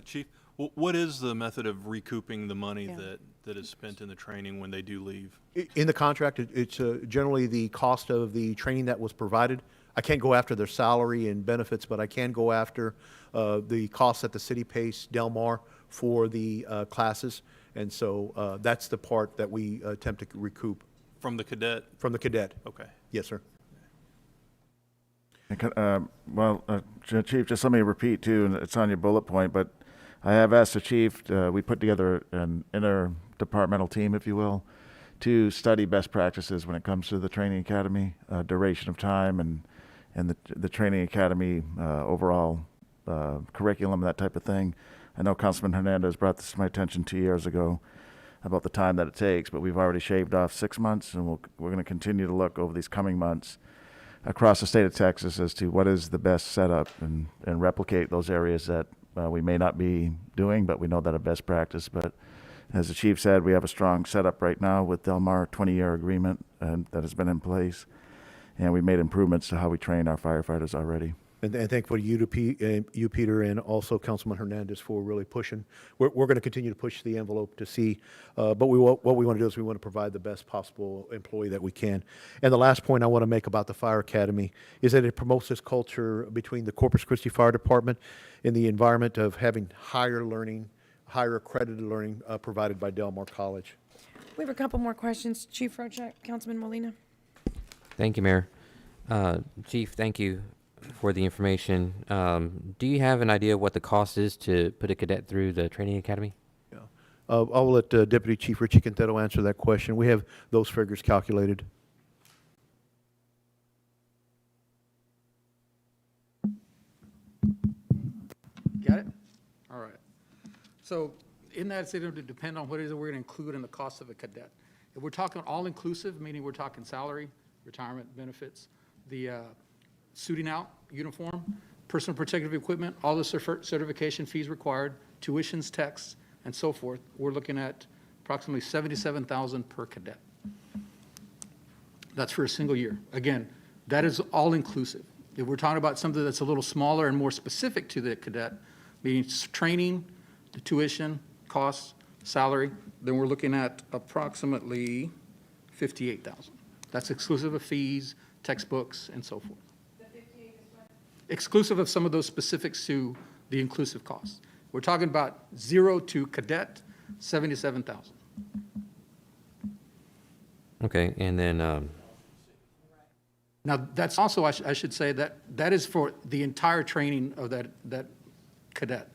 Chief, what is the method of recouping the money Yeah. that is spent in the training when they do leave? In the contract, it's generally the cost of the training that was provided. I can't go after their salary and benefits, but I can go after the costs that the city pays Del Mar for the classes. And so that's the part that we attempt to recoup From the cadet? from the cadet. Okay. Yes, sir. Chief, just let me repeat too, and it's on your bullet point, but I have asked the chief, we put together an interdepartmental team, if you will, to study best practices when it comes to the training academy, duration of time and the training academy overall curriculum, that type of thing. I know Councilman Hernandez brought this to my attention 2 years ago about the time that it takes, but we've already shaved off 6 months, and we're going to continue to look over these coming months across the state of Texas as to what is the best setup and replicate those areas that we may not be doing, but we know that are best practice. But as the chief said, we have a strong setup right now with Del Mar, 20-year agreement that has been in place, and we made improvements to how we train our firefighters already. And thankful to you, you, Peter, and also Councilman Hernandez for really pushing. We're going to continue to push the envelope to see, but what we want to do is we want to provide the best possible employee that we can. And the last point I want to make about the Fire Academy is that it promotes this culture between the Corpus Christi Fire Department in the environment of having higher learning, higher accredited learning provided by Del Mar College. We have a couple more questions. Chief Rochak, Councilman Molina. Thank you, Mayor. Chief, thank you for the information. Do you have an idea of what the cost is to put a cadet through the training academy? Yeah. I'll let Deputy Chief Richie Quintero answer that question. We have those figures calculated. Got it? All right. So in that, it's going to depend on what it is that we're going to include in the cost of a cadet. If we're talking all-inclusive, meaning we're talking salary, retirement benefits, the suiting out, uniform, personal protective equipment, all the certification fees required, tuitions, texts, and so forth, we're looking at approximately $77,000 per cadet. That's for a single year. Again, that is all-inclusive. If we're talking about something that's a little smaller and more specific to the cadet, meaning training, the tuition, costs, salary, then we're looking at approximately $58,000. That's exclusive of fees, textbooks, and so forth. Exclusive of some of those specifics to the inclusive costs. We're talking about 0 to cadet, $77,000. Okay, and then Now, that's also, I should say, that is for the entire training of that cadet.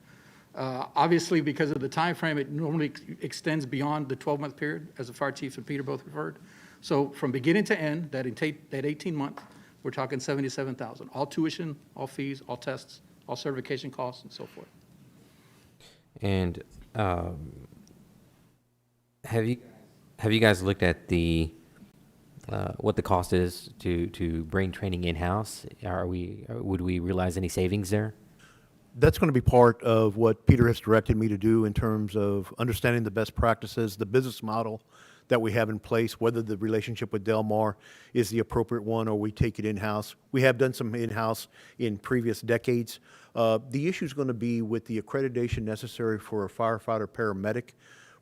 Obviously, because of the time frame, it normally extends beyond the 12-month period, as the fire chief and Peter both referred. So from beginning to end, that 18-month, we're talking $77,000. All tuition, all fees, all tests, all certification costs, and so forth. and have you guys looked at the what the cost is to bring training in-house? Would we realize any savings there? That's going to be part of what Peter has directed me to do in terms of understanding the best practices, the business model that we have in place, whether the relationship with Del Mar is the appropriate one or we take it in-house. We have done some in-house in previous decades. The issue is going to be with the accreditation necessary for a firefighter paramedic.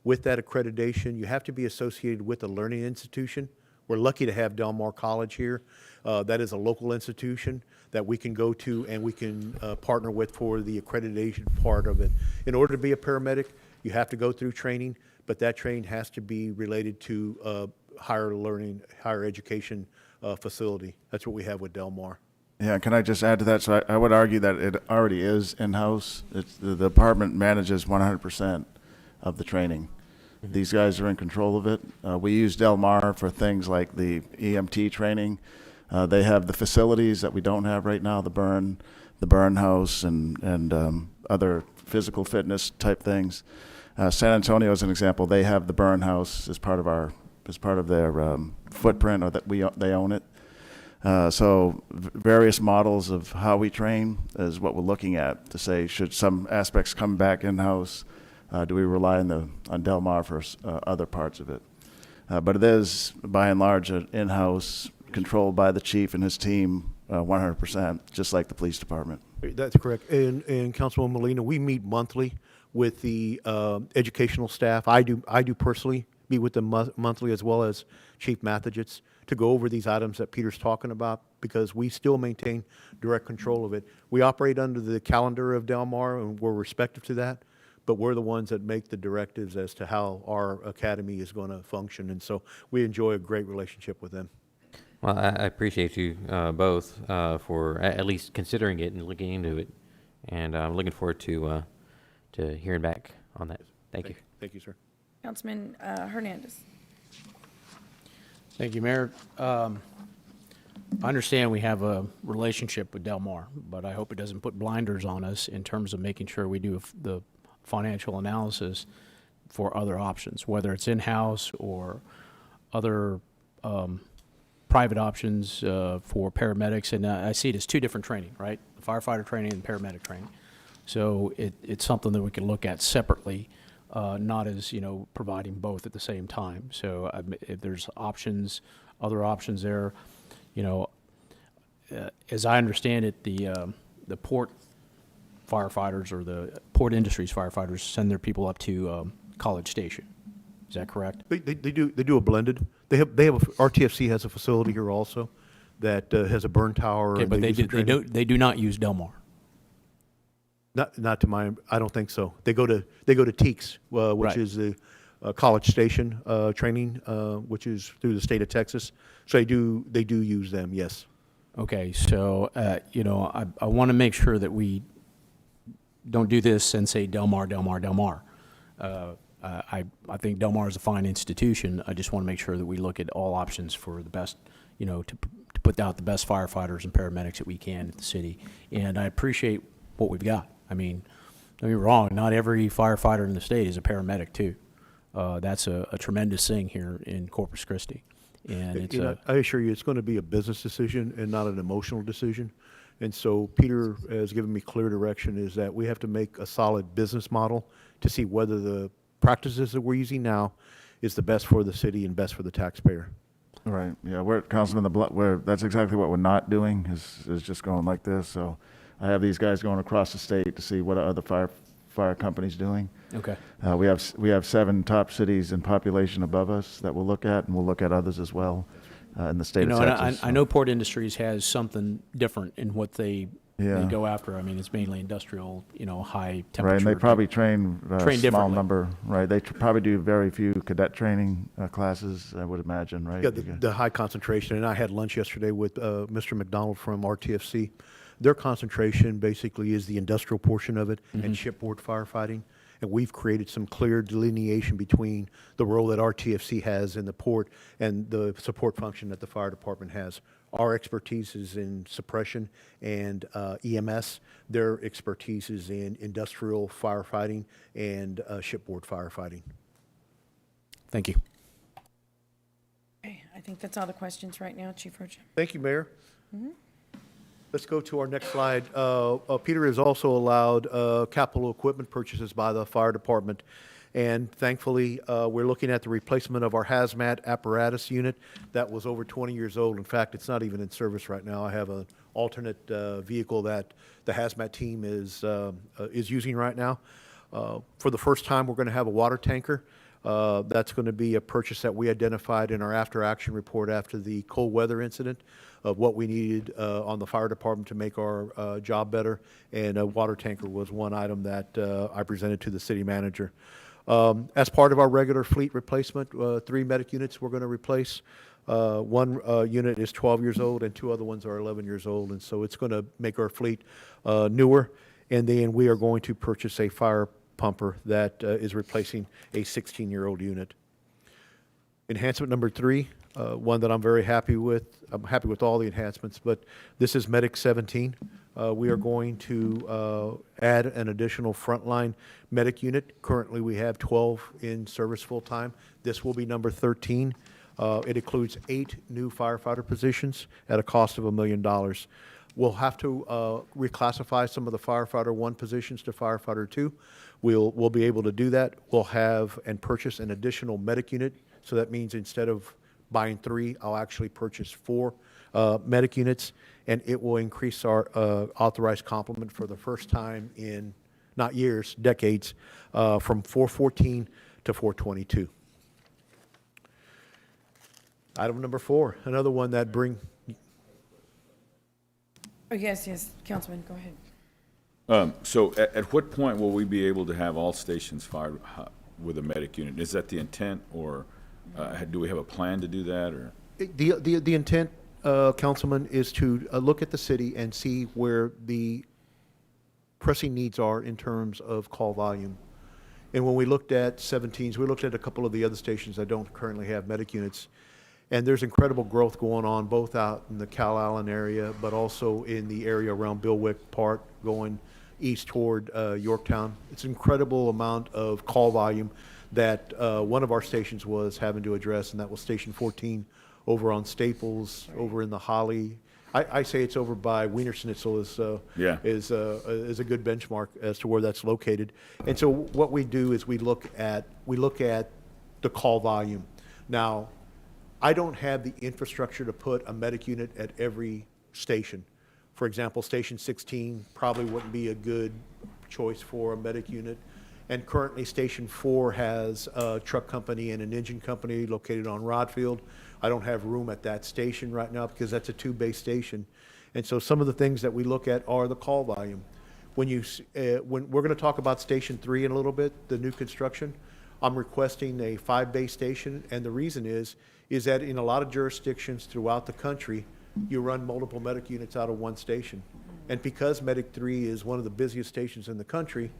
With that accreditation, you have to be associated with a learning institution. We're lucky to have Del Mar College here. That is a local institution that we can go to and we can partner with for the accreditation part of it. In order to be a paramedic, you have to go through training, but that training has to be related to higher learning, higher education facility. That's what we have with Del Mar. Yeah, can I just add to that? So I would argue that it already is in-house. The department manages 100% of the training. These guys are in control of it. We use Del Mar for things like the EMT training. They have the facilities that we don't have right now, the burn house and other physical fitness type things. San Antonio is an example. They have the burn house as part of their footprint, or that they own it. So various models of how we train is what we're looking at to say, should some aspects come back in-house? Do we rely on Del Mar for other parts of it? But it is, by and large, in-house, controlled by the chief and his team 100%, just like the police department. That's correct. And Councilwoman Molina, we meet monthly with the educational staff. I do personally meet with them monthly, as well as Chief Mathagets, to go over these items that Peter's talking about, because we still maintain direct control of it. We operate under the calendar of Del Mar, and we're respective to that, but we're the ones that make the directives as to how our academy is going to function, and so we enjoy a great relationship with them. Well, I appreciate you both for at least considering it and looking into it, and I'm looking forward to hearing back on that. Thank you. Thank you, sir. Councilman Hernandez. Thank you, Mayor. I understand we have a relationship with Del Mar, but I hope it doesn't put blinders on us in terms of making sure we do the financial analysis for other options, whether it's in-house or other private options for paramedics. And I see it as two different training, right? Firefighter training and paramedic training. So it's something that we can look at separately, not as, providing both at the same time. So if there's options, other options there, as I understand it, the port firefighters or the port industries firefighters send their people up to College Station. Is that correct? They do a blended. RTFC has a facility here also that has a burn tower. Okay, and but do some training. they do not use Del Mar. Not to my, I don't think so. They go to TEACS, which Right. is the College Station training, which is through the state of Texas. So they do use them, yes. Okay, so, I want to make sure that we don't do this and say Del Mar, Del Mar, Del Mar. I think Del Mar is a fine institution. I just want to make sure that we look at all options for the best, to put out the best firefighters and paramedics that we can at the city. And I appreciate what we've got. I mean, don't get me wrong, not every firefighter in the state is a paramedic too. That's a tremendous thing here in Corpus Christi. And it's I assure you, it's going to be a business decision and not an emotional decision. And so Peter has given me clear direction is that we have to make a solid business model to see whether the practices that we're using now is the best for the city and best for the taxpayer. Right, yeah, we're, Councilman, that's exactly what we're not doing, is just going like this. So I have these guys going across the state to see what are other fire companies doing. okay. We have 7 top cities in population above us that we'll look at, and we'll look at others as well in the state of And Texas. I know Port Industries has something different in what they Yeah. go after. I mean, it's mainly industrial, high temperature. Right, and they probably train a Train small differently. number, right? They probably do very few cadet training classes, I would imagine, right? Yeah, the high concentration, and I had lunch yesterday with Mr. McDonald from RTFC. Their concentration basically is the industrial portion of it and shipboard firefighting. And we've created some clear delineation between the role that RTFC has in the port and the support function that the fire department has. Our expertise is in suppression and EMS. Their expertise is in industrial firefighting and shipboard firefighting. Thank you. Okay, I think that's all the questions right now, Chief Rocha. Thank you, Mayor. Let's go to our next slide. Peter has also allowed capital equipment purchases by the fire department. And thankfully, we're looking at the replacement of our hazmat apparatus unit that was over 20 years old. In fact, it's not even in service right now. I have an alternate vehicle that the hazmat team is using right now. For the first time, we're going to have a water tanker. That's going to be a purchase that we identified in our after-action report after the cold weather incident of what we needed on the fire department to make our job better. And a water tanker was one item that I presented to the city manager. As part of our regular fleet replacement, 3 medic units we're going to replace. One unit is 12 years old and 2 other ones are 11 years old. And so it's going to make our fleet newer. And then we are going to purchase a fire pumper that is replacing a 16-year-old unit. Enhancement number 3, one that I'm very happy with. I'm happy with all the enhancements, but this is Medic 17. We are going to add an additional frontline medic unit. Currently, we have 12 in service full-time. This will be number 13. It includes 8 new firefighter positions at a cost of $1 million. We'll have to reclassify some of the firefighter 1 positions to firefighter 2. We'll be able to do that. We'll have and purchase an additional medic unit. So that means instead of buying 3, I'll actually purchase 4 medic units, and it will increase our authorized complement for the first time in, not years, decades, from 414 to 422. Item number 4, another one that Oh, yes, Councilman, go ahead. So at what point will we be able to have all stations fired with a medic unit? Is that the intent, or do we have a plan to do that, or? The intent, Councilman, is to look at the city and see where the pressing needs are in terms of call volume. And when we looked at 17s, we looked at a couple of the other stations that don't currently have medic units. And there's incredible growth going on both out in the Calallen area, but also in the area around Billwick Park going east toward Yorktown. It's an incredible amount of call volume that one of our stations was having to address, and that was Station 14 over on Staples, over in the Holly. I say it's over by Wiener Schnitzel is a good benchmark as to where that's located. And so what we do is we look at the call volume. Now, I don't have the infrastructure to put a medic unit at every station. For example, Station 16 probably wouldn't be a good choice for a medic unit. And currently, Station 4 has a truck company and an engine company located on Rodfield. I don't have room at that station right now because that's a two-base station. And so some of the things that we look at are the call volume. When we're going to talk about Station 3 in a little bit, the new construction, I'm requesting a 5-base station, and the reason is that in a lot of jurisdictions throughout the country, you run multiple medic units out of one station. And because Medic 3 is one of the busiest stations in the country,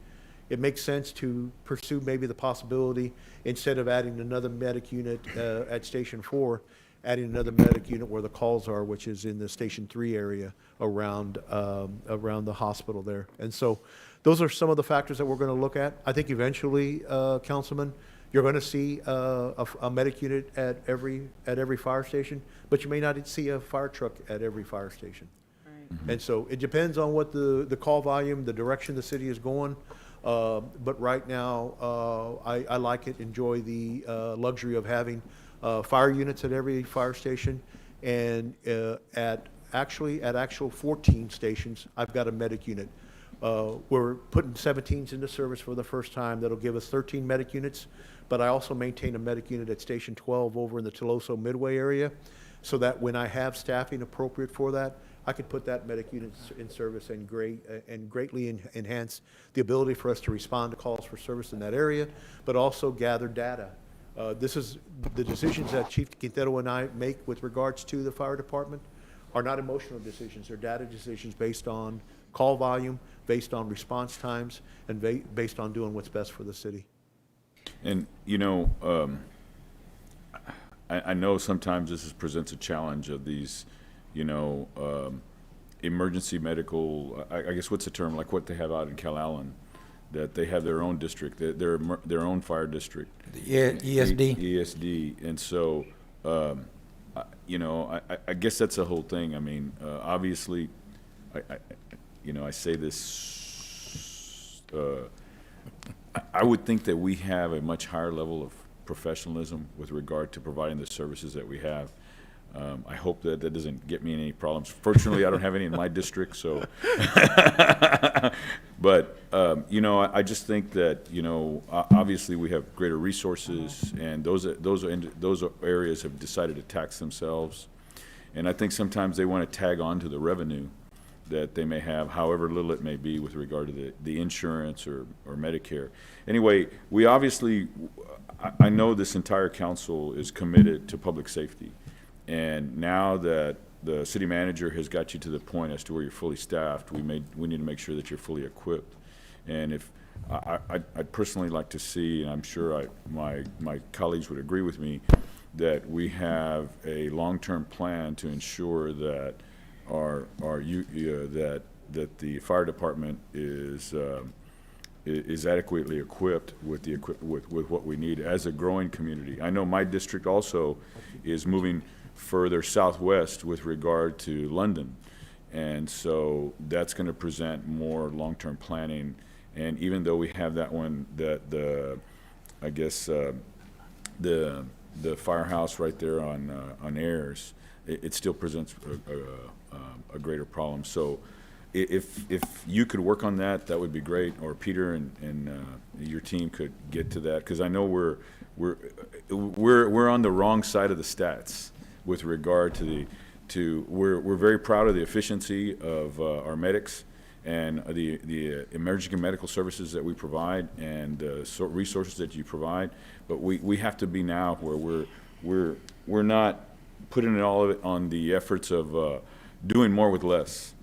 it makes sense to pursue maybe the possibility, instead of adding another medic unit at Station 4, adding another medic unit where the calls are, which is in the Station 3 area around the hospital there. And so those are some of the factors that we're going to look at. I think eventually, Councilman, you're going to see a medic unit at every fire station, but you may not see a fire truck at every fire station. Right. And so it depends on what the call volume, the direction the city is going. But right now, I like it, enjoy the luxury of having fire units at every fire station. And at actual 14 stations, I've got a medic unit. We're putting 17s into service for the first time. That'll give us 13 medic units. But I also maintain a medic unit at Station 12 over in the Toloso Midway area, so that when I have staffing appropriate for that, I could put that medic unit in service and greatly enhance the ability for us to respond to calls for service in that area, but also gather data. This is the decisions that Chief Quintero and I make with regards to the fire department are not emotional decisions. They're data decisions based on call volume, based on response times, and based on doing what's best for the city. And, I know sometimes this presents a challenge of these, emergency medical, I guess what's the term, like what they have out in Calallen, that they have their own district, their own fire district. ESD. ESD. And so, I guess that's the whole thing. I mean, obviously, I say this, I would think that we have a much higher level of professionalism with regard to providing the services that we have. I hope that doesn't get me in any problems. Fortunately, I don't have any in my district, so. But, I just think that, obviously we have greater resources, and those areas have decided to tax themselves. And I think sometimes they want to tag on to the revenue that they may have, however little it may be with regard to the insurance or Medicare. Anyway, we obviously, I know this entire council is committed to public safety. And now that the city manager has got you to the point as to where you're fully staffed, we need to make sure that you're fully equipped. And if I'd personally like to see, and I'm sure my colleagues would agree with me, that we have a long-term plan to ensure that that the fire department is adequately equipped with what we need as a growing community. I know my district also is moving further southwest with regard to London, and so that's going to present more long-term planning. And even though we have that one, the firehouse right there on Ayers, it still presents a greater problem. So if you could work on that, that would be great. Or Peter and your team could get to that, because I know we're on the wrong side of the stats with regard to we're very proud of the efficiency of our medics and the emergency medical services that we provide and the resources that you provide. But we have to be now where we're not putting all of it on the efforts of doing more with less.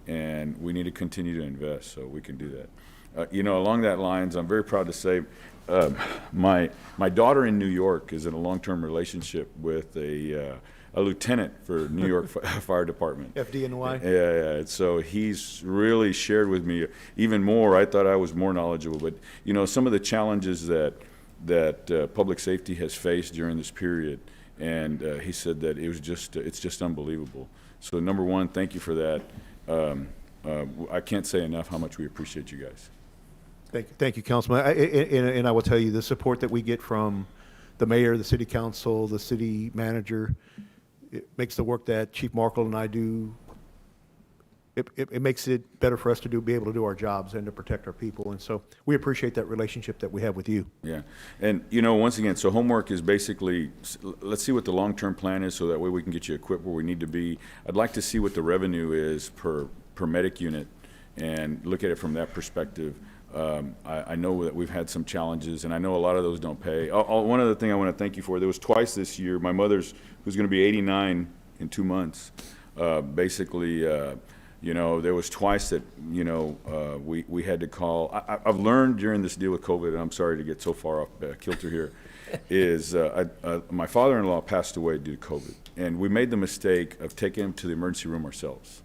and we need to continue to invest so we can do that. Along that lines, I'm very proud to say my daughter in New York is in a long-term relationship with a lieutenant for New York Fire Department. FDNY? Yeah. So he's really shared with me even more. I thought I was more knowledgeable, but some of the challenges that public safety has faced during this period, and he said that it's just unbelievable. So number one, thank you for that. I can't say enough how much we appreciate you guys. Thank you, Councilman. And I will tell you, the support that we get from the mayor, the city council, the city manager, it makes the work that Chief Markle and I do, it makes it better for us to be able to do our jobs and to protect our people. And so we appreciate that relationship that we have with you. Yeah. And, once again, so homework is basically, let's see what the long-term plan is so that way we can get you equipped where we need to be. I'd like to see what the revenue is per medic unit and look at it from that perspective. I know that we've had some challenges, and I know a lot of those don't pay. One other thing I want to thank you for, there was twice this year, my mother's, who's going to be 89 in 2 months, there was twice that, we had to call. I've learned during this deal with COVID, and I'm sorry to get so far off kilter here, is my father-in-law passed away due to COVID, and we made the mistake of taking him to the emergency room ourselves.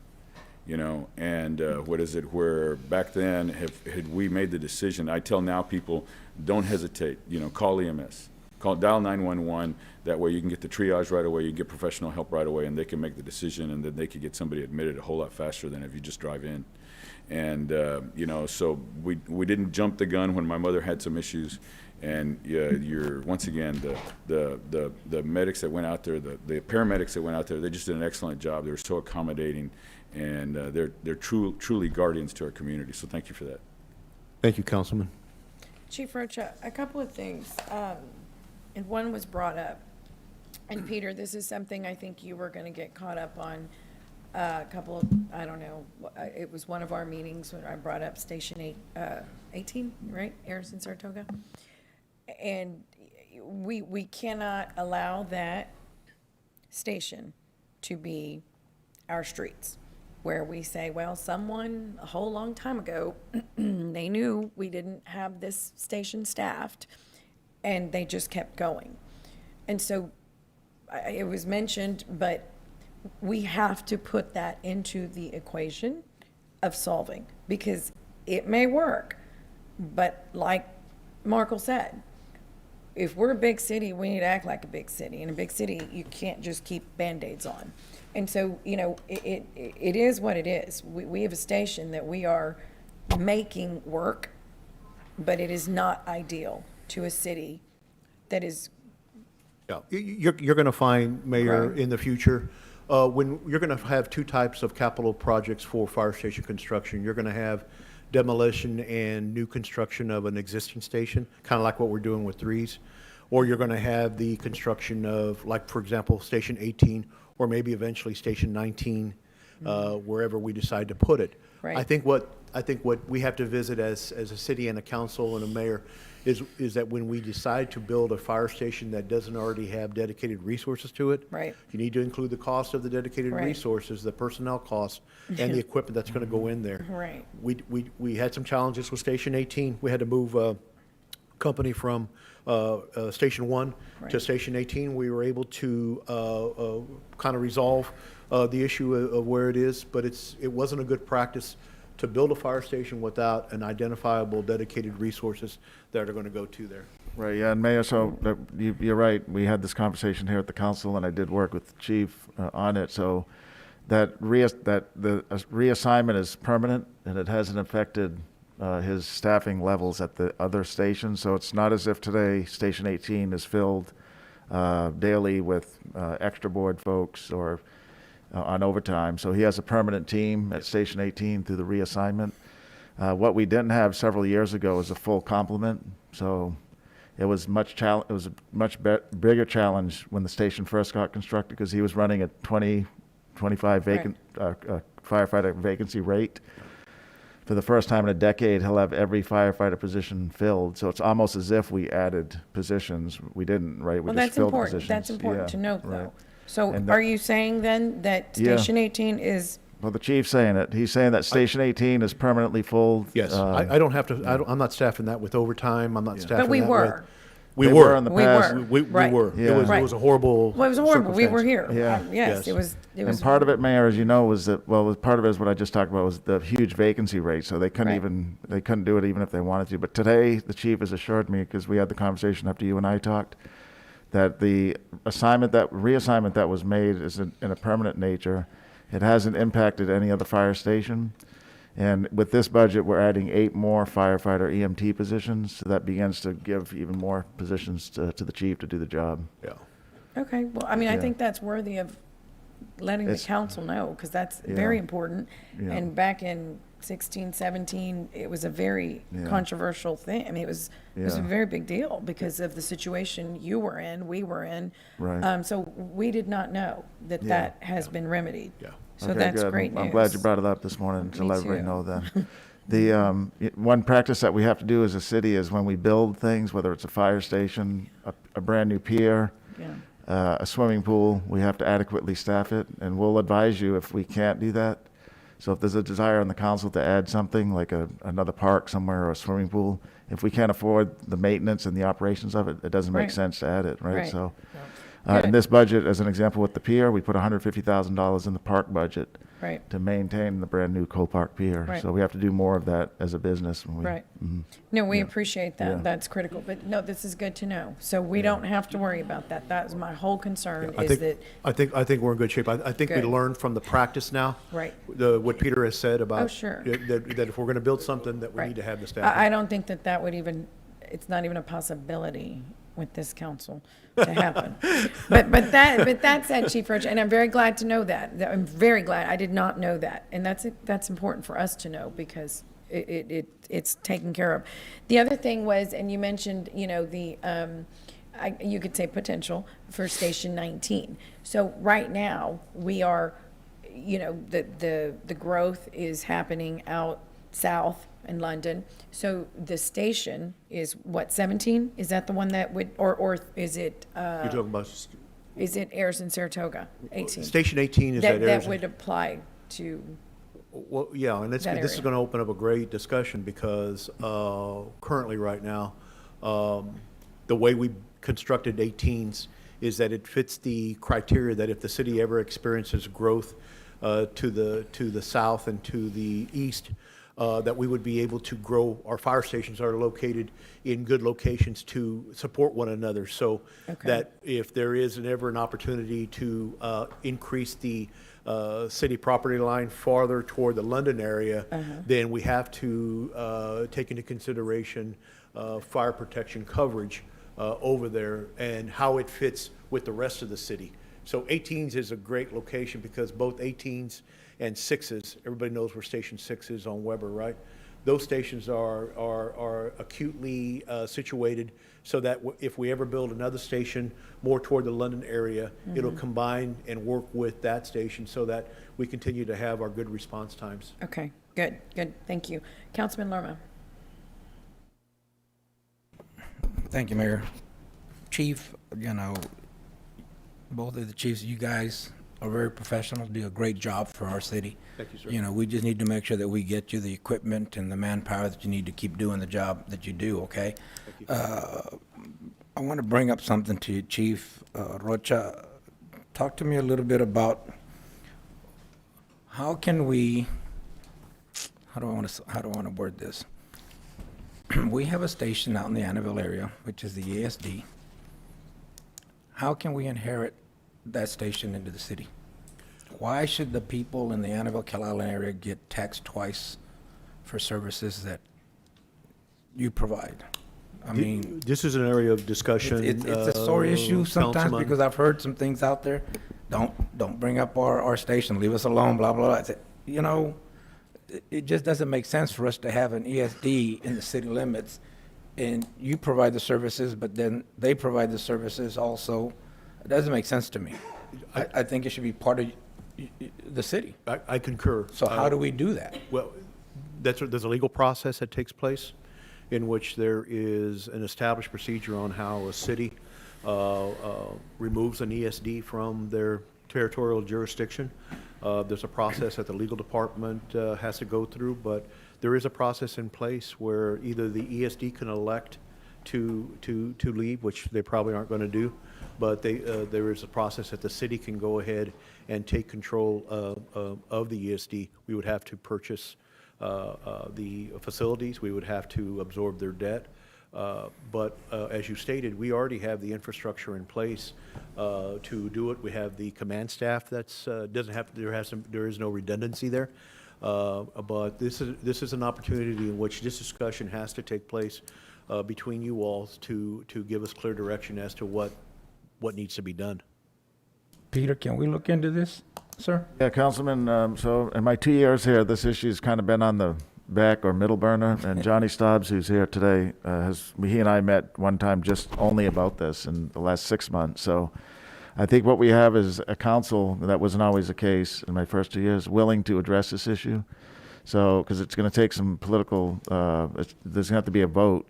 Where back then, had we made the decision, I tell now people, don't hesitate, call EMS, dial 911, that way you can get the triage right away, you get professional help right away, and they can make the decision, and then they can get somebody admitted a whole lot faster than if you just drive in. And, so we didn't jump the gun when my mother had some issues, and once again, the medics that went out there, the paramedics that went out there, they just did an excellent job. They were so accommodating, and they're truly guardians to our community. So thank you for that. Thank you, Councilman. Chief Rocha, a couple of things, and one was brought up. And Peter, this is something I think you were going to get caught up on a couple of, I don't know, it was one of our meetings when I brought up Station 18, right? Harrison, Saratoga. And we cannot allow that station to be our streets, where we say, well, someone a whole long time ago, they knew we didn't have this station staffed, and they just kept going. And so it was mentioned, but we have to put that into the equation of solving, because it may work, but like Markle said, if we're a big city, we need to act like a big city. In a big city, you can't just keep Band-Aids on. And so, it is what it is. We have a station that we are making work, but it is not ideal to a city that is. Yeah, you're going to find, Mayor, Right. in the future, when you're going to have two types of capital projects for fire station construction. You're going to have demolition and new construction of an existing station, kind of like what we're doing with threes, or you're going to have the construction of, like, for example, Station 18, or maybe eventually Station 19, wherever we decide to put it. Right. I think what we have to visit as a city and a council and a mayor is that when we decide to build a fire station that doesn't already have dedicated resources to it, Right. you need to include the cost of the dedicated Right. resources, the personnel costs, and the equipment that's going to go in there. Right. We had some challenges with Station 18. We had to move a company from Station 1 to Right. Station 18. We were able to kind of resolve the issue of where it is, but it wasn't a good practice to build a fire station without an identifiable dedicated resources that are going to go to there. Right, yeah, and Mayor, so you're right. We had this conversation here at the council, and I did work with the chief on it. So the reassignment is permanent, and it hasn't affected his staffing levels at the other stations. So it's not as if today Station 18 is filled daily with extra board folks or on overtime. So he has a permanent team at Station 18 through the reassignment. What we didn't have several years ago is a full complement. So it was a much bigger challenge when the station first got constructed, because he was running a 25 firefighter vacancy rate. For the first time in a decade, he'll have every firefighter position filled. So it's almost as if we added positions. We didn't, right? We Well, just that's filled important. positions. That's important Yeah, to note, right. though. So And are you saying then that Yeah. Station 18 is Well, the chief's saying it. He's saying that Station 18 is permanently full. Yes, I don't have to, I'm not staffing that with overtime, I'm not staffing that But we with. were. We They were. in the We past. were. We Right. were. Yeah. It Right. was a horrible Well, it was horrible. We were circumstance. here. Yeah. Yes, Yes. it was. It was. And part of it, Mayor, as you know, was that, well, part of it is what I just talked about was the huge vacancy rate. So they couldn't Right. they couldn't do it even if they wanted to. But today, the chief has assured me, because we had the conversation after you and I talked, that the reassignment that was made is in a permanent nature. It hasn't impacted any other fire station. And with this budget, we're adding 8 more firefighter EMT positions. So that begins to give even more positions to the chief to do the job. Yeah. Okay, well, I mean, I Yeah. think that's worthy of letting the It's- council know, because that's Yeah. very important. Yeah. And back in 16, 17, it was a very Yeah. controversial thing. I mean, it was a Yeah. very big deal because of the situation you were in, we were in. Right. So we did not know that Yeah. that has been remedied. Yeah. So Okay, that's good. great news. I'm glad you brought it up this morning to Me let everybody too. know that. One practice that we have to do as a city is when we build things, whether it's a fire station, a brand-new pier, Yeah. a swimming pool, we have to adequately staff it, and we'll advise you if we can't do that. So if there's a desire on the council to add something, like another park somewhere or a swimming pool, if we can't afford the maintenance and the operations of it, it doesn't make Right. sense to add it, right? Right. So, Good. in this budget, as an example with the pier, we put $150,000 in the park budget Right. to maintain the brand-new Cole-Park Pier. Right. So we have to do more of that as a business. when we- Right. Mhm. No, we appreciate Yeah. that. That's critical. But no, this is good to know. So we don't have to worry about that. That was my whole concern I is think, that, I think we're in good shape. I think we Good. learned from the practice now. Right. What Peter has said about. Oh, sure. That if we're going to build something, that we right. need to have the staff. I don't think that would even, it's not even a possibility with this council to happen. But that said, Chief Roach, and I'm very glad to know that. I'm very glad. I did not know that. And that's important for us to know because it's taken care of. The other thing was, and you mentioned, you could say potential for Station 19. So right now, we are, the growth is happening out south in London. So the station is what, 17? Is that the one that would, or is it, You're talking about is it Ayers and Saratoga? 18. Station 18 is that That Ayers. would apply to, Well, yeah, and this that is area. going to open up a great discussion because currently, right now, the way we constructed 18s is that it fits the criteria that if the city ever experiences growth to the south and to the east, that we would be able to grow. Our fire stations are located in good locations to support one another. So Okay. that if there is ever an opportunity to increase the city property line farther toward the London area, then we have to take into consideration fire protection coverage over there and how it fits with the rest of the city. So 18s is a great location because both 18s and 6s, everybody knows where Station 6 is on Weber, right? Those stations are acutely situated so that if we ever build another station more toward the London area, it'll combine and work with that station so that we continue to have our good response times. okay, good, thank you. Councilman Lerma. Thank you, Mayor. Chief, both of the chiefs, you guys are very professional, do a great job for our city. Thank you, sir. We just need to make sure that we get you the equipment and the manpower that you need to keep doing the job that you do, okay? I want to bring up something to you, Chief Rocha. Talk to me a little bit about how can we, how do I want to word this? We have a station out in the Annabelle area, which is the ESD. How can we inherit that station into the city? Why should the people in the Annabelle, Calallen area get taxed twice for services that you provide? I mean, This is an area of discussion. it's a sore issue sometimes Councilman. because I've heard some things out there. Don't bring up our station, leave us alone, blah, blah, blah. I said, it just doesn't make sense for us to have an ESD in the city limits and you provide the services, but then they provide the services also. It doesn't make sense to me. I think it should be part of the city. I concur. So how do we do that? Well, there's a legal process that takes place in which there is an established procedure on how a city removes an ESD from their territorial jurisdiction. There's a process that the legal department has to go through, but there is a process in place where either the ESD can elect to leave, which they probably aren't going to do, but there is a process that the city can go ahead and take control of the ESD. We would have to purchase the facilities. We would have to absorb their debt. But as you stated, we already have the infrastructure in place to do it. We have the command staff that's doesn't have there is no redundancy there. But this is an opportunity in which this discussion has to take place between you all to give us clear direction as to what needs to be done. Peter, can we look into this, sir? Yeah, Councilman, so in my 2 years here, this issue's kind of been on the back or middle burner, and Johnny Stobbs, who's here today, he and I met one time just only about this in the last 6 months. So I think what we have is a council, that wasn't always the case in my first 2 years, willing to address this issue. So, because it's going to take some political, there's going to have to be a vote.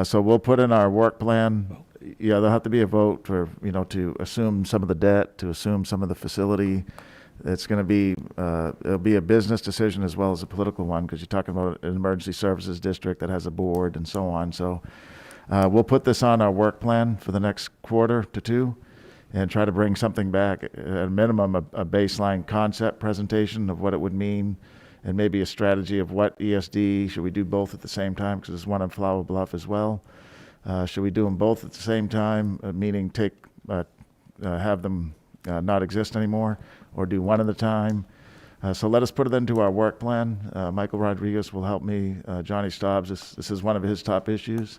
So we'll put in our work plan. Yeah, there'll have to be a vote for, to assume some of the debt, to assume some of the facility. It's going to be, it'll be a business decision as well as a political one, because you're talking about an emergency services district that has a board and so on. So we'll put this on our work plan for the next quarter to two and try to bring something back, at a minimum, a baseline concept presentation of what it would mean, and maybe a strategy of what ESD, should we do both at the same time, because there's one in Flower Bluff as well. Should we do them both at the same time, meaning have them not exist anymore, or do one at a time? So let us put it into our work plan. Michael Rodriguez will help me. Johnny Stobbs, this is one of his top issues,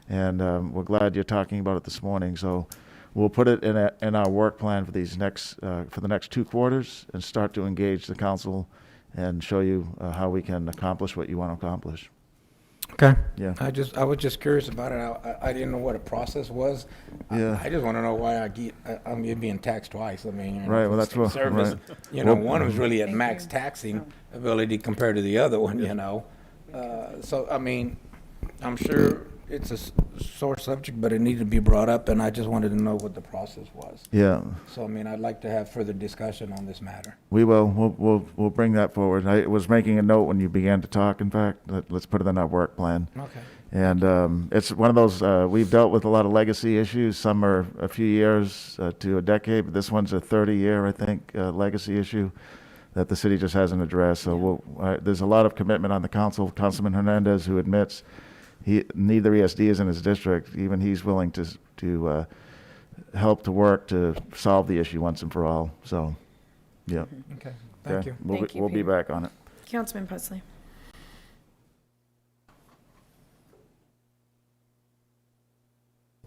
and we're glad you're talking about it this morning. So we'll put it in our work plan for these for the next 2 quarters, and start to engage the council and show you how we can accomplish what you want to accomplish. Okay. Yeah. I was just curious about it. I didn't know what a process was. Yeah. I just want to know why I'm being taxed twice. I mean, Right, well, that's what- service. right. One was really at max taxing ability compared to the other one. So I mean, I'm sure it's a sore subject, but it needed to be brought up, and I just wanted to know what the process was. Yeah. So I mean, I'd like to have further discussion on this matter. We will. We'll bring that forward. I was making a note when you began to talk, in fact, let's put it in our work plan. Okay. And it's one of those, we've dealt with a lot of legacy issues. Some are a few years to a decade, but this one's a 30-year, I think, legacy issue that the city just hasn't addressed. So there's a lot of commitment on the council. Councilman Hernandez, who admits neither ESD is in his district, even he's willing to help to work to solve the issue once and for all. So, yeah. Okay. Thank you. We'll be back on it. Councilman Pusley.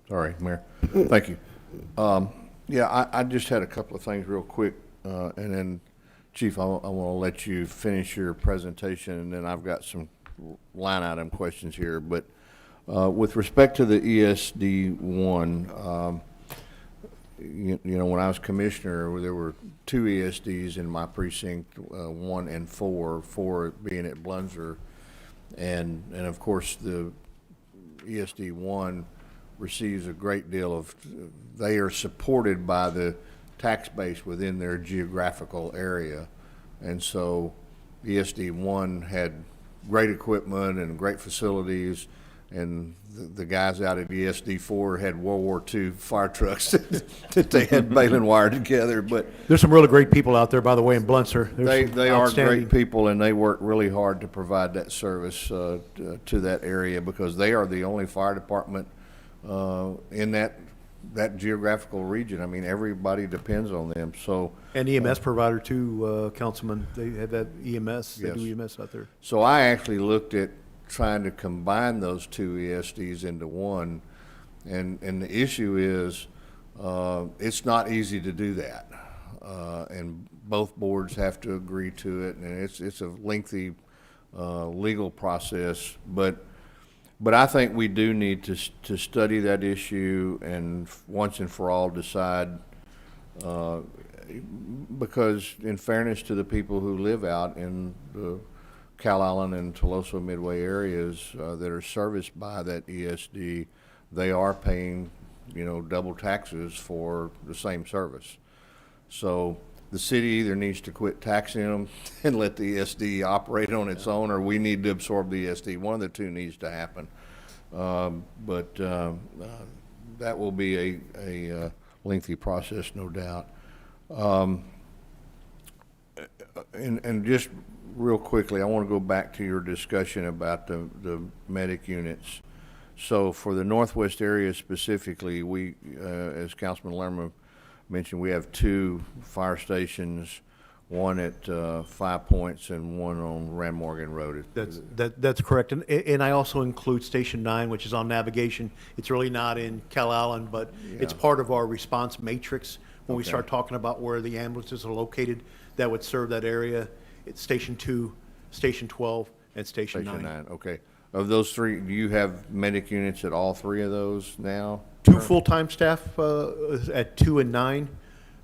Sorry, Mayor. Thank you. Yeah, I just had a couple of things real quick, and then, Chief, I want to let you finish your presentation, and then I've got some line item questions here. But with respect to the ESD one, when I was commissioner, there were 2 ESDs in my precinct, 1 and 4 being at Blunzer, and of course the ESD 1 receives a great deal of, they are supported by the tax base within their geographical area. And so ESD 1 had great equipment and great facilities, and the guys out at ESD 4 had World War II fire trucks that they had baling wire together. But There's some really great people out there, by the way, in Blunzer. they are great people, and they work really hard to provide that service to that area, because they are the only fire department in that geographical region. I mean, everybody depends on them. So And EMS provider too, Councilman. They have that EMS. They Yes. do EMS out there. So I actually looked at trying to combine those 2 ESDs into one, and the issue is it's not easy to do that, and both boards have to agree to it, and it's a lengthy legal process. But I think we do need to study that issue and once and for all decide, because in fairness to the people who live out in the Cal Island and Toloso Midway areas that are serviced by that ESD, they are paying, double taxes for the same service. So the city either needs to quit taxing them and let the ESD operate on its own, or we need to absorb the ESD. One of the two needs to happen. But that will be a lengthy process, no doubt. And just real quickly, I want to go back to your discussion about the medic units. So for the Northwest area specifically, we, as Councilman Lerman mentioned, we have 2 fire stations, one at 5 Points and one on Rand Morgan Road. That's correct. And I also include Station 9, which is on navigation. It's really not in Calallen, but it's part of our response matrix. When we start talking about where the ambulances are located that would serve that area, it's Station 2, Station 12, and Station 9. Okay. Of those 3, do you have medic units at all 3 of those now? 2 full-time staff at 2 and 9.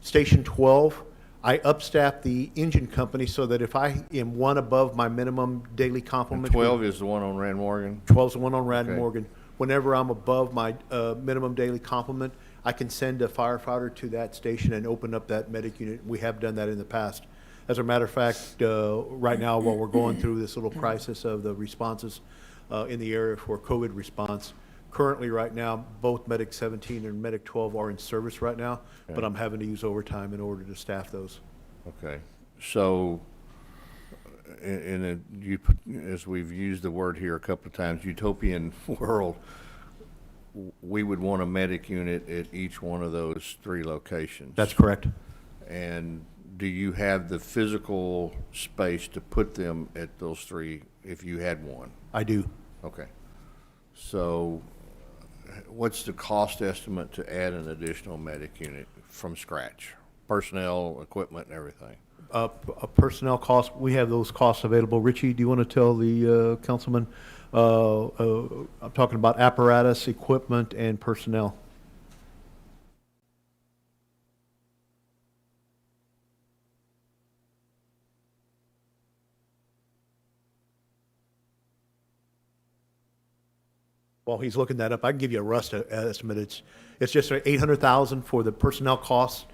Station 12, I upstaff the engine company so that if I am one above my minimum daily And complement. 12 is the one on Rand Morgan? 12 is the one on Rand Okay. Morgan. Whenever I'm above my minimum daily complement, I can send a firefighter to that station and open up that medic unit. We have done that in the past. As a matter of fact, right now, while we're going through this little crisis of the responses in the area for COVID response, currently right now, both Medic 17 and Medic 12 are in service right now, but I'm having to use overtime in order to staff those. Okay. So, as we've used the word here a couple of times, utopian world, we would want a medic unit at each one of those 3 locations. That's correct. And do you have the physical space to put them at those 3 if you had one? I do. Okay. So what's the cost estimate to add an additional medic unit from scratch? Personnel, equipment, and everything? A personnel cost, we have those costs available. Richie, do you want to tell the councilman? I'm talking about apparatus, equipment, and personnel. While he's looking that up, I can give you a rough estimate. It's just $800,000 for the personnel costs,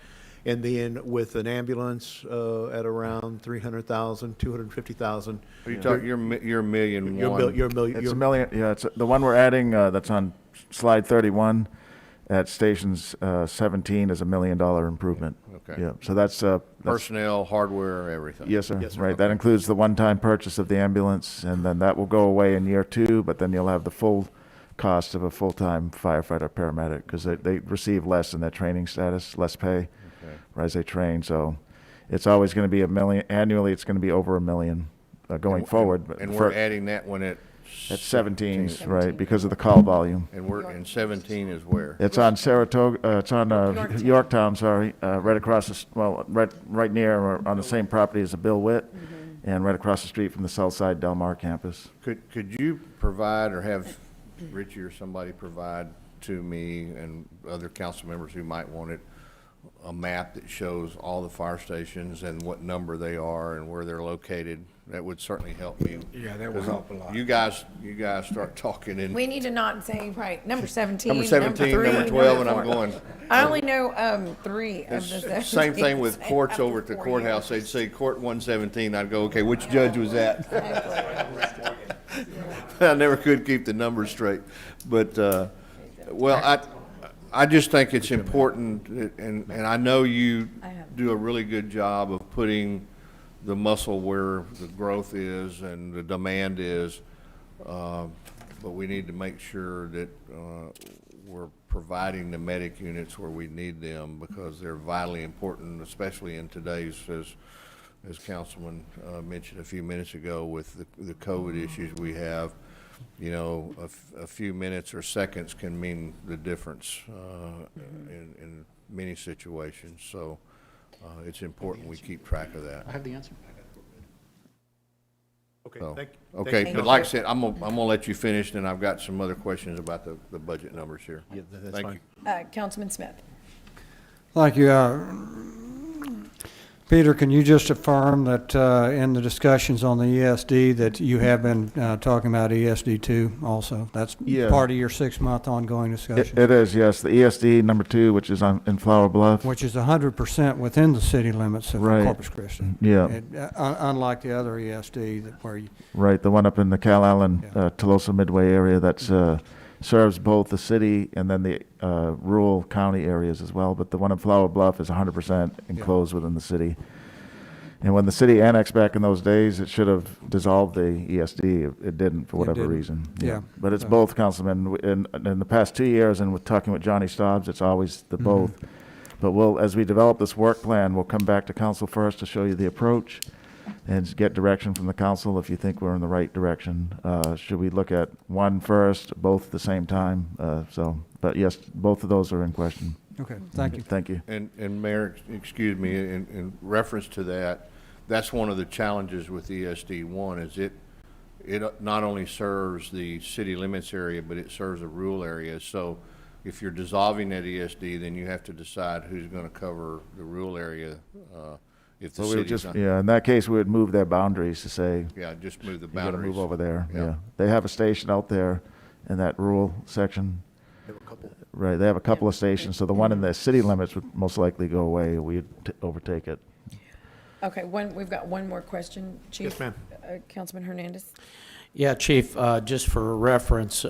and then with an ambulance at around $300,000, $250,000. Are you talking, you're $1.1 million? You're a million. It's a million, yeah, it's, the one we're adding, that's on slide 31 at stations 17 is $1 million improvement. Okay. Yeah, so that's, Personnel, hardware, everything? yes, sir, Yes, sir. right. That includes the one-time purchase of the ambulance, and then that will go away in year 2, but then you'll have the full cost of a full-time firefighter paramedic, because they receive less in their training status, less pay as they train. So it's always going to be $1 million annually. It's going to be over $1 million going forward. But And for- we're adding that one at 17, right, because of the call volume. And 17 is where? It's on Saratoga, it's on Yorktown, sorry, right across, right near, or on the same property as the Bill Witt, and right across the street from the Southside Del Mar campus. Could you provide, or have Richie or somebody provide to me and other council members who might want it, a map that shows all the fire stations and what number they are and where they're located? That would certainly help me. Yeah, that would help a lot. You guys start talking and We need to not say, right, number 17, number 17, number 3, number 12, and number I'm 4. going. I only know 3 of the 17. Same thing with courts after over at the 4 courthouse. They'd say court 117. I'd go, okay, which judge was that? I never could keep the numbers straight. But, well, I just think it's important, and I know you do a really good job of putting the muscle where the growth is and the demand is, but we need to make sure that we're providing the medic units where we need them, because they're vitally important, especially in today's, as Councilman mentioned a few minutes ago, with the COVID issues we have. You know, a few minutes or seconds can mean the difference in many situations. So it's important we keep track of that. I have the answer. Okay, So, thank okay, you. but like I said, I'm gonna let you finish, and I've got some other questions about the budget numbers here. Yeah, that's Thank fine. you. Councilman Smith. Thank you. Peter, can you just affirm that in the discussions on the ESD that you have been talking about ESD 2 also? That's Yeah. part of your 6-month ongoing discussion, It is, yes. The ESD number 2, which is in Flower Bluff. which is 100% within the city limits of Right. Corpus Christi. Yeah. Unlike the other ESD where you, Right, the one up in the Cal Allen, Yeah. Tolosa Midway area that's serves both the city and then the rural county areas as well. But the one in Flower Bluff is 100% enclosed within the city. And when the city annexed back in those days, it should have dissolved the ESD. It didn't for whatever didn't. reason. Yeah. But it's both, Councilman. In the past 2 years, and with talking with Johnny Stobbs, it's always the both. But as we develop this work plan, we'll come back to council first to show you the approach and get direction from the council if you think we're in the right direction. Should we look at one first, both at the same time? But yes, both of those are in question. okay, thank you. Thank you. And Mayor, excuse me, in reference to that, that's one of the challenges with ESD 1 is it not only serves the city limits area, but it serves a rural area. So if you're dissolving that ESD, then you have to decide who's going to cover the rural area, if the So we would city's just, not. in that case, we would move their boundaries to say, Yeah, just move the you gotta boundaries. move over there, Yeah. yeah. They have a station out there in that rural section. Right, they have a couple of stations, so the one in the city limits would most likely go away, we'd overtake it. Okay, we've got one more question, Chief. Yes, ma'am. Councilman Hernandez. Yeah, Chief, just for reference,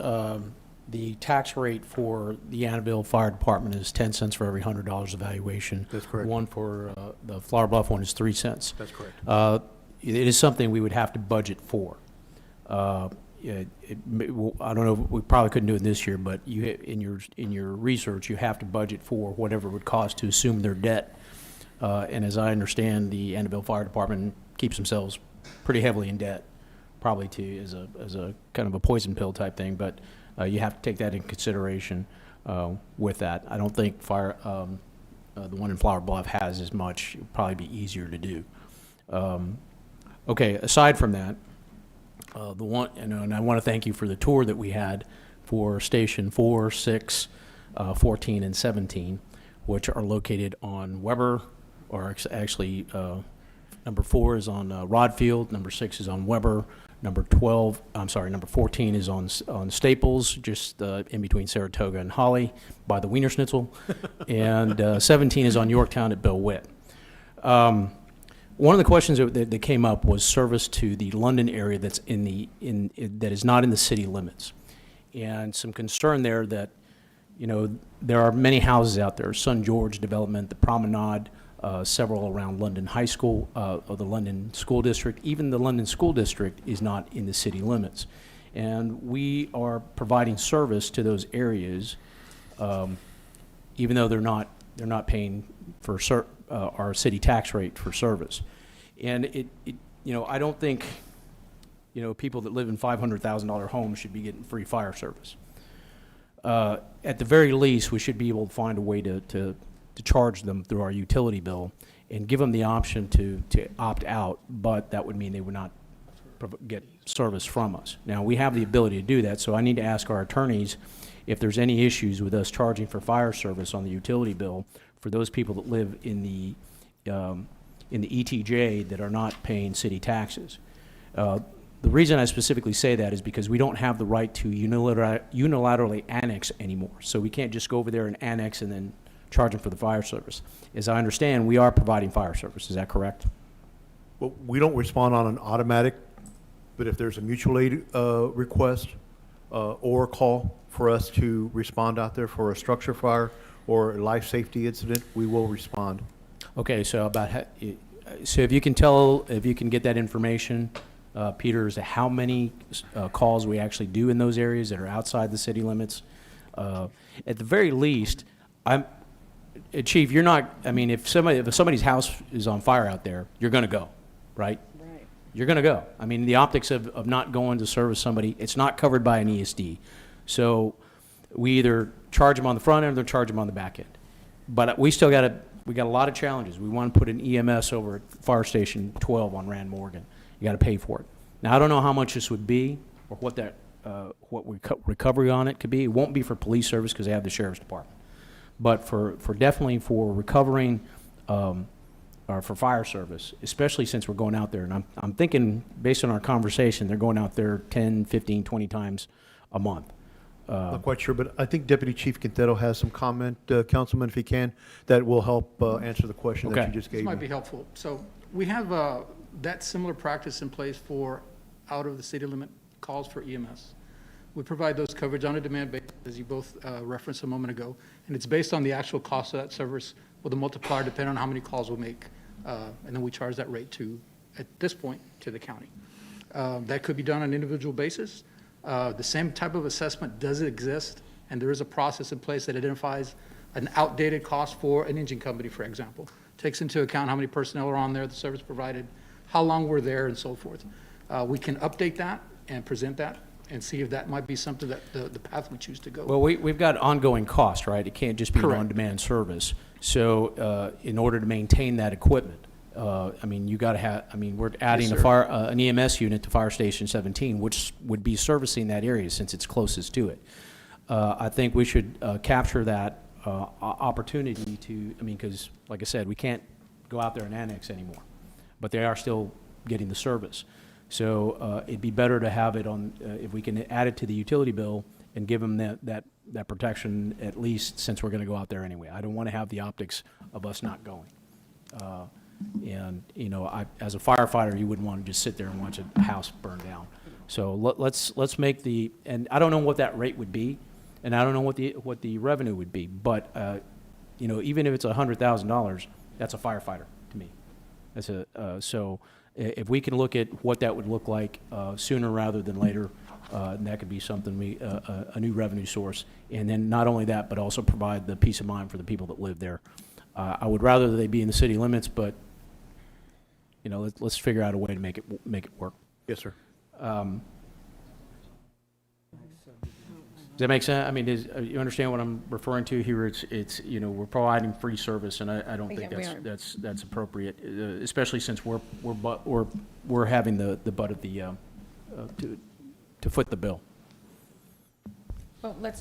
the tax rate for the Annabelle Fire Department is 10 cents for every $100 evaluation. That's correct. One for the Flower Bluff one is 3 cents. That's correct. It is something we would have to budget for. I don't know, we probably couldn't do it this year, but in your research, you have to budget for whatever it would cost to assume their debt. And as I understand, the Annabelle Fire Department keeps themselves pretty heavily in debt, probably as a kind of a poison pill type thing, but you have to take that in consideration with that. I don't think the one in Flower Bluff has as much. It'd probably be easier to do. Okay, aside from that, the one, and I want to thank you for the tour that we had for Station 4, 6, 14, and 17, which are located on Weber, or actually number 4 is on Rodfield, number 6 is on Weber, number 14 is on Staples, just in between Saratoga and Holly by the Wiener Schnitzel, and 17 is on Yorktown at Bill Witt. One of the questions that came up was service to the London area that's that is not in the city limits, and some concern there that, there are many houses out there, Sun George Development, the Promenade, several around London High School, or the London School District. Even the London School District is not in the city limits, and we are providing service to those areas, even though they're not paying for our city tax rate for service. And I don't think, people that live in $500,000 homes should be getting free fire service. At the very least, we should be able to find a way to charge them through our utility bill and give them the option to opt out, but that would mean they would not get service from us. Now, we have the ability to do that, so I need to ask our attorneys if there's any issues with us charging for fire service on the utility bill for those people that live in the ETJ that are not paying city taxes. The reason I specifically say that is because we don't have the right to unilaterally annex anymore. So we can't just go over there and annex and then charge them for the fire service. As I understand, we are providing fire service. Is that correct? Well, we don't respond on an automatic, but if there's a mutual aid request or a call for us to respond out there for a structure fire or a life safety incident, we will respond. Okay, so if you can get that information, Peter, as to how many calls we actually do in those areas that are outside the city limits. At the very least, Chief, you're not, if somebody's house is on fire out there, you're going to go, right? Right. You're going to go. The optics of not going to service somebody, it's not covered by an ESD. So we either charge them on the front end or charge them on the back end. But we got a lot of challenges. We want to put an EMS over at Fire Station 12 on Rand Morgan. You got to pay for it. Now, I don't know how much this would be or what recovery on it could be. It won't be for police service because they have the sheriff's department. But for definitely for recovering or for fire service, especially since we're going out there. And I'm thinking, based on our conversation, they're going out there 10, 15, 20 times a month. Not quite sure, but I think Deputy Chief Quintero has some comment, Councilman, if he can, that will help answer the question that Okay. you just This gave might me. be helpful. So we have that similar practice in place for out of the city limit calls for EMS. We provide those coverage on a demand basis, as you both referenced a moment ago, and it's based on the actual cost of that service with a multiplier depending on how many calls we make, and then we charge that rate to, at this point, to the county. That could be done on an individual basis. The same type of assessment does exist, and there is a process in place that identifies an outdated cost for an engine company, for example. Takes into account how many personnel are on there, the service provided, how long we're there, and so forth. We can update that and present that and see if that might be something that the path we choose to go. Well, we've got ongoing cost, right? It can't just be an Correct. on-demand service. So in order to maintain that equipment, I mean, you got to have, I mean, we're adding Yes, a sir. an EMS unit to Fire Station 17, which would be servicing that area since it's closest to it. I think we should capture that opportunity to, I mean, because like I said, we can't go out there and annex anymore, but they are still getting the service. So it'd be better to have it on, if we can add it to the utility bill and give them that protection, at least since we're going to go out there anyway. I don't want to have the optics of us not going. And, you know, as a firefighter, you wouldn't want to just sit there and watch a house burn down. So let's make the, and I don't know what that rate would be, and I don't know what the revenue would be, but, you know, even if it's $100,000, that's a firefighter to me. That's so if we can look at what that would look like sooner rather than later, that could be something a new revenue source. And then not only that, but also provide the peace of mind for the people that live there. I would rather they be in the city limits, but you know, let's figure out a way to make it work. Yes, sir. Does that make sense? I mean, you understand what I'm referring to here? It's you know, we're providing free service, and I don't think Yeah, we are. that's appropriate, especially since we're having the butt of the to foot the bill. Well, we're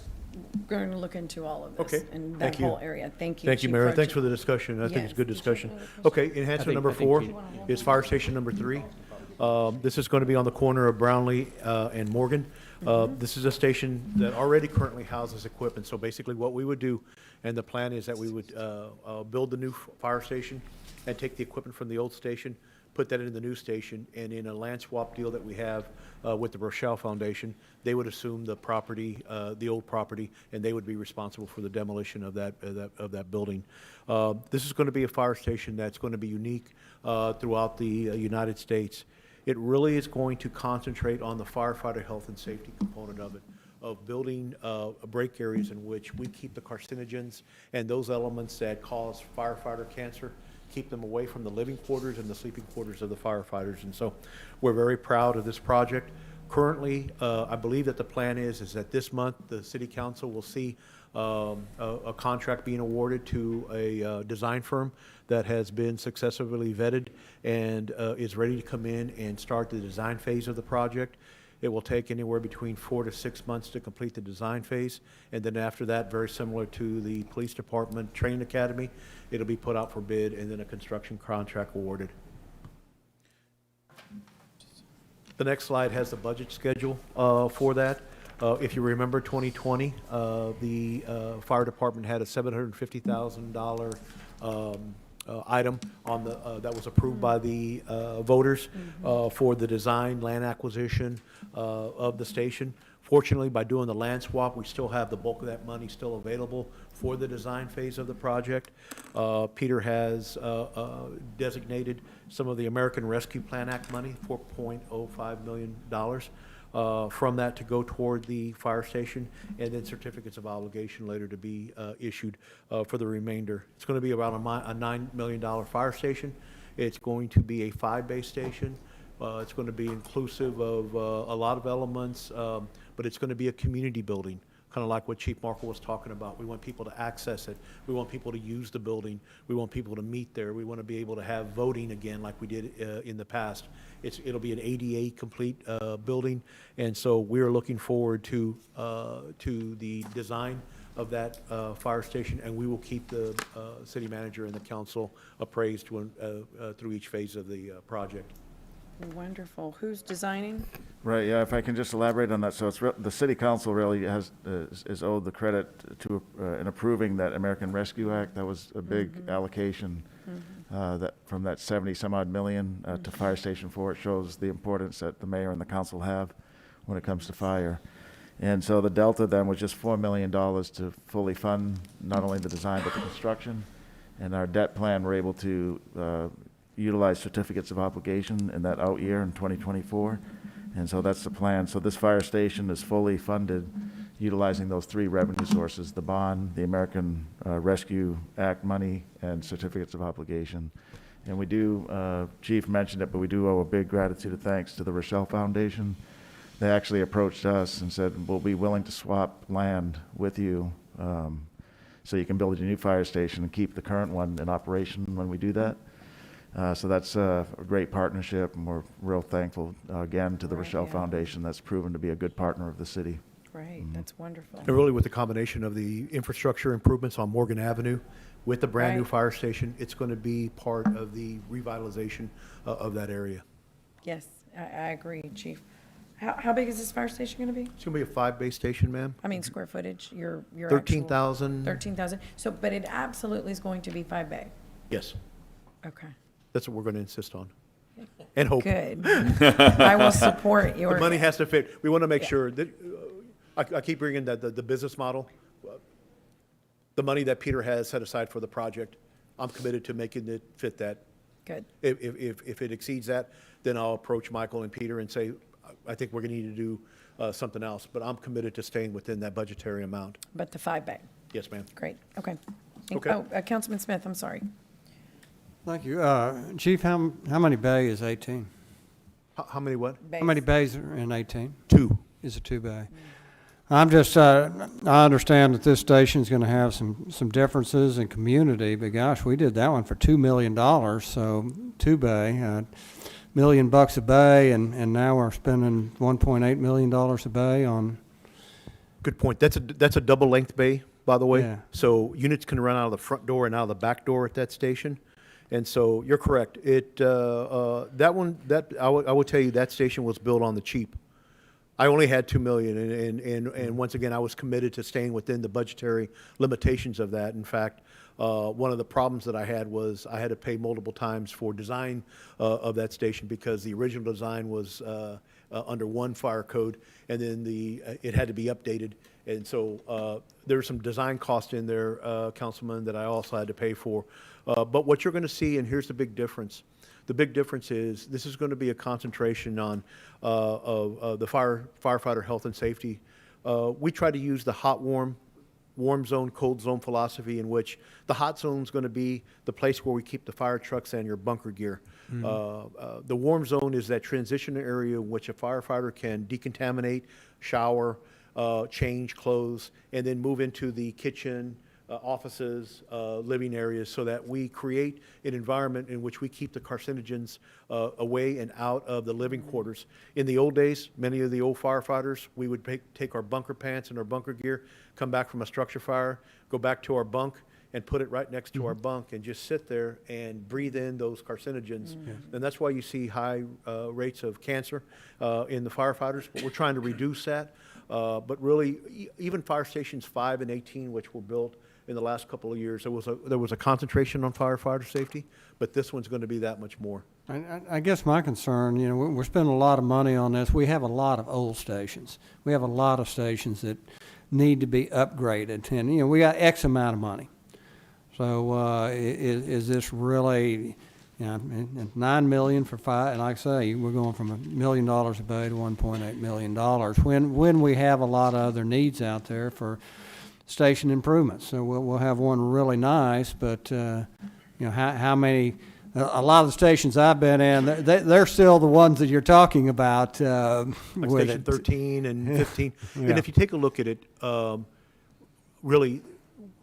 going to look into all of this. Okay, And that thank you. whole area. Thank you. Thank you, Chief Mayor. Thanks Fletcher. for the discussion. I think it's Yes. good discussion. Okay, enhancement number 4 is Fire Station number 3. This is going to be on the corner of Brownlee and Morgan. This is a station that already currently houses equipment. So basically what we would do, and the plan is that we would build the new fire station and take the equipment from the old station, put that in the new station, and in a land swap deal that we have with the Rochelle Foundation, they would assume the property, the old property, and they would be responsible for the demolition of that building. This is going to be a fire station that's going to be unique throughout the United States. It really is going to concentrate on the firefighter health and safety component of it, of building break areas in which we keep the carcinogens and those elements that cause firefighter cancer, keep them away from the living quarters and the sleeping quarters of the firefighters. And so we're very proud of this project. Currently, I believe that the plan is that this month, the city council will see a contract being awarded to a design firm that has been successfully vetted and is ready to come in and start the design phase of the project. It will take anywhere between 4 to 6 months to complete the design phase. And then after that, very similar to the police department training academy, it'll be put out for bid and then a construction contract awarded. The next slide has the budget schedule for that. If you remember 2020, the fire department had a $750,000 item on the, that was approved by the voters for the design, land acquisition of the station. Fortunately, by doing the land swap, we still have the bulk of that money still available for the design phase of the project. Peter has designated some of the American Rescue Plan Act money, $4.05 million, from that to go toward the fire station, and then certificates of obligation later to be issued for the remainder. It's going to be about a $9 million fire station. It's going to be a 5-bay station. It's going to be inclusive of a lot of elements, but it's going to be a community building, kind of like what Chief Markle was talking about. We want people to access it. We want people to use the building. We want people to meet there. We want to be able to have voting again like we did in the past. It'll be an ADA complete building, and so we're looking forward to the design of that fire station, and we will keep the city manager and the council appraised through each phase of the project. Wonderful. Who's designing? Right, yeah, if I can just elaborate on that. So it's, the city council really is owed the credit to, in approving that American Rescue Act. That was a big allocation, that, from that 70 some odd million to Fire Station 4. It shows the importance that the mayor and the council have when it comes to fire. And so the delta then was just $4 million to fully fund not only the design but the construction. And our debt plan, we're able to utilize certificates of obligation in that out year in 2024. And so that's the plan. So this fire station is fully funded utilizing those three revenue sources: the bond, the American Rescue Act money, and certificates of obligation. And we do, Chief mentioned it, but we do owe a big gratitude and thanks to the Rochelle Foundation. They actually approached us and said, we'll be willing to swap land with you so you can build a new fire station and keep the current one in operation when we do that. So that's a great partnership, and we're real thankful again to the Rochelle Foundation. That's proven to be a good partner of the city. Great, that's wonderful. And really with the combination of the infrastructure improvements on Morgan Avenue with the brand-new Right. fire station, it's going to be part of the revitalization of that area. Yes, I agree, Chief. How big is this fire station going to be? It's going to be a 5-bay station, ma'am. I mean, square footage, your actual- 13,000. 13,000. So, but it absolutely is going to be 5 bay. Yes, Okay. that's what we're going to insist on. And hope. Good. I will support your. The money has to fit. We want to make sure that, I keep bringing the business model. The money that Peter has set aside for the project, I'm committed to making it fit that. Good. If it exceeds that, then I'll approach Michael and Peter and say, I think we're going to need to do something else. But I'm committed to staying within that budgetary amount. But the 5 bay. Yes, ma'am. Great, okay. Okay. Oh, Councilman Smith, I'm sorry. Thank you. Chief, how many bay is 18? How many what? How many bays are in 18? 2. Is a 2-bay? I'm just, I understand that this station's gonna have some differences in community, but gosh, we did that one for $2 million, so 2-bay, $1 million a bay, and now we're spending $1.8 million a bay on. Good point. That's a double-length bay, by the way. Yeah. So units can run out of the front door and out of the back door at that station. And so you're correct. I would tell you that station was built on the cheap. I only had $2 million, and once again, I was committed to staying within the budgetary limitations of that. In fact, one of the problems that I had was I had to pay multiple times for design of that station because the original design was under one fire code, and then it had to be updated. And so there were some design costs in there, Councilman, that I also had to pay for. But what you're going to see, and here's the big difference. The big difference is this is going to be a concentration on of the firefighter health and safety. We try to use the hot, warm zone, cold zone philosophy, in which the hot zone is going to be the place where we keep the fire trucks and your bunker gear. The warm zone is that transition area in which a firefighter can decontaminate, shower, change clothes, and then move into the kitchen, offices, living areas, so that we create an environment in which we keep the carcinogens away and out of the living quarters. In the old days, many of the old firefighters, we would take our bunker pants and our bunker gear, come back from a structure fire, go back to our bunk, and put it right next to our bunk and just sit there and breathe in those carcinogens. And that's why you see high rates of cancer in the firefighters, but we're trying to reduce that. But really, even fire stations 5 and 18, which were built in the last couple of years, there was a concentration on firefighter safety, but this one's going to be that much more. I guess my concern, we're spending a lot of money on this. We have a lot of old stations. We have a lot of stations that need to be upgraded, and, we got X amount of money. So is this really, $9 million for 5, and like I say, we're going from $1 million a bay to $1.8 million when we have a lot of other needs out there for station improvements. So we'll have one really nice, but how many? A lot of the stations I've been in, they're still the ones that you're talking about. Like with Station it. 13 and 15. Yeah. And if you take a look at it, really,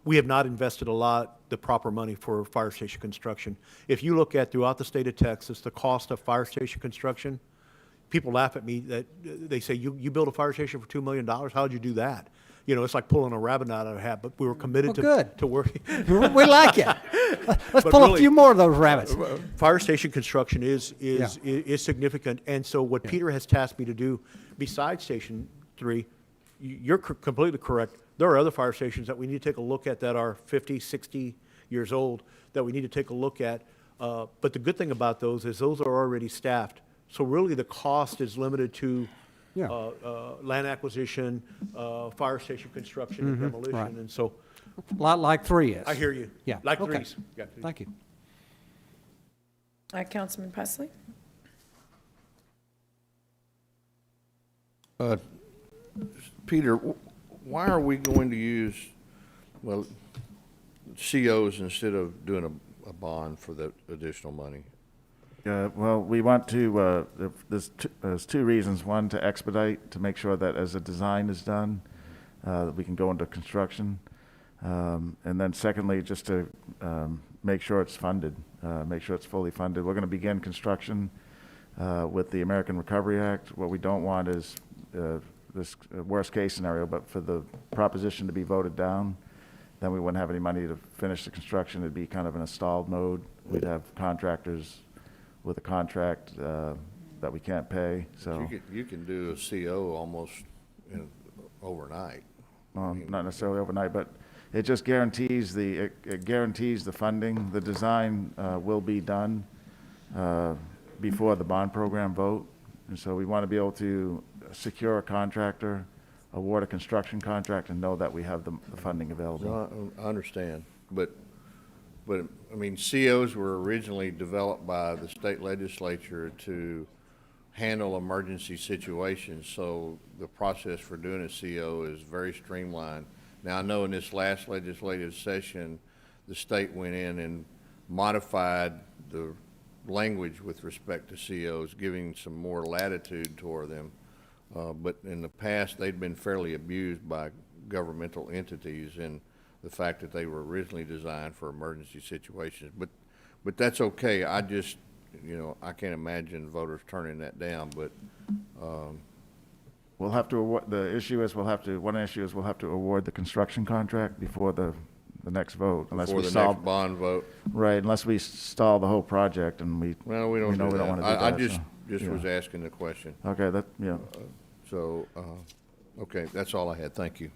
we have not invested a lot, the proper money for fire station construction. If you look at throughout the state of Texas, the cost of fire station construction people laugh at me that they say, you built a fire station for $2 million? How'd you do that? You know, it's like pulling a rabbit out of a hat, but we were committed to working. We like it. Let's But pull a really, few more of those rabbits. Fire station construction is significant, and so what Peter has tasked me to do, besides Station 3, you're completely correct. There are other fire stations that we need to take a look at that are 50, 60 years old that we need to take a look at. But the good thing about those is those are already staffed. So really the cost is limited to Yeah. land acquisition, fire station construction and demolition. right. And so A lot like 3 is. I hear you. Yeah. Like okay. threes. Yeah. Thank you. Councilman Pusley? Peter, why are we going to use, well, COs instead of doing a bond for the additional money? Well, we want to, there's two reasons. One, to expedite, to make sure that as the design is done, that we can go into construction. And then secondly, just to make sure it's funded, make sure it's fully funded. We're going to begin construction with the American Recovery Act. What we don't want is this worst-case scenario, but for the proposition to be voted down, then we wouldn't have any money to finish the construction. It'd be kind of in a stalled mode. We'd have contractors with a contract that we can't pay, so. You can do a CO almost overnight. Not necessarily overnight, but it just guarantees it guarantees the funding. The design will be done before the bond program vote. And so we want to be able to secure a contractor, award a construction contract, and know that we have the funding available. No, I understand, but I mean, COs were originally developed by the state legislature to handle emergency situations, so the process for doing a CO is very streamlined. Now, I know in this last legislative session, the state went in and modified the language with respect to COs, giving some more latitude toward them. But in the past, they'd been fairly abused by governmental entities in the fact that they were originally designed for emergency situations. But that's okay. I just, I can't imagine voters turning that down, but, We'll have to award, one issue is we'll have to award the construction contract before the next vote, unless before we the stall. next bond vote. Right, unless we stall the whole project, and we Well, we don't know do we don't that. want to do I that. just so, yeah. was asking the question. Okay, yeah. So, okay, that's all I had. Thank you.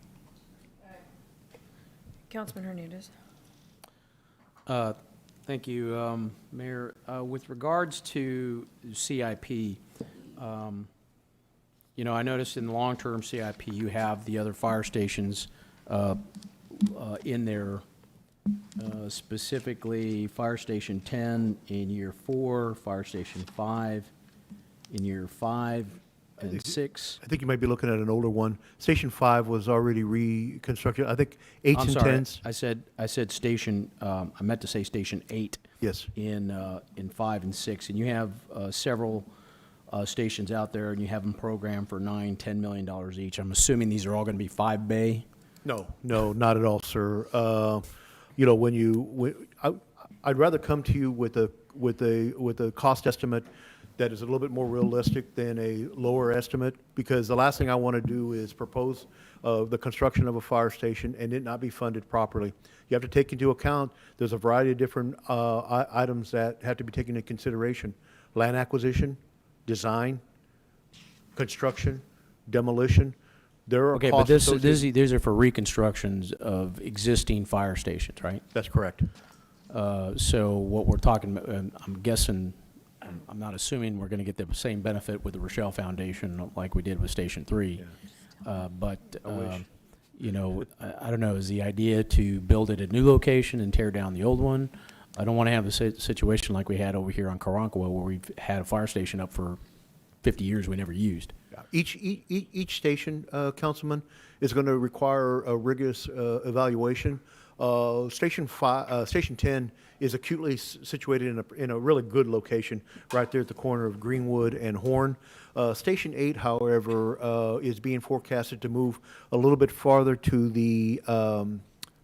Councilman Hernandez? Thank you, Mayor. With regards to CIP, I noticed in the long-term CIP, you have the other fire stations in there, specifically Fire Station 10 in year 4, Fire Station 5 in year 5 and 6. I think you might be looking at an older one. Station 5 was already reconstructed. I think 8s I'm and sorry, 10s. I said station, I meant to say Station 8. Yes. In 5 and 6, and you have several stations out there, and you have them programmed for $9-10 million each. I'm assuming these are all going to be 5-bay. No, not at all, sir. I'd rather come to you with a cost estimate that is a little bit more realistic than a lower estimate, because the last thing I want to do is propose the construction of a fire station and it not be funded properly. You have to take into account, there's a variety of different items that have to be taken into consideration. Land acquisition, design, construction, demolition. There are Okay, but costs associated. these are for reconstructions of existing fire stations, right? That's correct. So what we're talking about, I'm guessing, I'm not assuming we're going to get the same benefit with the Rochelle Foundation like we did with Station 3. But, I don't know, is the idea to build at a new location and tear down the old one? I don't want to have a situation like we had over here on Karankawa, where we've had a fire station up for 50 years we never used. Each station, Councilman, is going to require a rigorous evaluation. Station 10 is acutely situated in a really good location, right there at the corner of Greenwood and Horn. Station 8, however, is being forecasted to move a little bit farther to the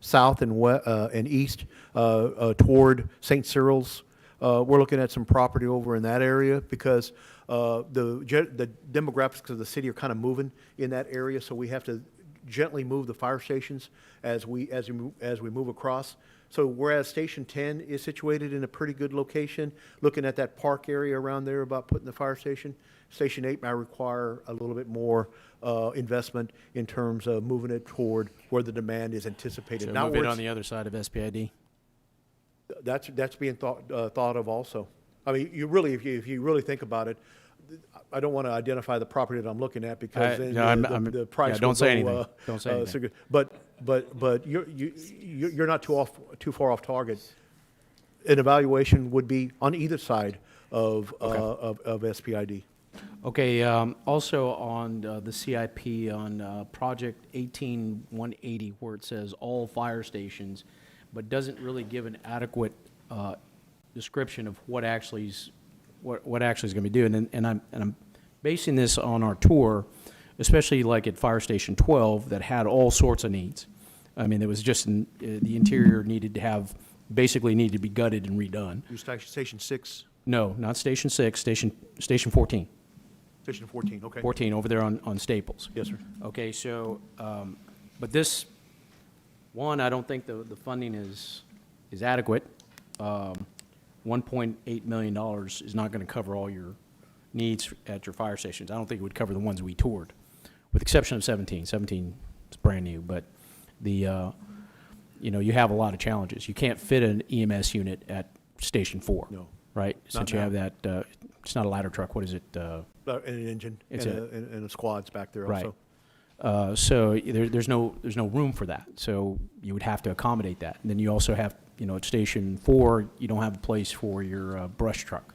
south and east toward St. Cyril's. We're looking at some property over in that area because The demographics of the city are kind of moving in that area, so we have to gently move the fire stations as we move across. So whereas Station 10 is situated in a pretty good location, looking at that park area around there about putting the fire station, Station 8 might require a little bit more investment in terms of moving it toward where the demand is anticipated. So Not move where it it's- on the other side of SPID. That's being thought of also. I mean, if you really think about it, I don't want to identify the property that I'm looking at because then the price don't will say go, anything. Don't say anything. But you're not too far off target. An evaluation would be on either side of SPID. Okay, also on the CIP on Project 18180, where it says all fire stations, but doesn't really give an adequate description of what actually is going to be doing. And I'm basing this on our tour, especially like at Fire Station 12 that had all sorts of needs. I mean, it was just the interior needed to be gutted and redone. Station 6? No, not Station 6, Station 14. Station 14, okay. 14 over there on Staples. Yes, sir. Okay, so, but this, one, I don't think the funding is adequate. $1.8 million is not going to cover all your needs at your fire stations. I don't think it would cover the ones we toured, with the exception of 17. 17 is brand new, but you have a lot of challenges. You can't fit an EMS unit at Station 4. No. Right? Since you now. have that, it's not a ladder truck, what is it? An engine It's and a squad's back there Right. also. So there's no room for that. So you would have to accommodate that. And then you also have, at Station 4, you don't have a place for your brush truck.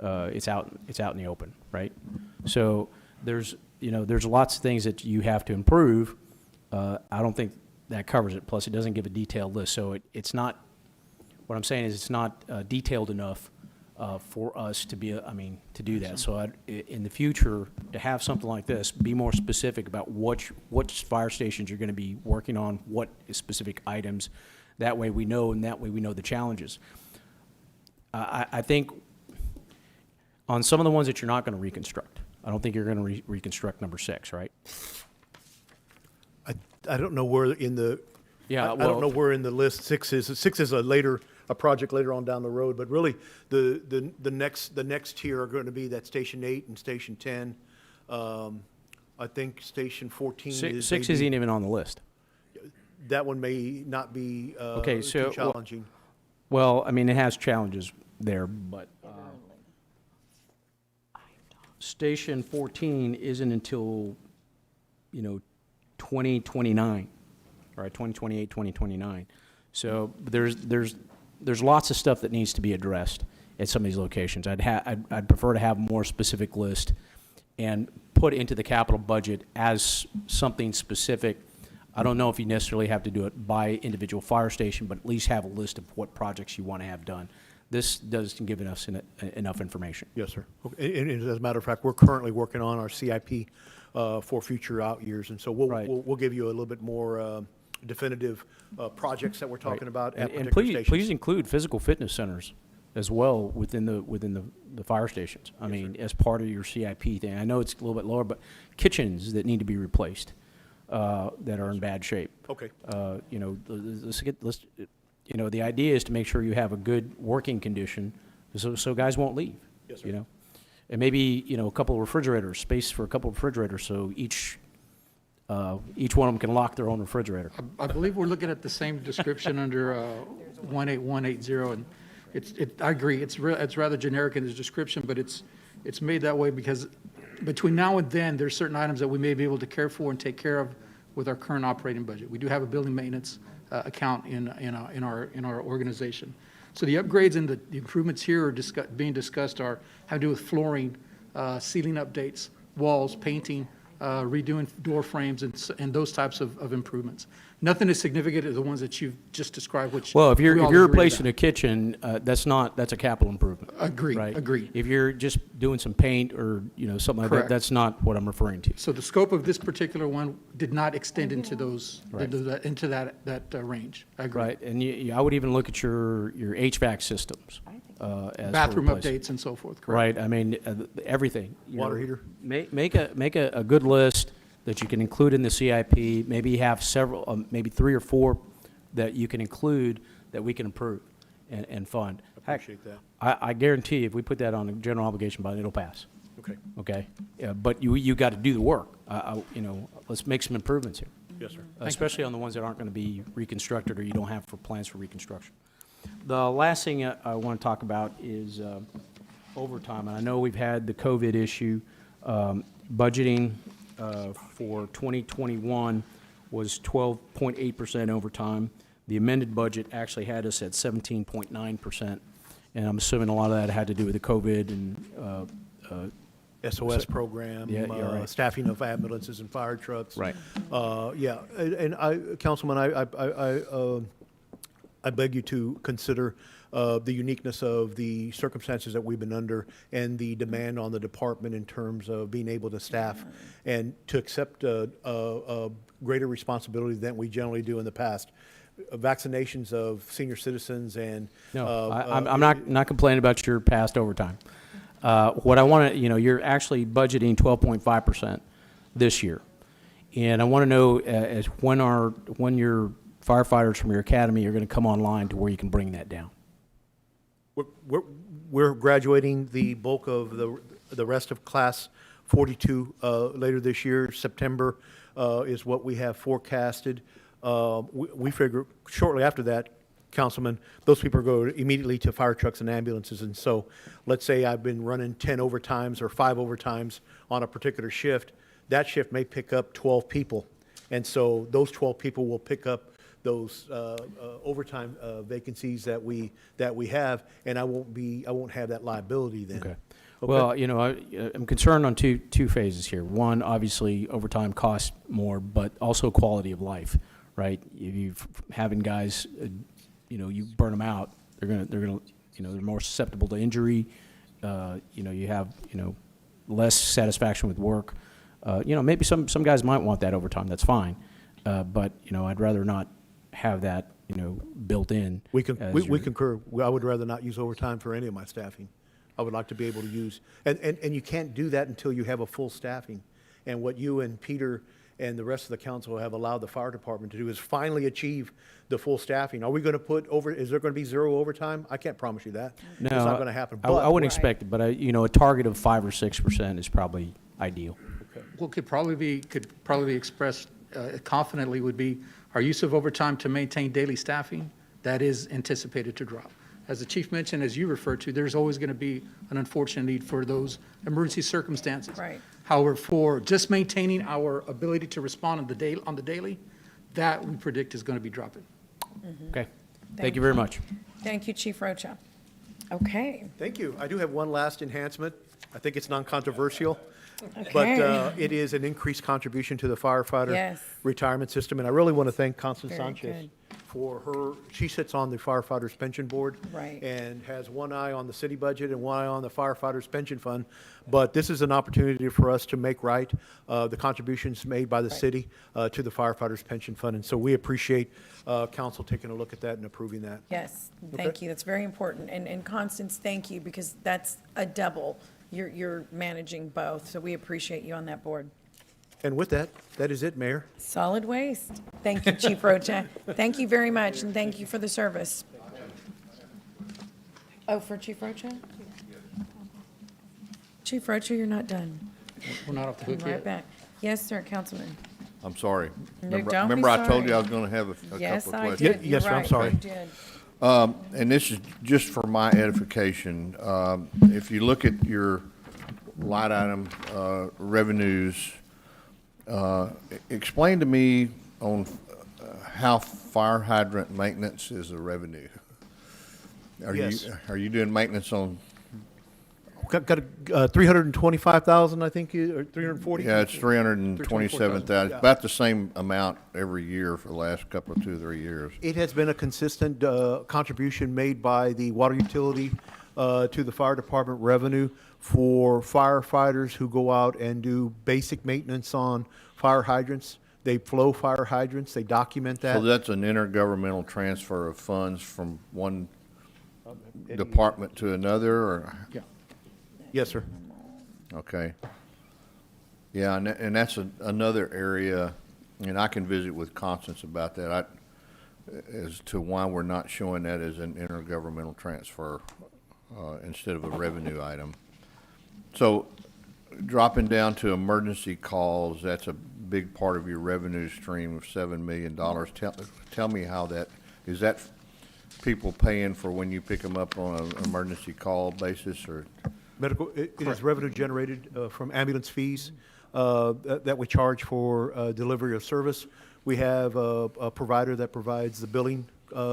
It's out in the open, right? So there's lots of things that you have to improve. I don't think that covers it. Plus, it doesn't give a detailed list. So it's not. What I'm saying is it's not detailed enough for us to to do that. So in the future, to have something like this, be more specific about which fire stations you're going to be working on, what specific items. That way we know, and that way we know the challenges. I think on some of the ones that you're not going to reconstruct, I don't think you're going to reconstruct number 6, right? I don't know where in the I don't know where in the list 6 is. 6 is a project later on down the road, but really the next tier are going to be that Station 8 and Station 10. I think Station 14 is 6 isn't even on the list. That one may not be Okay, so too challenging. Well, I mean, it has challenges there, but Station 14 isn't until 2029, right? 2028, 2029. So there's lots of stuff that needs to be addressed at some of these locations. I'd prefer to have a more specific list and put into the capital budget as something specific. I don't know if you necessarily have to do it by individual fire station, but at least have a list of what projects you want to have done. This doesn't give us enough information. Yes, sir. Okay. And as a matter of fact, we're currently working on our CIP for future out years, and so we'll give you a little bit more definitive projects that we're talking about at And particular stations. please include physical fitness centers as well within the fire stations. I mean, as part of your CIP thing. I know it's a little bit lower, but kitchens that need to be replaced that are in bad shape. Okay. The idea is to make sure you have a good working condition, so guys won't leave. Yes, sir. And maybe a couple of refrigerators, space for a couple of refrigerators, so each one of them can lock their own refrigerator. I believe we're looking at the same description under 18180, and I agree, it's rather generic in its description, but it's made that way because between now and then, there's certain items that we may be able to care for and take care of with our current operating budget. We do have a building maintenance account in our organization. So the upgrades and the improvements here are being discussed have to do with flooring, ceiling updates, walls, painting, redoing door frames, and those types of improvements. Nothing as significant as the ones that you've just described, which Well, if we all you're agree replacing about. a kitchen, that's a capital improvement. Agreed, Right? agreed. If you're just doing some paint or something like that, Correct. that's not what I'm referring to. So the scope of this particular one did not extend into those, Right. into that range. I agree. Right, and I would even look at your HVAC systems. as for Bathroom replacement. updates and so forth, correct? Right, I mean, everything. you Water know. heater? Make a good list that you can include in the CIP, maybe have several, maybe 3 or 4 that you can include that we can approve and fund. Heck, Appreciate that. I guarantee you, if we put that on a general obligation bond, it'll pass, Okay. okay? Yeah, but you got to do the work. You know, let's make some improvements here. Yes, sir. Especially on the ones that aren't going to be reconstructed or you don't have plans for reconstruction. The last thing I want to talk about is overtime. And I know we've had the COVID issue. Budgeting for 2021 was 12.8% overtime. The amended budget actually had us at 17.9%. And I'm assuming a lot of that had to do with the COVID and SOS program, Yeah, you're right. staffing of ambulances and fire trucks. Right. Yeah, and Councilman, I beg you to consider the uniqueness of the circumstances that we've been under and the demand on the department in terms of being able to staff and to accept a greater responsibility than we generally do in the past. Vaccinations of senior citizens and. No, I'm not complaining about your past overtime. What I want to, you're actually budgeting 12.5% this year. And I want to know as when your firefighters from your academy are going to come online to where you can bring that down. We're graduating the bulk of the rest of class 42 later this year. September is what we have forecasted. We figure shortly after that, Councilman, those people go immediately to fire trucks and ambulances. And so let's say I've been running 10 overtimes or 5 overtimes on a particular shift. That shift may pick up 12 people. And so those 12 people will pick up those overtime vacancies that we have, and I won't have that liability then. Okay. Well, I'm concerned on two phases here. One, obviously, overtime costs more, but also quality of life, right? If you having guys, you burn them out, they're more susceptible to injury. You have, less satisfaction with work. Maybe some guys might want that overtime. That's fine, but I'd rather not have that, built in. We concur. I would rather not use overtime for any of my staffing. I would like to be able to use, and you can't do that until you have a full staffing. And what you and Peter and the rest of the council have allowed the fire department to do is finally achieve the full staffing. Are we going to is there going to be 0 overtime? I can't promise you that. No, It's not going to happen. I wouldn't expect it, but a target of 5 or 6% is probably ideal. What could probably be expressed confidently would be our use of overtime to maintain daily staffing. That is anticipated to drop. As the chief mentioned, as you referred to, there's always going to be an unfortunate need for those emergency circumstances. Right. However, for just maintaining our ability to respond on the daily, that we predict is going to be dropping. Okay. Thank you very much. Thank you, Chief Rocha. Okay. Thank you. I do have one last enhancement. I think it's non-controversial. Okay. But it is an increased contribution to the firefighter Yes. retirement system. And I really want to thank Constance Very Sanchez good. for she sits on the firefighters pension board. Right. And has one eye on the city budget and one eye on the firefighters pension fund. But this is an opportunity for us to make right the contributions made by the city to the firefighters pension fund. And so we appreciate council taking a look at that and approving that. Yes, thank you. That's very important. And Constance, thank you, because that's a double. You're managing both, so we appreciate you on that board. And with that, that is it, Mayor. Solid waste. Thank you, Chief Rocha. Thank you very much, and thank you for the service. Oh, for Chief Rocha? Chief Rocha, you're not done. We're not off the Come hook right yet. back. Yes, sir, Councilman. I'm sorry. No, Remember, don't be remember I told sorry. you I was going to have a Yes, couple of I questions? did. Yes, You're sir, I'm right. sorry. You did. And this is just for my edification. If you look at your line item revenues, explain to me on how fire hydrant maintenance is a revenue. Yes. Are you doing maintenance on? Got 325,000, I think, or 340? Yeah, it's 327,000, 324,000, yeah. about the same amount every year for the last couple of 2 or 3 years. It has been a consistent contribution made by the water utility to the fire department revenue for firefighters who go out and do basic maintenance on fire hydrants. They flow fire hydrants, they document that. So that's an intergovernmental transfer of funds from one department to another, or? Yeah. Yes, sir. Okay. Yeah, and that's another area, and I can visit with Constance about that, as to why we're not showing that as an intergovernmental transfer instead of a revenue item. So dropping down to emergency calls, that's a big part of your revenue stream of $7 million. Tell me how is that people paying for when you pick them up on an emergency call basis, or? Medical, it is revenue generated from ambulance fees that we charge for delivery of service. We have a provider that provides the billing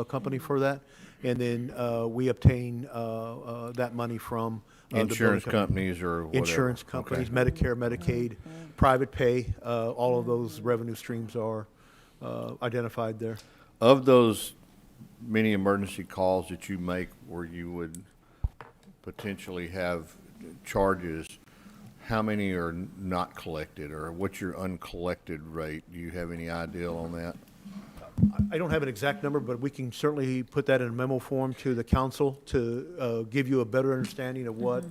company for that, and then we obtain that money from the billing Insurance company. companies or whatever? Insurance companies, Okay. Medicare, Medicaid, private pay, all of those revenue streams are identified there. Of those many emergency calls that you make where you would potentially have charges, how many are not collected, or what's your uncollected rate? Do you have any idea on that? I don't have an exact number, but we can certainly put that in a memo form to the council to give you a better understanding of what.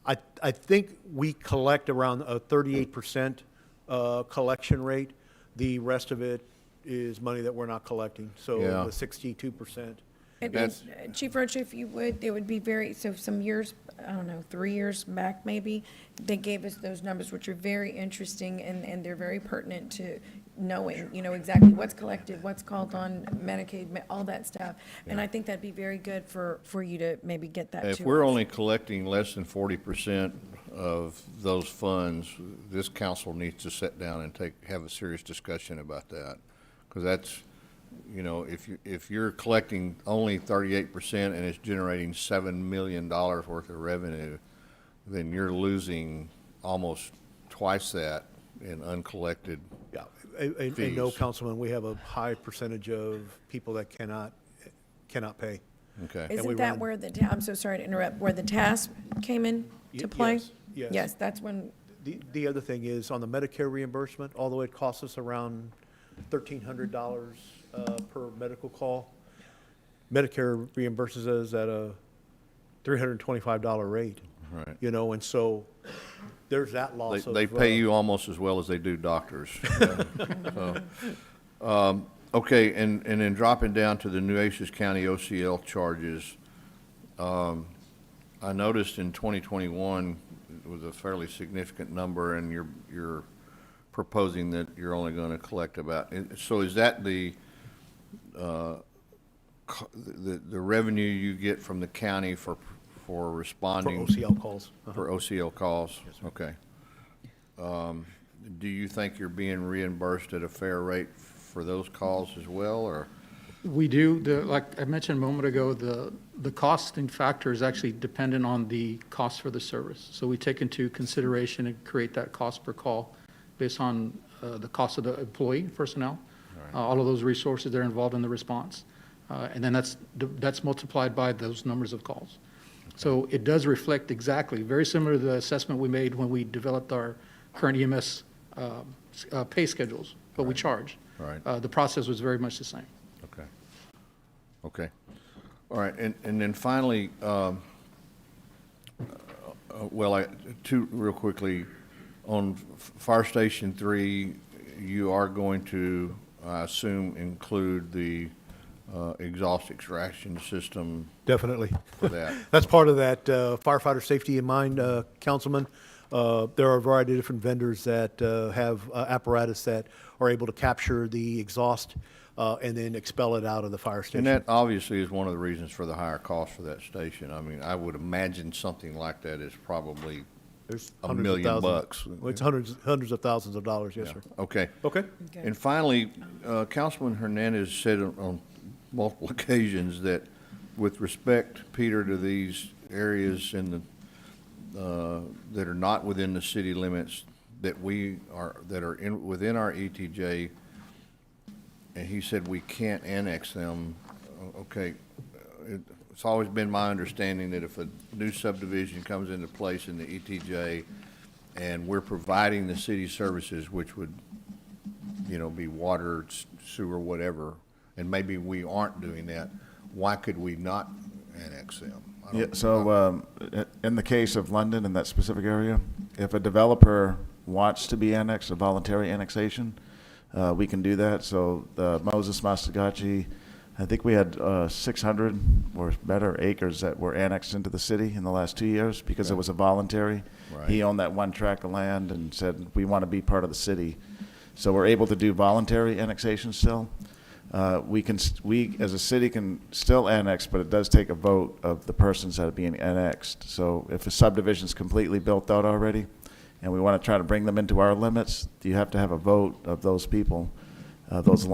I think we collect around a 38% collection rate. The rest of it is money that we're not collecting, so Yeah. the 62%. And That's- Chief Roach, if you would, it would be so some years, I don't know, 3 years back maybe, they gave us those numbers, which are very interesting, and they're very pertinent to knowing, exactly what's collected, what's called on Medicaid, all that stuff. And I think that'd be very good for you to maybe get that to us. If we're only collecting less than 40% of those funds, this council needs to sit down and have a serious discussion about that. Because that's, if you're collecting only 38% and it's generating $7 million worth of revenue, then you're losing almost twice that in uncollected Yeah, and fees. no, Councilman, we have a high percentage of people that cannot pay. Okay. we Isn't that run- where I'm so sorry to interrupt, where the task came in to play? Yes, yes. Yes, that's when, The other thing is, on the Medicare reimbursement, although it costs us around $1,300 per medical call, Medicare reimburses us at a $325 rate. Right. And so there's that loss of. They pay you almost as well as they do doctors. Okay, and then dropping down to the Nueces County OCL charges, I noticed in 2021, it was a fairly significant number, and you're proposing that you're only going to collect about, so is that the revenue you get from the county for responding? For OCL calls. For OCL calls? Okay. Do you think you're being reimbursed at a fair rate for those calls as well, or? We do, like I mentioned a moment ago, the costing factor is actually dependent on the cost for the service. So we take into consideration and create that cost per call based on the cost of the employee, personnel, all of those resources that are involved in the response. And then that's multiplied by those numbers of calls. So it does reflect exactly, very similar to the assessment we made when we developed our current EMS pay schedules, what we charge. Right. The process was very much the same. Okay. Okay. All right, and then finally, two real quickly, on Fire Station 3, you are going to, I assume, include the exhaust extraction system Definitely. for that. That's part of that firefighter safety in mind, Councilman. There are a variety of different vendors that have apparatus that are able to capture the exhaust and then expel it out of the fire station. And that obviously is one of the reasons for the higher cost for that station. I mean, I would imagine something like that is probably There's $1 hundreds of million thousands. bucks. Well, it's hundreds of thousands of dollars, yes, sir. Okay. Okay. Okay. And finally, Councilman Hernandez said on multiple occasions that with respect, Peter, to these areas in the, that are not within the city limits, that are within our ETJ, and he said we can't annex them. Okay, it's always been my understanding that if a new subdivision comes into place in the ETJ and we're providing the city services, which would, be water, sewer, whatever, and maybe we aren't doing that, why could we not annex them. Yeah, so in the case of London, in that specific area, if a developer wants to be annexed, a voluntary annexation, we can do that. So the Moses Mastagachi, I think we had 600 or better acres that were annexed into the city in the last 2 years because it was a voluntary. Right. He owned that one tract of land and said, we want to be part of the city. So we're able to do voluntary annexation still. We as a city can still annex, but it does take a vote of the persons that are being annexed. So if a subdivision is completely built out already, and we want to try to bring them into our limits, you have to have a vote of those people, those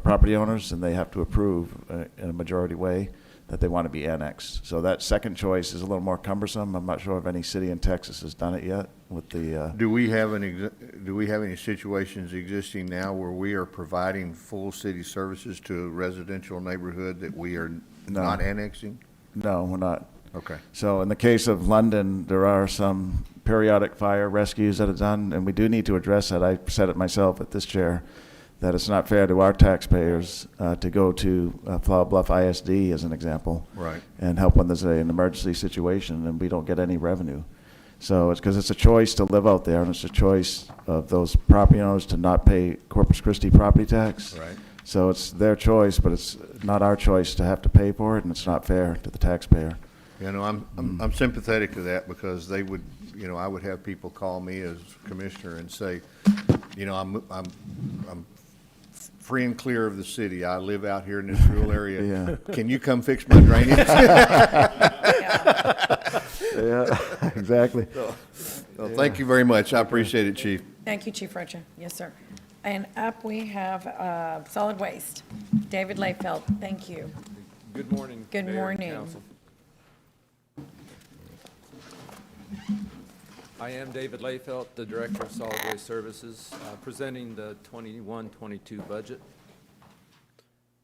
property owners, and they have to approve in a majority way that they want to be annexed. So that second choice is a little more cumbersome. I'm not sure if any city in Texas has done it yet with the. Do we have any situations existing now where we are providing full city services to a residential neighborhood that we are not annexing? No, we're not. Okay. So in the case of London, there are some periodic fire rescues that are done, and we do need to address that. I said it myself at this chair, that it's not fair to our taxpayers to go to Flower Bluff ISD, as an example, Right. and help when there's an emergency situation and we don't get any revenue. So it's because it's a choice to live out there, and it's a choice of those property owners to not pay Corpus Christi property tax. Right. So it's their choice, but it's not our choice to have to pay for it, and it's not fair to the taxpayer. You know, I'm sympathetic to that because they would, you know, I would have people call me as commissioner and say, you know, I'm free and clear of the city. I live out here in this rural area. Yeah. Can you come fix my drainage? Yeah, exactly. Well, thank you very much. I appreciate it, Chief. Thank you, Chief Rocha. Yes, sir. And up we have solid waste. David Layfeld, thank you. Good morning. Good Mayor and morning. Council. I am David Layfelt, the Director of Solid Waste Services, presenting the 21-22 budget.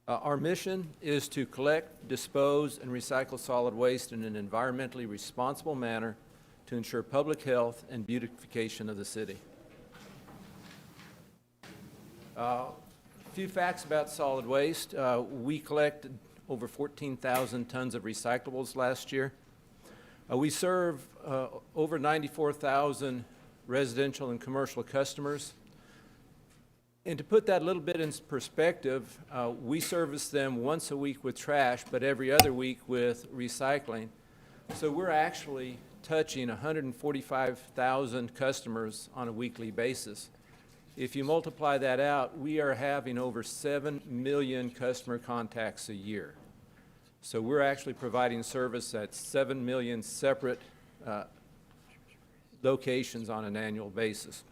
Our mission is to collect, dispose, and recycle solid waste in an environmentally responsible manner to ensure public health and beautification of the city. A few facts about solid waste. We collected over 14,000 tons of recyclables last year. We serve over 94,000 residential and commercial customers. And to put that a little bit in perspective, we service them once a week with trash, but every other week with recycling. So we're actually touching 145,000 customers on a weekly basis. If you multiply that out, we are having over 7 million customer contacts a year. So we're actually providing service at 7 million separate locations on an annual basis.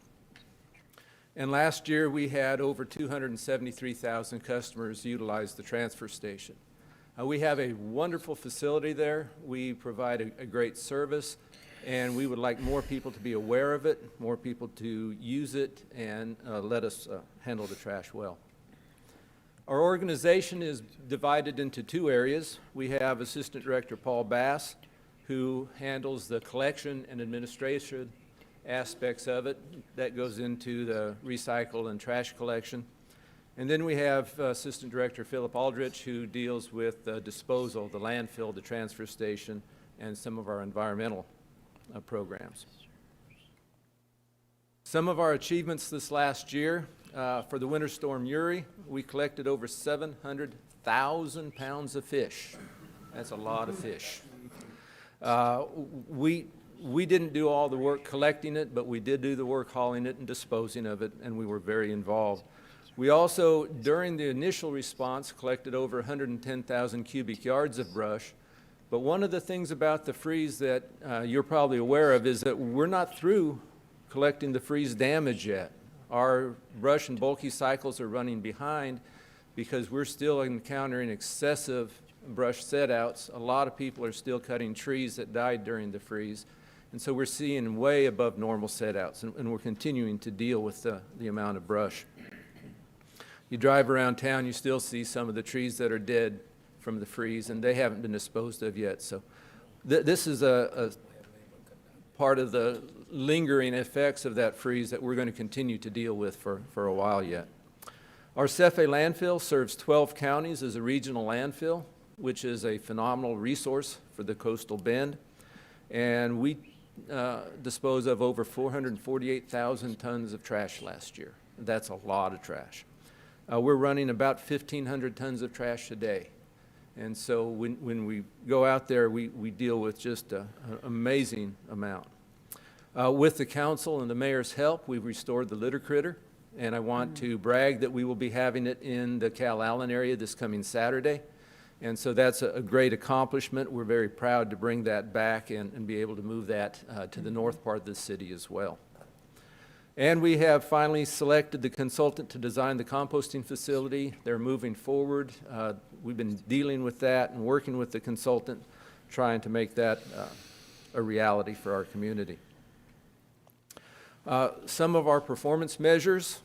And last year, we had over 273,000 customers utilize the transfer station. We have a wonderful facility there. We provide a great service, and we would like more people to be aware of it, more people to use it, and let us handle the trash well. Our organization is divided into two areas. We have Assistant Director Paul Bass, who handles the collection and administration aspects of it. That goes into the recycle and trash collection. And then we have Assistant Director Philip Aldrich, who deals with disposal, the landfill, the transfer station, and some of our environmental programs. Some of our achievements this last year, for the Winter Storm Uri, we collected over 700,000 pounds of fish. That's a lot of fish. We didn't do all the work collecting it, but we did do the work hauling it and disposing of it, and we were very involved. We also, during the initial response, collected over 110,000 cubic yards of brush. But one of the things about the freeze that you're probably aware of is that we're not through collecting the freeze damage yet. Our brush and bulky cycles are running behind because we're still encountering excessive brush set-outs. A lot of people are still cutting trees that died during the freeze. And so we're seeing way above normal set-outs, and we're continuing to deal with the amount of brush. You drive around town, you still see some of the trees that are dead from the freeze, and they haven't been disposed of yet. So this is a part of the lingering effects of that freeze that we're going to continue to deal with for a while yet. Our Cefe landfill serves 12 counties as a regional landfill. which is a phenomenal resource for the coastal bend. And we dispose of over 448,000 tons of trash last year. That's a lot of trash. We're running about 1,500 tons of trash a day. And so when we go out there, we deal with just an amazing amount. With the council and the mayor's help, we've restored the litter critter. And I want to brag that we will be having it in the Cal Allen area this coming Saturday. And so that's a great accomplishment. We're very proud to bring that back and be able to move that to the north part of the city as well. And we have finally selected the consultant to design the composting facility. They're moving forward. We've been dealing with that and working with the consultant, trying to make that a reality for our community. Some of our performance measures.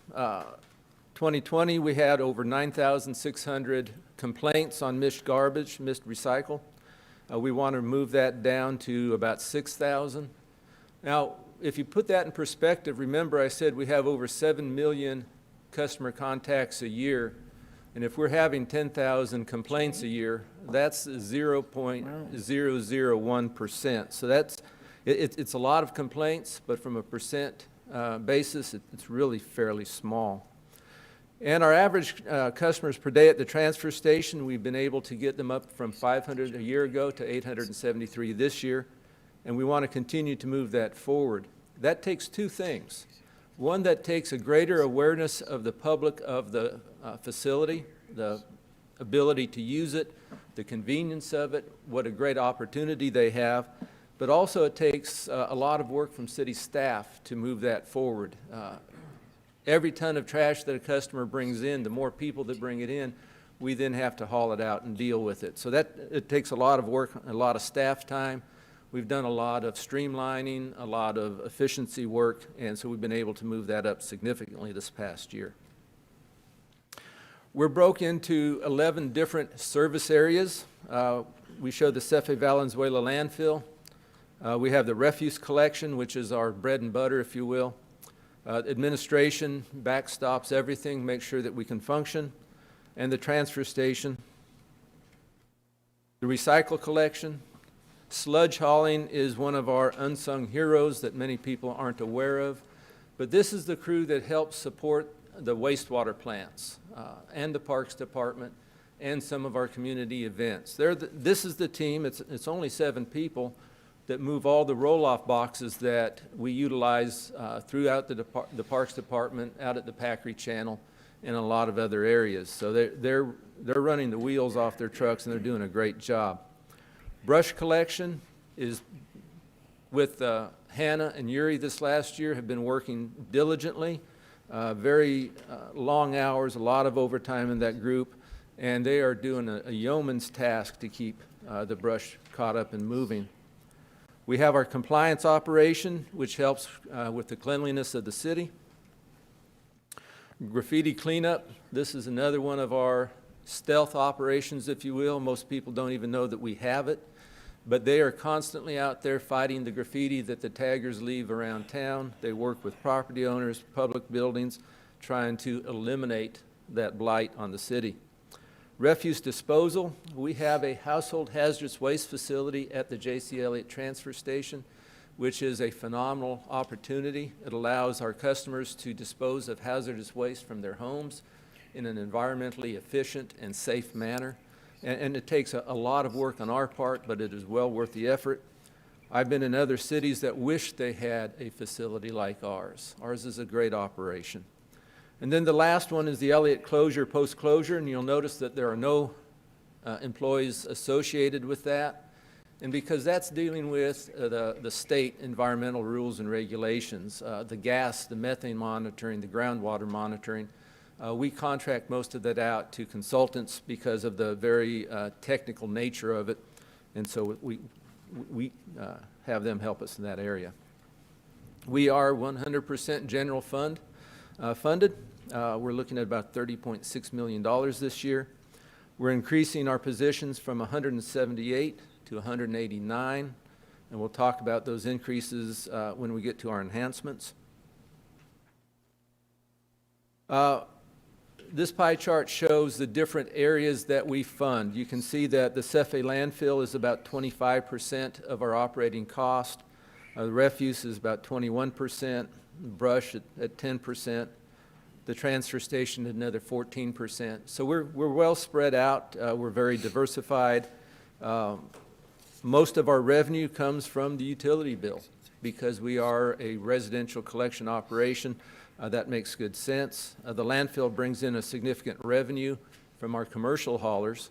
2020, we had over 9,600 complaints on missed garbage, missed recycle. We want to move that down to about 6,000. Now, if you put that in perspective, remember I said we have over 7 million customer contacts a year. And if we're having 10,000 complaints a year, that's 0.001%. So it's a lot of complaints, but from a percent basis, it's really fairly small. And our average customers per day at the transfer station, we've been able to get them up from 500 a year ago to 873 this year. And we want to continue to move that forward. That takes two things. One, that takes a greater awareness of the public of the facility, the ability to use it, the convenience of it, what a great opportunity they have. But also it takes a lot of work from city staff to move that forward. Every ton of trash that a customer brings in, the more people that bring it in, we then have to haul it out and deal with it. So it takes a lot of work, a lot of staff time. We've done a lot of streamlining, a lot of efficiency work, and so we've been able to move that up significantly this past year. We're broke into 11 different service areas. We show the Cefe Valenzuela landfill. We have the refuse collection, which is our bread and butter, if you will. Administration backstops everything, makes sure that we can function. And the transfer station. The recycle collection. Sludge hauling is one of our unsung heroes that many people aren't aware of. But this is the crew that helps support the wastewater plants and the Parks Department and some of our community events. This is the team, it's only 7 people, that move all the roll-off boxes that we utilize throughout the Parks Department, out at the Packery Channel, and a lot of other areas. So they're running the wheels off their trucks, and they're doing a great job. Brush collection is with Hannah and Yuri this last year, have been working diligently, very long hours, a lot of overtime in that group, and they are doing a yeoman's task to keep the brush caught up and moving. We have our compliance operation, which helps with the cleanliness of the city. Graffiti cleanup, this is another one of our stealth operations, if you will. Most people don't even know that we have it, but they are constantly out there fighting the graffiti that the taggers leave around town. They work with property owners, public buildings, trying to eliminate that blight on the city. Refuse disposal, we have a household hazardous waste facility at the J.C. Elliott Transfer Station, which is a phenomenal opportunity. It allows our customers to dispose of hazardous waste from their homes in an environmentally efficient and safe manner. And it takes a lot of work on our part, but it is well worth the effort. I've been in other cities that wish they had a facility like ours. Ours is a great operation. And then the last one is the Elliott closure, post-closure, and you'll notice that there are no employees associated with that. And because that's dealing with the state environmental rules and regulations, the gas, the methane monitoring, the groundwater monitoring, we contract most of that out to consultants because of the very technical nature of it. And so we have them help us in that area. We are 100% general fund funded. We're looking at about $30.6 million this year. We're increasing our positions from 178 to 189, and we'll talk about those increases when we get to our enhancements. this pie chart shows the different areas that we fund. You can see that the Cefe landfill is about 25% of our operating cost. The refuse is about 21%, brush at 10%, the transfer station another 14%. So we're well spread out. We're very diversified. Most of our revenue comes from the utility bill because we are a residential collection operation. That makes good sense. The landfill brings in a significant revenue from our commercial haulers.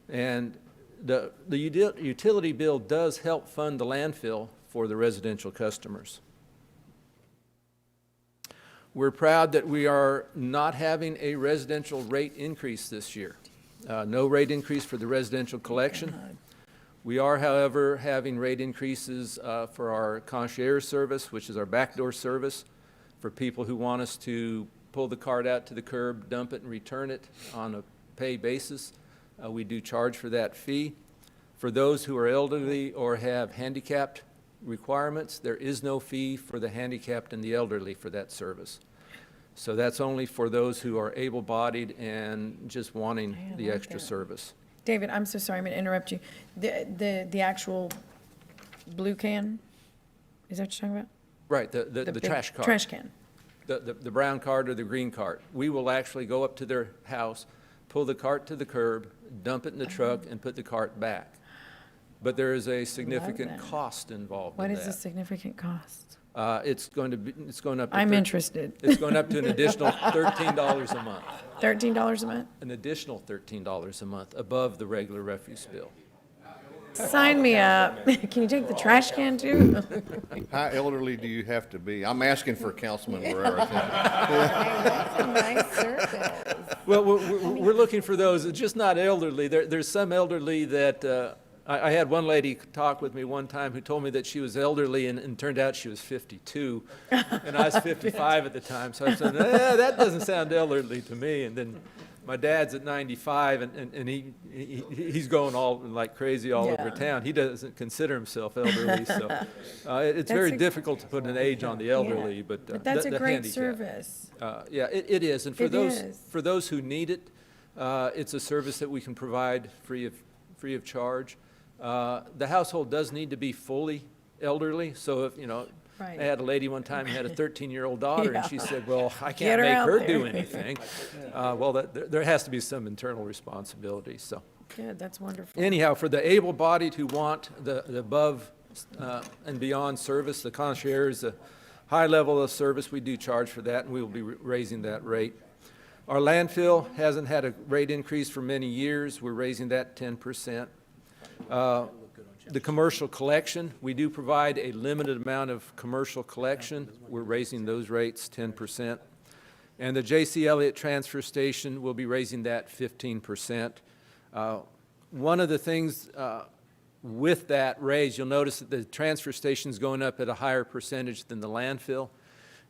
And the utility bill does help fund the landfill for the residential customers. We're proud that we are not having a residential rate increase this year. No rate increase for the residential collection. We are, however, having rate increases for our concierge service, which is our backdoor service, for people who want us to pull the cart out to the curb, dump it, and return it on a pay basis. We do charge for that fee. For those who are elderly or have handicapped requirements, there is no fee for the handicapped and the elderly for that service. So that's only for those who are able-bodied and just wanting the extra service. David, I'm so sorry, I'm gonna interrupt you. The actual blue can, is that what you're talking about? Right, the big trash cart. Trash can. The brown cart or the green cart. We will actually go up to their house, pull the cart to the curb, dump it in the truck, and put the cart back. But there is a significant that. cost involved What in is the that. significant cost? It's going up to I'm interested. It's going up to an additional $13 a month. $13 a month? An additional $13 a month above the regular refuse bill. Sign me up. Can you take the trash can too? How elderly do you have to be? I'm asking for Councilman Barrera. That's a nice service. Well, we're looking for those, it's just not elderly. There's some elderly that, I had one lady talk with me one time who told me that she was elderly and turned out she was 52. And I was 55 at the time, so I said, that doesn't sound elderly to me. And then my dad's at 95 and he's going all like crazy all over town. He doesn't consider himself elderly, so it's very difficult to put an age on the elderly, but That's a the great handicap. service. Yeah, it is, and for It those is. for those who need it, it's a service that we can provide free of charge. The household does need to be fully elderly, so if Right. I had a lady one time who had a 13-year-old daughter, and she said, "Well, I Get can't her make out her there." do anything." Well, there has to be some internal responsibility. So, Good, that's wonderful. anyhow, for the able-bodied who want the above and beyond service, the concierge, the high level of service, we do charge for that, and we will be raising that rate. Our landfill hasn't had a rate increase for many years. We're raising that 10%. The commercial collection, we do provide a limited amount of commercial collection. We're raising those rates 10%. And the J.C. Elliott Transfer Station, will be raising that 15%. One of the things with that raise, you'll notice that the transfer station is going up at a higher percentage than the landfill.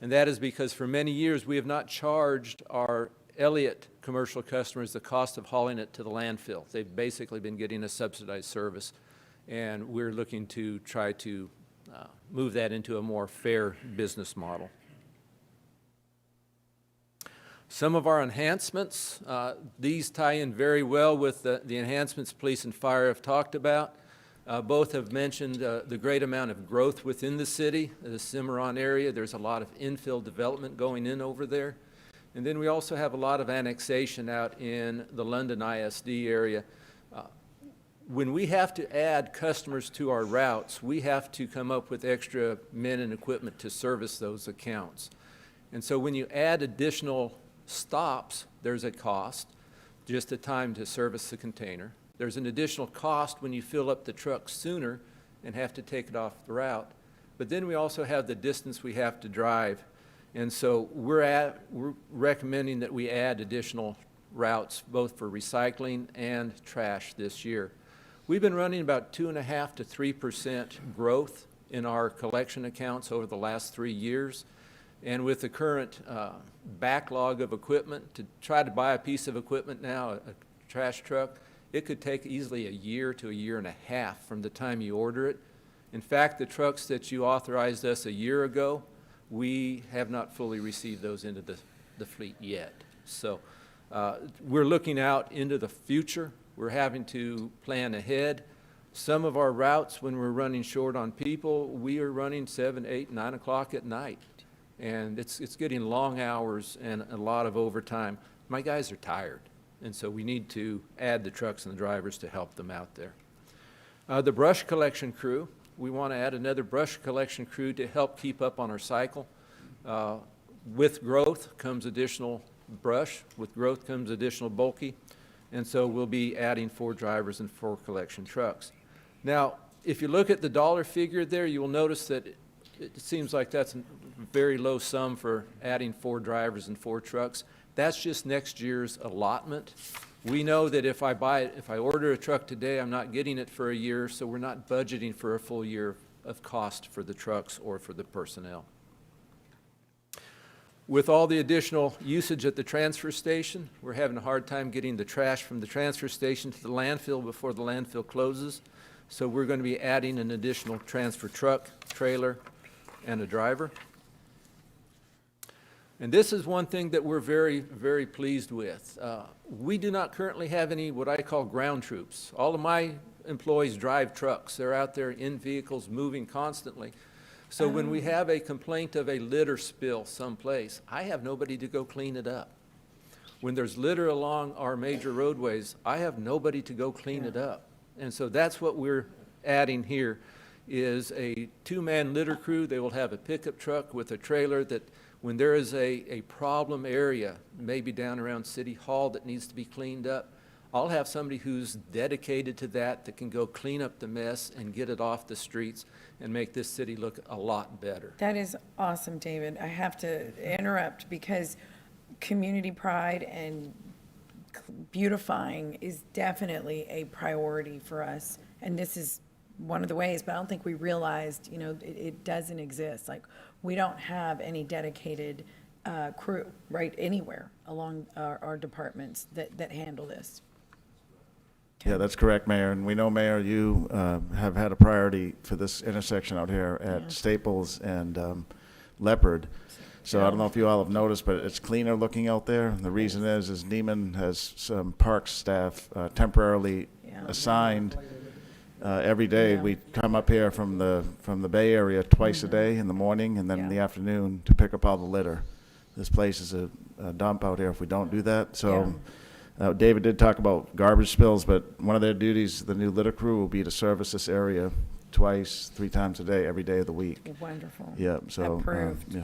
And that is because for many years, we have not charged our Elliott commercial customers the cost of hauling it to the landfill. They've basically been getting a subsidized service. And we're looking to try to move that into a more fair business model. Some of our enhancements, these tie in very well with the enhancements police and fire have talked about. Both have mentioned the great amount of growth within the city, the Cimarron area. There's a lot of infill development going in over there. And then we also have a lot of annexation out in the London ISD area. When we have to add customers to our routes, we have to come up with extra men and equipment to service those accounts. And so when you add additional stops, there's a cost, just the time to service the container. There's an additional cost when you fill up the truck sooner and have to take it off the route. But then we also have the distance we have to drive. And so we're recommending that we add additional routes, both for recycling and trash this year. We've been running about 2.5% to 3% growth in our collection accounts over the last 3 years. And with the current backlog of equipment, to try to buy a piece of equipment now, a trash truck, it could take easily a year to a year and a half from the time you order it. In fact, the trucks that you authorized us a year ago, we have not fully received those into the fleet yet. So We're looking out into the future. We're having to plan ahead. Some of our routes, when we're running short on people, we are running 7, 8, 9 o'clock at night. And it's getting long hours and a lot of overtime. My guys are tired, and so we need to add the trucks and the drivers to help them out there. The brush collection crew, we want to add another brush collection crew to help keep up on our cycle. With growth comes additional brush. With growth comes additional bulky. And so we'll be adding 4 drivers and 4 collection trucks. Now, if you look at the dollar figure there, you will notice that it seems like that's a very low sum for adding 4 drivers and 4 trucks. That's just next year's allotment. We know that if I order a truck today, I'm not getting it for a year, so we're not budgeting for a full year of cost for the trucks or for the personnel. With all the additional usage at the transfer station, we're having a hard time getting the trash from the transfer station to the landfill before the landfill closes. So we're going to be adding an additional transfer truck, trailer, and a driver. And this is one thing that we're very, very pleased with. We do not currently have any what I call ground troops. All of my employees drive trucks. They're out there in vehicles moving constantly. So when we have a complaint of a litter spill someplace, I have nobody to go clean it up. When there's litter along our major roadways, I have nobody to go clean it up. And so that's what we're adding here is a 2-man litter crew. They will have a pickup truck with a trailer that when there is a problem area, maybe down around City Hall that needs to be cleaned up, I'll have somebody who's dedicated to that can go clean up the mess and get it off the streets and make this city look a lot better. That is awesome, David. I have to interrupt because community pride and beautifying is definitely a priority for us. And this is one of the ways, but I don't think we realized, you know, it doesn't exist. Like, we don't have any dedicated crew, right, anywhere along our departments that handle this. Yeah, that's correct, Mayor. And we know, Mayor, you have had a priority for this intersection out here at Staples and Leopard. So I don't know if you all have noticed, but it's cleaner looking out there. And the reason is Neiman has some park staff temporarily assigned every day. We come up here from the Bay Area twice a day in the morning and then in the afternoon to pick up all the litter. This place is a dump out here if we don't do that. So David did talk about garbage spills, but one of their duties, the new litter crew, will be to service this area twice, 3 times a day, every day of the week. Wonderful. Yeah, so. Approved.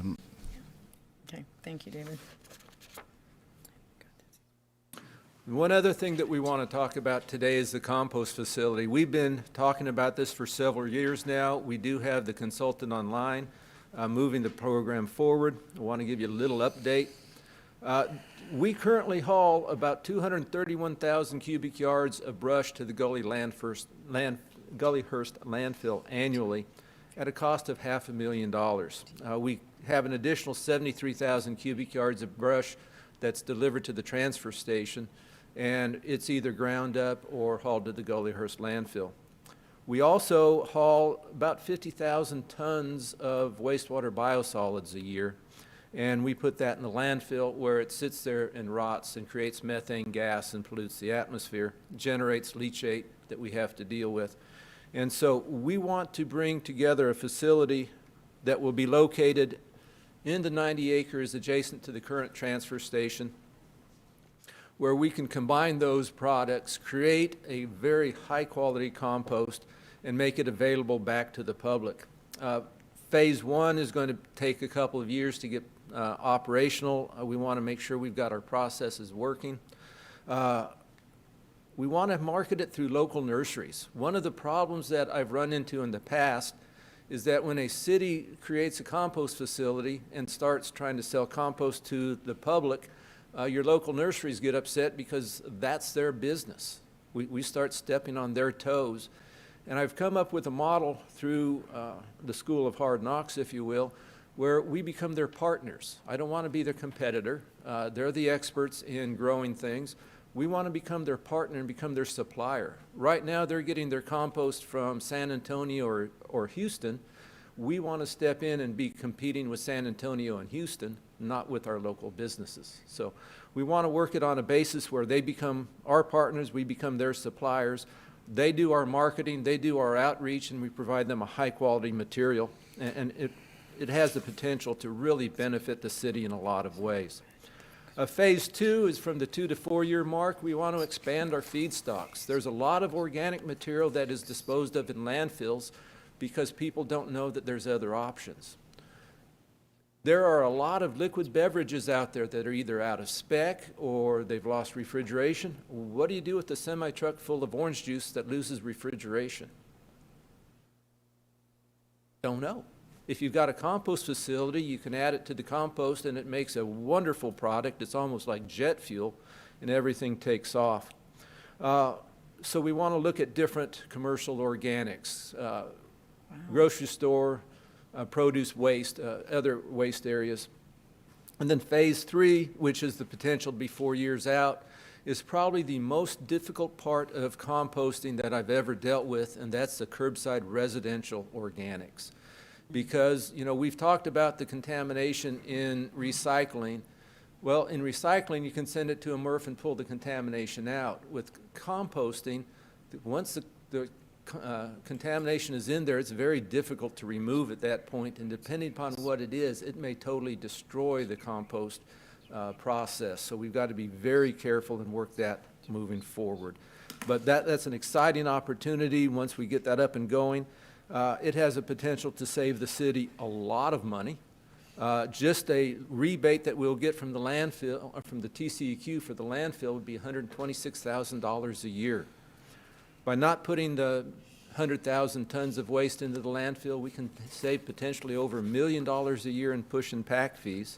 Okay, thank you, David. One other thing that we want to talk about today is the compost facility. We've been talking about this for several years now. We do have the consultant online moving the program forward. I want to give you a little update. We currently haul about 231,000 cubic yards of brush to the Gullyhurst landfill annually at a cost of $500,000. We have an additional 73,000 cubic yards of brush that's delivered to the transfer station, and it's either ground up or hauled to the Gullyhurst landfill. We also haul about 50,000 tons of wastewater biosolids a year, and we put that in the landfill where it sits there and rots and creates methane gas and pollutes the atmosphere, generates leachate that we have to deal with. And so we want to bring together a facility that will be located in the 90 acres adjacent to the current transfer station, where we can combine those products, create a very high-quality compost, and make it available back to the public. Phase 1 is going to take a couple of years to get operational. We want to make sure we've got our processes working. We want to market it through local nurseries. One of the problems that I've run into in the past is that when a city creates a compost facility and starts trying to sell compost to the public, your local nurseries get upset because that's their business. We start stepping on their toes. And I've come up with a model through the School of Hard Knocks, if you will, where we become their partners. I don't want to be their competitor. They're the experts in growing things. We want to become their partner and become their supplier. Right now, they're getting their compost from San Antonio or Houston. We want to step in and be competing with San Antonio and Houston, not with our local businesses. So we want to work it on a basis where they become our partners, we become their suppliers. They do our marketing, they do our outreach, and we provide them a high-quality material. And it has the potential to really benefit the city in a lot of ways. Phase 2 is from the 2 to 4 year mark. We want to expand our feedstocks. There's a lot of organic material that is disposed of in landfills because people don't know that there's other options. There are a lot of liquid beverages out there that are either out of spec or they've lost refrigeration. What do you do with the semi-truck full of orange juice that loses refrigeration? Don't know. If you've got a compost facility, you can add it to the compost and it makes a wonderful product. It's almost like jet fuel and everything takes off. So we want to look at different commercial organics, grocery store, produce waste, other waste areas. And then phase 3, which is the potential to be 4 years out, is probably the most difficult part of composting that I've ever dealt with, and that's the curbside residential organics. Because, you know, we've talked about the contamination in recycling. Well, in recycling, you can send it to a MRF and pull the contamination out. With composting, once the contamination is in there, it's very difficult to remove at that point, and depending upon what it is, it may totally destroy the compost process. So we've got to be very careful and work that moving forward. But that's an exciting opportunity once we get that up and going. It has a potential to save the city a lot of money. Just a rebate that we'll get from the landfill, or from the TCEQ for the landfill, would be $126,000 a year. By not putting the 100,000 tons of waste into the landfill, we can save potentially over $1 million a year in push and pack fees.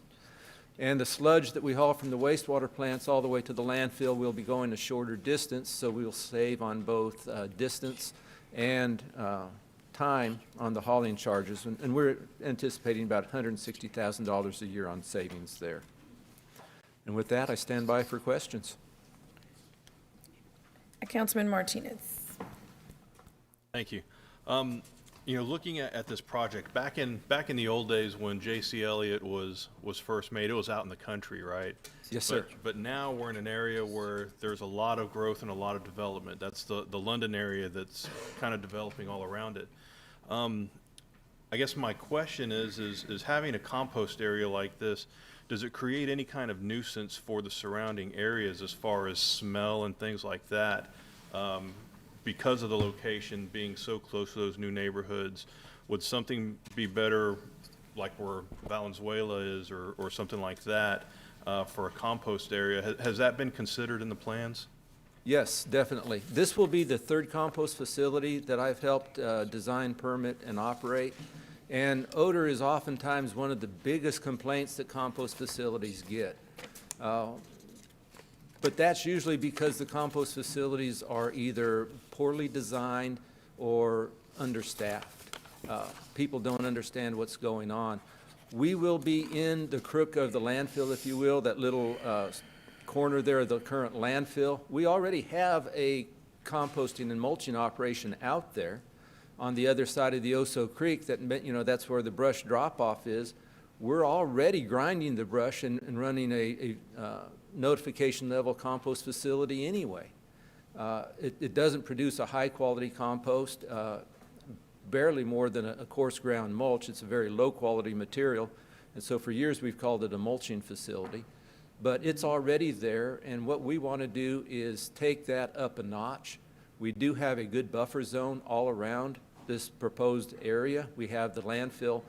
And the sludge that we haul from the wastewater plants all the way to the landfill will be going a shorter distance, so we'll save on both distance and time on the hauling charges, and we're anticipating about $160,000 a year on savings there. And with that, I stand by for questions. Councilman Martinez. Thank you. You know, looking at this project, back in the old days when J.C. Elliott was first made, it was out in the country, right? Yes, sir. But now we're in an area where there's a lot of growth and a lot of development. That's the London area that's kind of developing all around it. I guess my question is having a compost area like this, does it create any kind of nuisance for the surrounding areas as far as smell and things like that? Because of the location being so close to those new neighborhoods, would something be better like where Valenzuela is or something like that for a compost area? Has that been considered in the plans? Yes, definitely. This will be the third compost facility that I've helped design, permit, and operate. And odor is oftentimes one of the biggest complaints that compost facilities get. But that's usually because the compost facilities are either poorly designed or understaffed. People don't understand what's going on. We will be in the crook of the landfill, if you will, that little corner there of the current landfill. We already have a composting and mulching operation out there on the other side of the Oso Creek that, you know, that's where the brush drop-off is. We're already grinding the brush and running a notification level compost facility anyway. It doesn't produce a high-quality compost, barely more than a coarse ground mulch. It's a very low-quality material, and so for years we've called it a mulching facility. But it's already there, and what we want to do is take that up a notch. We do have a good buffer zone all around this proposed area. We have the landfill.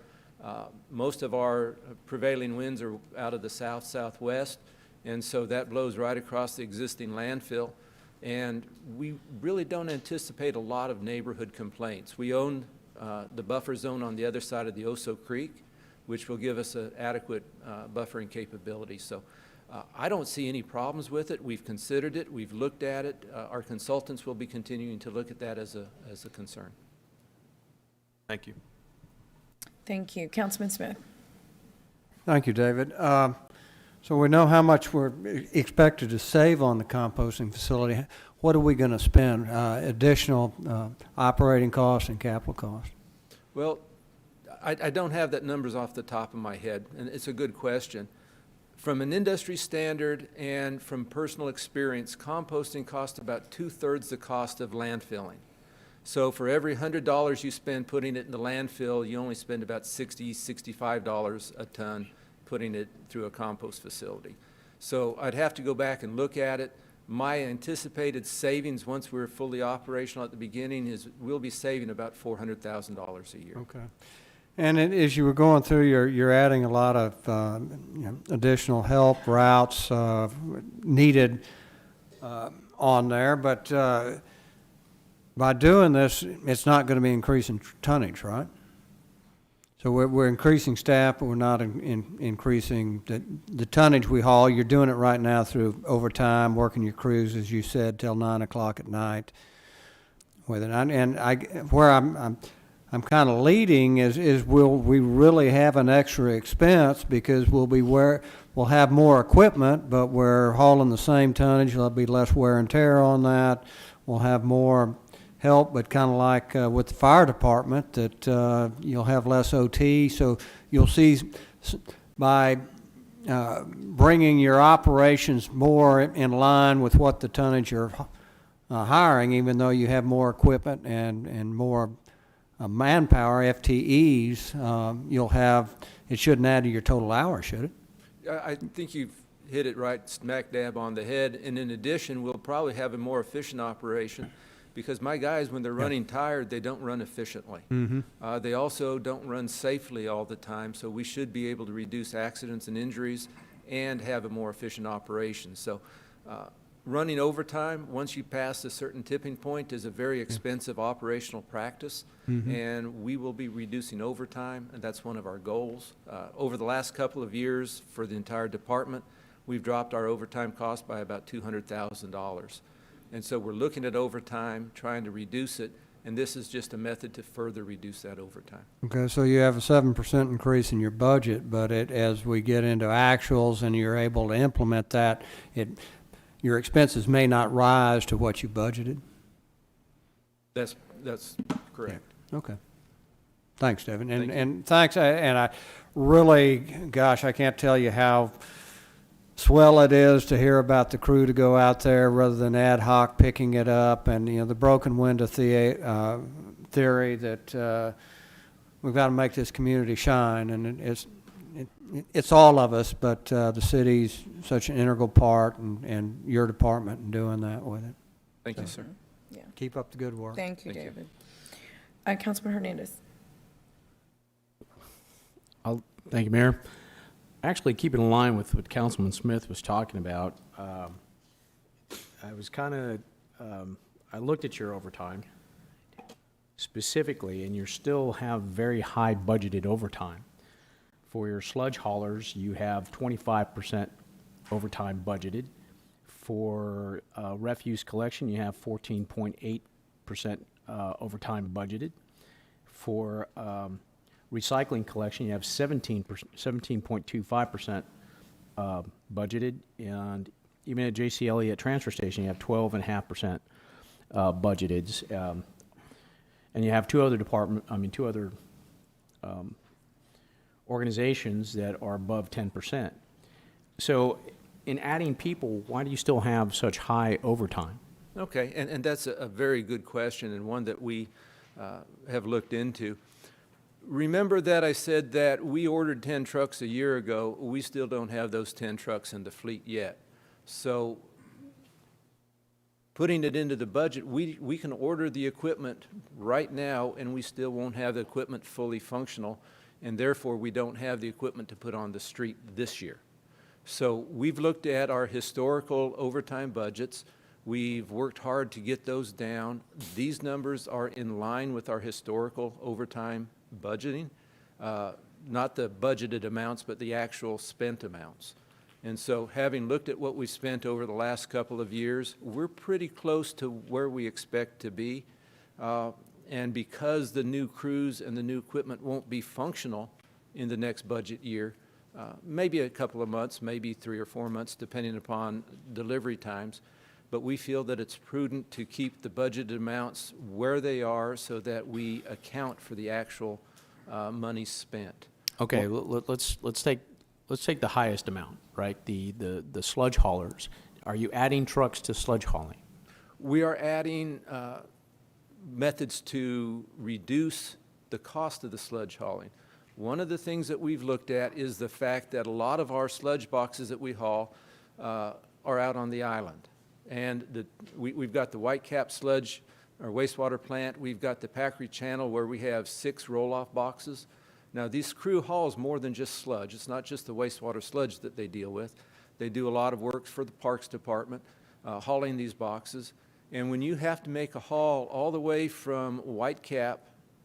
Most of our prevailing winds are out of the south-southwest, and so that blows right across the existing landfill. And we really don't anticipate a lot of neighborhood complaints. We own the buffer zone on the other side of the Oso Creek, which will give us an adequate buffering capability. So I don't see any problems with it. We've considered it. We've looked at it. Our consultants will be continuing to look at that as a concern. Thank you. Thank you. Councilman Smith. Thank you, David. So we know how much we're expected to save on the composting facility. What are we going to spend, additional operating costs and capital costs? Well, I don't have that numbers off the top of my head, and it's a good question. From an industry standard and from personal experience, composting costs about 2/3 the cost of landfilling. So for every $100 you spend putting it in the landfill, you only spend about $60, $65 a ton putting it through a compost facility. So I'd have to go back and look at it. My anticipated savings once we're fully operational at the beginning is we'll be saving about $400,000 a year. Okay. And as you were going through, you're adding a lot of additional help, routes needed on there, but by doing this, it's not going to be increasing tonnage, right? So we're increasing staff, but we're not increasing the tonnage we haul. You're doing it right now through overtime, working your crews, as you said, till 9 o'clock at night. With it, where I'm kind of leading is will we really have an extra expense because we'll have more equipment, but we're hauling the same tonnage. There'll be less wear and tear on that. We'll have more help, but kind of like with the fire department, that you'll have less OT. So you'll see by bringing your operations more in line with what the tonnage you're hiring, even though you have more equipment and more manpower, FTEs, you'll have, it shouldn't add to your total hours, should it? I think you've hit it right smack dab on the head. And in addition, we'll probably have a more efficient operation because my guys, when they're running tired, they don't run efficiently. Mm-hmm. They also don't run safely all the time, so we should be able to reduce accidents and injuries and have a more efficient operation. So running overtime, once you pass a certain tipping point, is a very expensive operational practice, and we will be reducing overtime, and that's one of our goals. Over the last couple of years for the entire department, we've dropped our overtime cost by about $200,000. And so we're looking at overtime, trying to reduce it, and this is just a method to further reduce that overtime. Okay, so you have a 7% increase in your budget, but as we get into actuals and you're able to implement that, your expenses may not rise to what you budgeted? That's correct. Yeah. Okay. Thanks, Devin. And thanks, and I really, gosh, I can't tell you how swell it is to hear about the crew to go out there rather than ad hoc picking it up, and the broken window theory that we've got to make this community shine, and it's all of us, but the city's such an integral part, and your department in doing that with it. Thank you, sir. Yeah. Keep up the good work. Thank you, David. Councilman Hernandez. Thank you, Mayor. Actually, keeping in line with what Councilman Smith was talking about, I was kind of, I looked at your overtime specifically, and you still have very high budgeted overtime. For your sludge haulers, you have 25% overtime budgeted. For refuse collection, you have 14.8% overtime budgeted. For recycling collection, you have 17.25% budgeted, and even at J.C. Elliott Transfer Station, you have 12.5% budgeted, and you have two other organizations that are above 10%. So, in adding people, why do you still have such high overtime? Okay, and that's a very good question, and one that we have looked into. Remember that I said that we ordered 10 trucks a year ago. We still don't have those 10 trucks in the fleet yet. So putting it into the budget, we can order the equipment right now, and we still won't have the equipment fully functional, and therefore we don't have the equipment to put on the street this year. So we've looked at our historical overtime budgets. We've worked hard to get those down. These numbers are in line with our historical overtime budgeting, not the budgeted amounts, but the actual spent amounts. And so having looked at what we spent over the last couple of years, we're pretty close to where we expect to be. And because the new crews and the new equipment won't be functional in the next budget year, maybe a couple of months, maybe 3 or 4 months, depending upon delivery times, but we feel that it's prudent to keep the budgeted amounts where they are so that we account for the actual money spent. Okay, let's take the highest amount, right? The sludge haulers. Are you adding trucks to sludge hauling? We are adding methods to reduce the cost of the sludge hauling. One of the things that we've looked at is the fact that a lot of our sludge boxes that we haul are out on the island. And we've got the Whitecap sludge or wastewater plant. We've got the Packery Channel where we have 6 roll-off boxes. Now, this crew hauls more than just sludge. It's not just the wastewater sludge that they deal with. They do a lot of work for the Parks Department, hauling these boxes. And when you have to make a haul all the way from Whitecap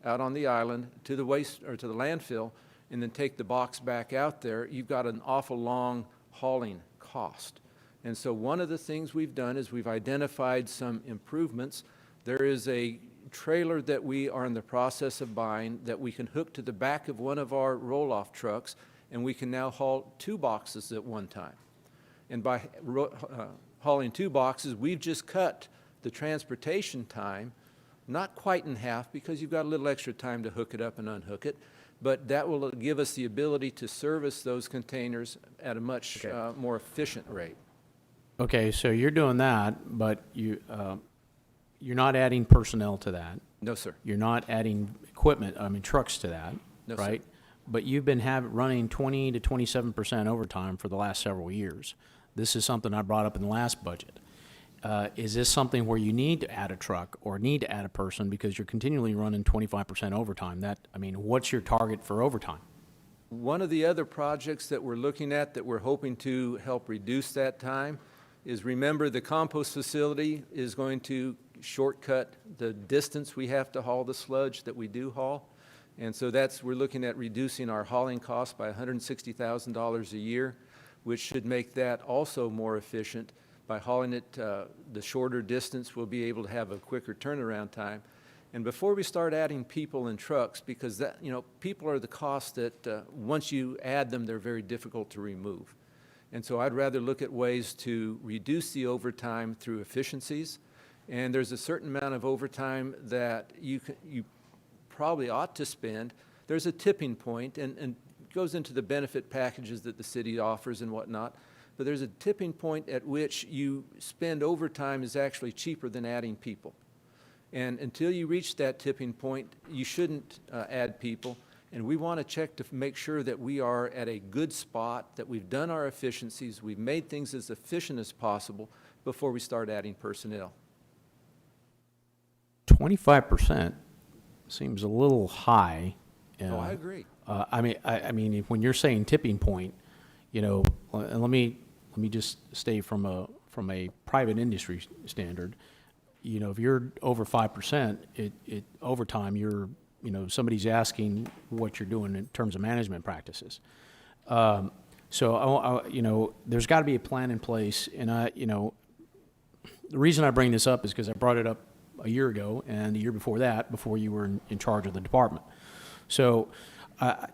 out on the island to the to the landfill, and then take the box back out there, you've got an awful long hauling cost. And so one of the things we've done is we've identified some improvements. There is a trailer that we are in the process of buying that we can hook to the back of one of our roll-off trucks, and we can now haul 2 boxes at one time. And by hauling 2 boxes, we've just cut the transportation time, not quite in half, because you've got a little extra time to hook it up and unhook it, but that will give us the ability to service those containers at a much more efficient rate. Okay, so you're doing that, but you're not adding personnel to that. No, sir. You're not adding equipment, trucks to that, No, sir. right? But you've been running 20 to 27% overtime for the last several years. This is something I brought up in the last budget. Is this something where you need to add a truck or need to add a person because you're continually running 25% overtime? What's your target for overtime? One of the other projects that we're looking at that we're hoping to help reduce that time is, remember, the compost facility is going to shortcut the distance we have to haul the sludge that we do haul. And so we're looking at reducing our hauling costs by $160,000 a year, which should make that also more efficient. By hauling it the shorter distance, we'll be able to have a quicker turnaround time. And before we start adding people and trucks, because people are the cost that once you add them, they're very difficult to remove. And so I'd rather look at ways to reduce the overtime through efficiencies. And there's a certain amount of overtime that you probably ought to spend. There's a tipping point, and it goes into the benefit packages that the city offers and whatnot. But there's a tipping point at which you spend overtime is actually cheaper than adding people. And until you reach that tipping point, you shouldn't add people. And we want to check to make sure that we are at a good spot, that we've done our efficiencies, we've made things as efficient as possible before we start adding personnel. 25% seems a little high. Oh, I agree. When you're saying tipping point, and let me just stay from a private industry standard. If you're over 5%, overtime, somebody's asking what you're doing in terms of management practices. So there's got to be a plan in place. And the reason I bring this up is because I brought it up a year ago and the year before that, before you were in charge of the department. So I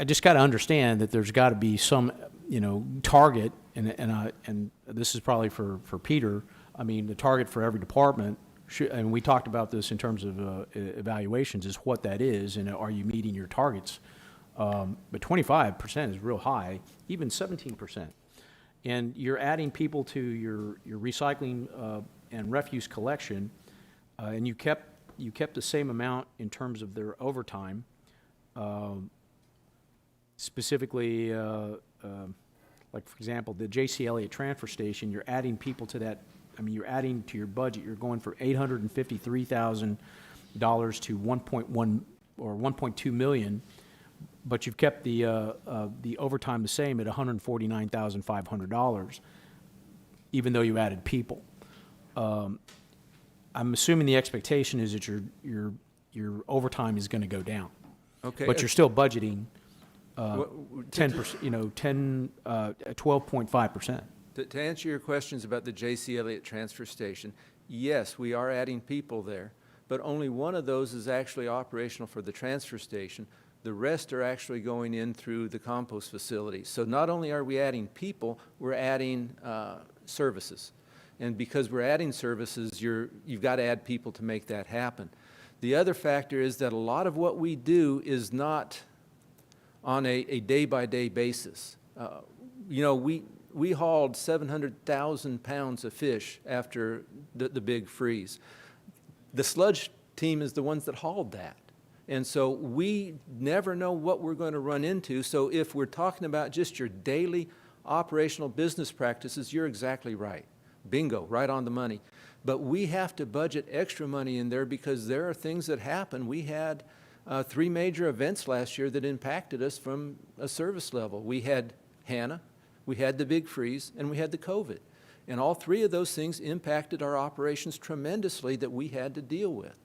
just got to understand that there's got to be some target, and this is probably for Peter. The target for every department, and we talked about this in terms of evaluations, is what that is, and are you meeting your targets? But 25% is real high, even 17%. And you're adding people to your recycling and refuse collection, and you kept the same amount in terms of their overtime. Specifically, like for example, the J.C. Elliott transfer station, you're adding people to that. You're adding to your budget. You're going from $853,000 to 1.1 or 1.2 million, but you've kept the overtime the same at $149,500, even though you added people. I'm assuming the expectation is that your overtime is going to go down. Okay. But you're still budgeting 10%, 12.5%. To answer your questions about the J.C. Elliott transfer station, yes, we are adding people there, but only one of those is actually operational for the transfer station. The rest are actually going in through the compost facility. So not only are we adding people, we're adding services. And because we're adding services, you've got to add people to make that happen. The other factor is that a lot of what we do is not on a day-by-day basis. You know, we hauled 700,000 pounds of fish after the big freeze. The sludge team is the ones that hauled that. And so we never know what we're going to run into. So if we're talking about just your daily operational business practices, you're exactly right. Bingo, right on the money. But we have to budget extra money in there because there are things that happen. We had 3 major events last year that impacted us from a service level. We had Hannah, we had the big freeze, and we had the COVID. And all 3 of those things impacted our operations tremendously that we had to deal with.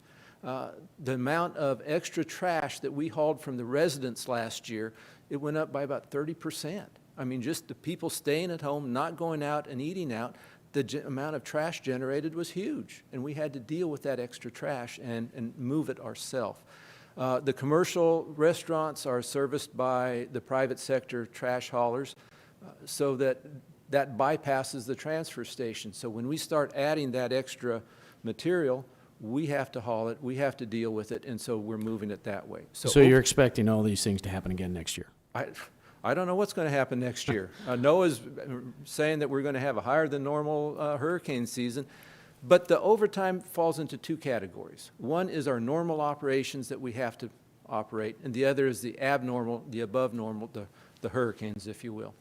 The amount of extra trash that we hauled from the residents last year, it went up by about 30%. I mean, just the people staying at home, not going out and eating out, the amount of trash generated was huge, and we had to deal with that extra trash and move it ourselves. The commercial restaurants are serviced by the private sector trash haulers, so that bypasses the transfer station. So when we start adding that extra material, we have to haul it, we have to deal with it, and so we're moving it that way. So you're expecting all these things to happen again next year? I don't know what's going to happen next year. NOAA's saying that we're going to have a higher than normal hurricane season, but the overtime falls into 2 categories. One is our normal operations that we have to operate, and the other is the abnormal, the above normal, the hurricanes, if you will.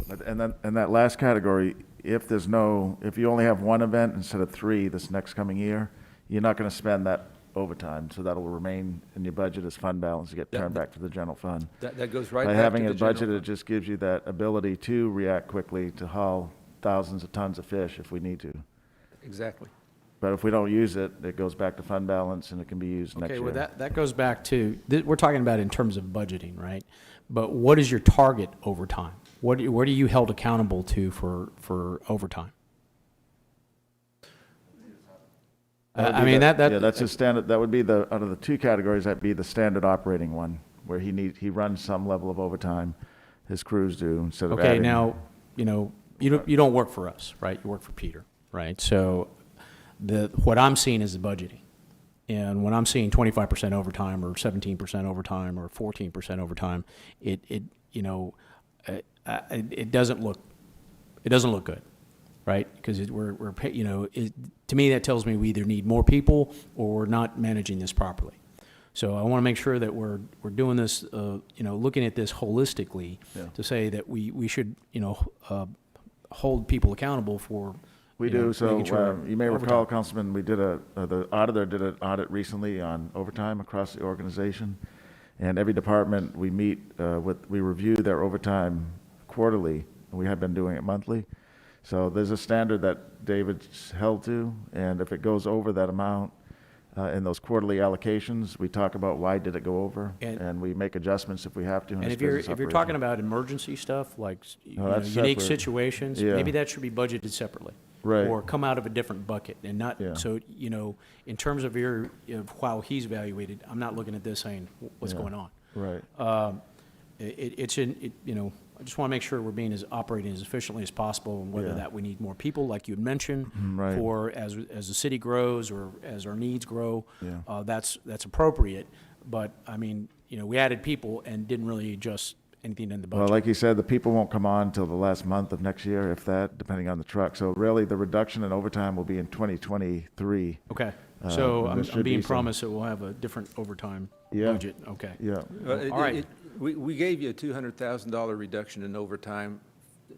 And then, in that last category, if you only have 1 event instead of 3 this next coming year, you're not going to spend that overtime, so that'll remain in your budget as fund balance to get turned back to the general fund. That goes right By back to having the it general budgeted, it fund. just gives you that ability to react quickly to haul thousands of tons of fish if we need to. Exactly. But if we don't use it, it goes back to fund balance and it can be used next Okay, year. well, that goes back to, we're talking about in terms of budgeting, right? But what is your target overtime? What are you held accountable to for overtime? I mean, yeah, that that's a standard, that would be out of the 2 categories, that'd be the standard operating one, where he runs some level of overtime, his crews do, instead of Okay, adding. now, you don't work for us, right? You work for Peter, right? So what I'm seeing is the budgeting. And when I'm seeing 25% overtime or 17% overtime or 14% overtime, it doesn't look good, right? Because to me, that tells me we either need more people or we're not managing this properly. So I want to make sure that we're doing this, looking at this holistically to say that we should, hold people accountable for. We do, so making sure you may recall, overtime. Councilman, we did the auditor did an audit recently on overtime across the organization. And every department we meet we review their overtime quarterly, and we have been doing it monthly. So there's a standard that David's held to, and if it goes over that amount in those quarterly allocations, we talk about why did it go over, and we make adjustments if we have to. And if you're talking about emergency stuff, like that's unique separate. situations, Yeah. maybe that should be budgeted separately. Right. Or come out of a different bucket and not, Yeah. so, in terms of how he's evaluated, I'm not looking at this saying, what's Yeah. going on? Right. I just want to make sure we're operating as efficiently as possible, and whether Yeah. that we need more people, like you had mentioned, Right. for as the city grows or as our needs grow, Yeah. that's appropriate. But I mean, we added people and didn't really adjust anything in the budget. Well, like you said, the people won't come on till the last month of next year, if that, depending on the truck. So really, the reduction in overtime will be in 2023. Okay, so and there should I'm being be some- promised that we'll have a different overtime Yeah. budget. Okay. Yeah. All right. We gave you a $200,000 reduction in overtime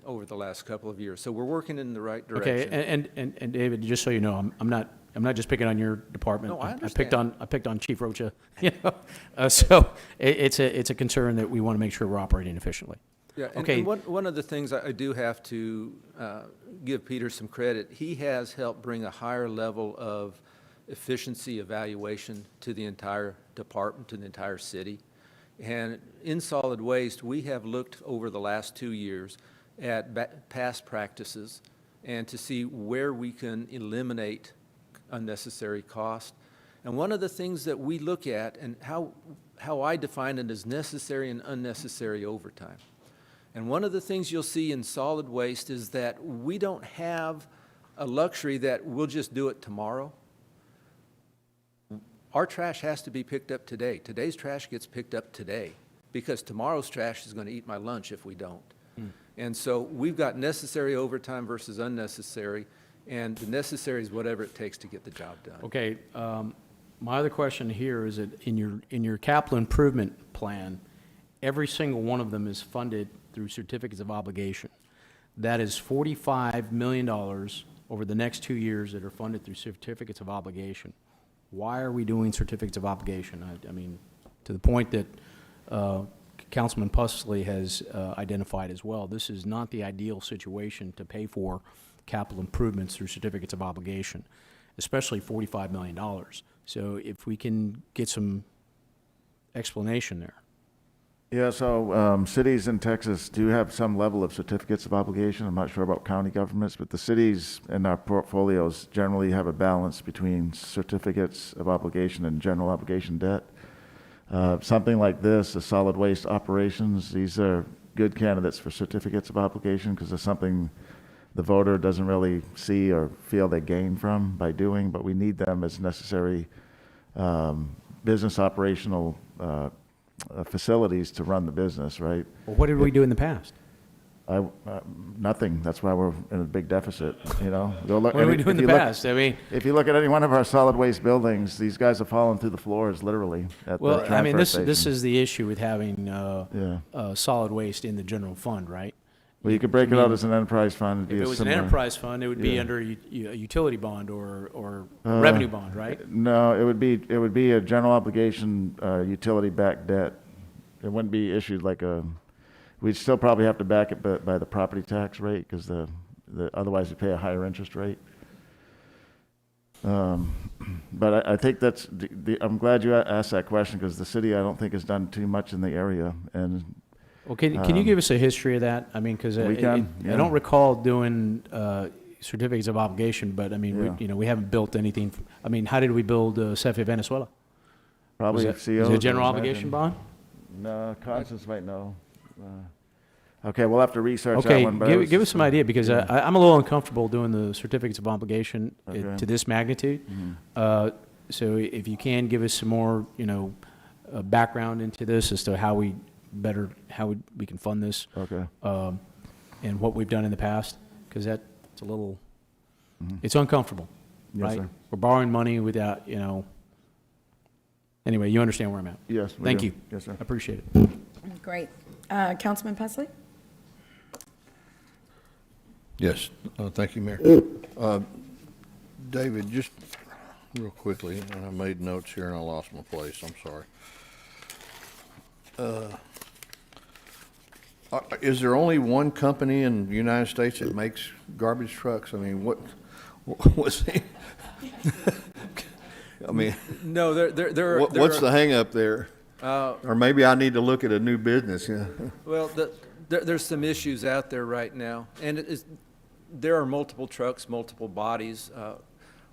over the last couple of years, so we're working in the right direction. Okay, and David, just so you know, I'm not just picking on your department. No, I I picked on Chief Rocha, so it's a concern that we want to make sure we're operating efficiently. Yeah, Okay. and one of the things I do have to give Peter some credit, he has helped bring a higher level of efficiency evaluation to the entire department, to the entire city. And in solid waste, we have looked over the last 2 years at past practices and to see where we can eliminate unnecessary cost. And one of the things that we look at, and how I define it, is necessary and unnecessary overtime. And one of the things you'll see in solid waste is that we don't have a luxury that we'll just do it tomorrow. our trash has to be picked up today. Today's trash gets picked up today because tomorrow's trash is going to eat my lunch if we don't. And so we've got necessary overtime versus unnecessary, and the necessary is whatever it takes to get the job done. Okay, my other question here is that in your capital improvement plan, every single one of them is funded through certificates of obligation. That is $45 million over the next 2 years that are funded through certificates of obligation. Why are we doing certificates of obligation? I mean, to the point that Councilman Pussley has identified as well, this is not the ideal situation to pay for capital improvements through certificates of obligation, especially $45 million. So if we can get some explanation there. Yeah, so cities in Texas do have some level of certificates of obligation. I'm not sure about county governments, but the cities in our portfolios generally have a balance between certificates of obligation and general obligation debt. Something like this, the solid waste operations, these are good candidates for certificates of obligation because it's something the voter doesn't really see or feel they gain from by doing, but we need them as necessary business operational facilities to run the business, right? Well, what did we do in the past? Nothing. That's why we're in a big deficit, you know? What did we do in the past? I mean, if you look at any one of our solid waste buildings, these guys have fallen through the floors, literally, at the well, I mean, transfer this station. is the issue with having solid waste in the general fund, right? Well, you could break it out as an enterprise fund. It'd be If it a was an similar- enterprise fund, it would be under a utility bond or a revenue bond, right? No, it would be a general obligation utility-backed debt. It wouldn't be issued like a. We'd still probably have to back it by the property tax rate because otherwise you pay a higher interest rate. But I think that's I'm glad you asked that question because the city I don't think has done too much in the area and. Well, can you give us a history of that? I mean, because I don't recall doing certificates of obligation, but I mean, we haven't built anything. I mean, how did we build Cefe Venezuela? Probably was it a general obligation bond? No, Constance might know. Okay, we'll have to research that Okay, one. But give us some idea because I'm a little uncomfortable doing the certificates of obligation to this magnitude. So if you can give us some more, background into this as to how we can fund this. Okay. And what we've done in the past, because that's a little, it's uncomfortable, Yes, right? sir. We're borrowing money without, anyway, you understand where I'm at. Yes, we Thank do. you. Yes, sir. I appreciate it. Great. Councilman Pusley? Yes, thank you, Mayor. David, just real quickly, and I made notes here and I lost my place, I'm sorry. Is there only one company in the United States that makes garbage trucks? I mean, what was he? I mean, No, what's the hang up there? Or maybe I need to look at a new business, yeah. Well, there's some issues out there right now, and there are multiple trucks, multiple bodies.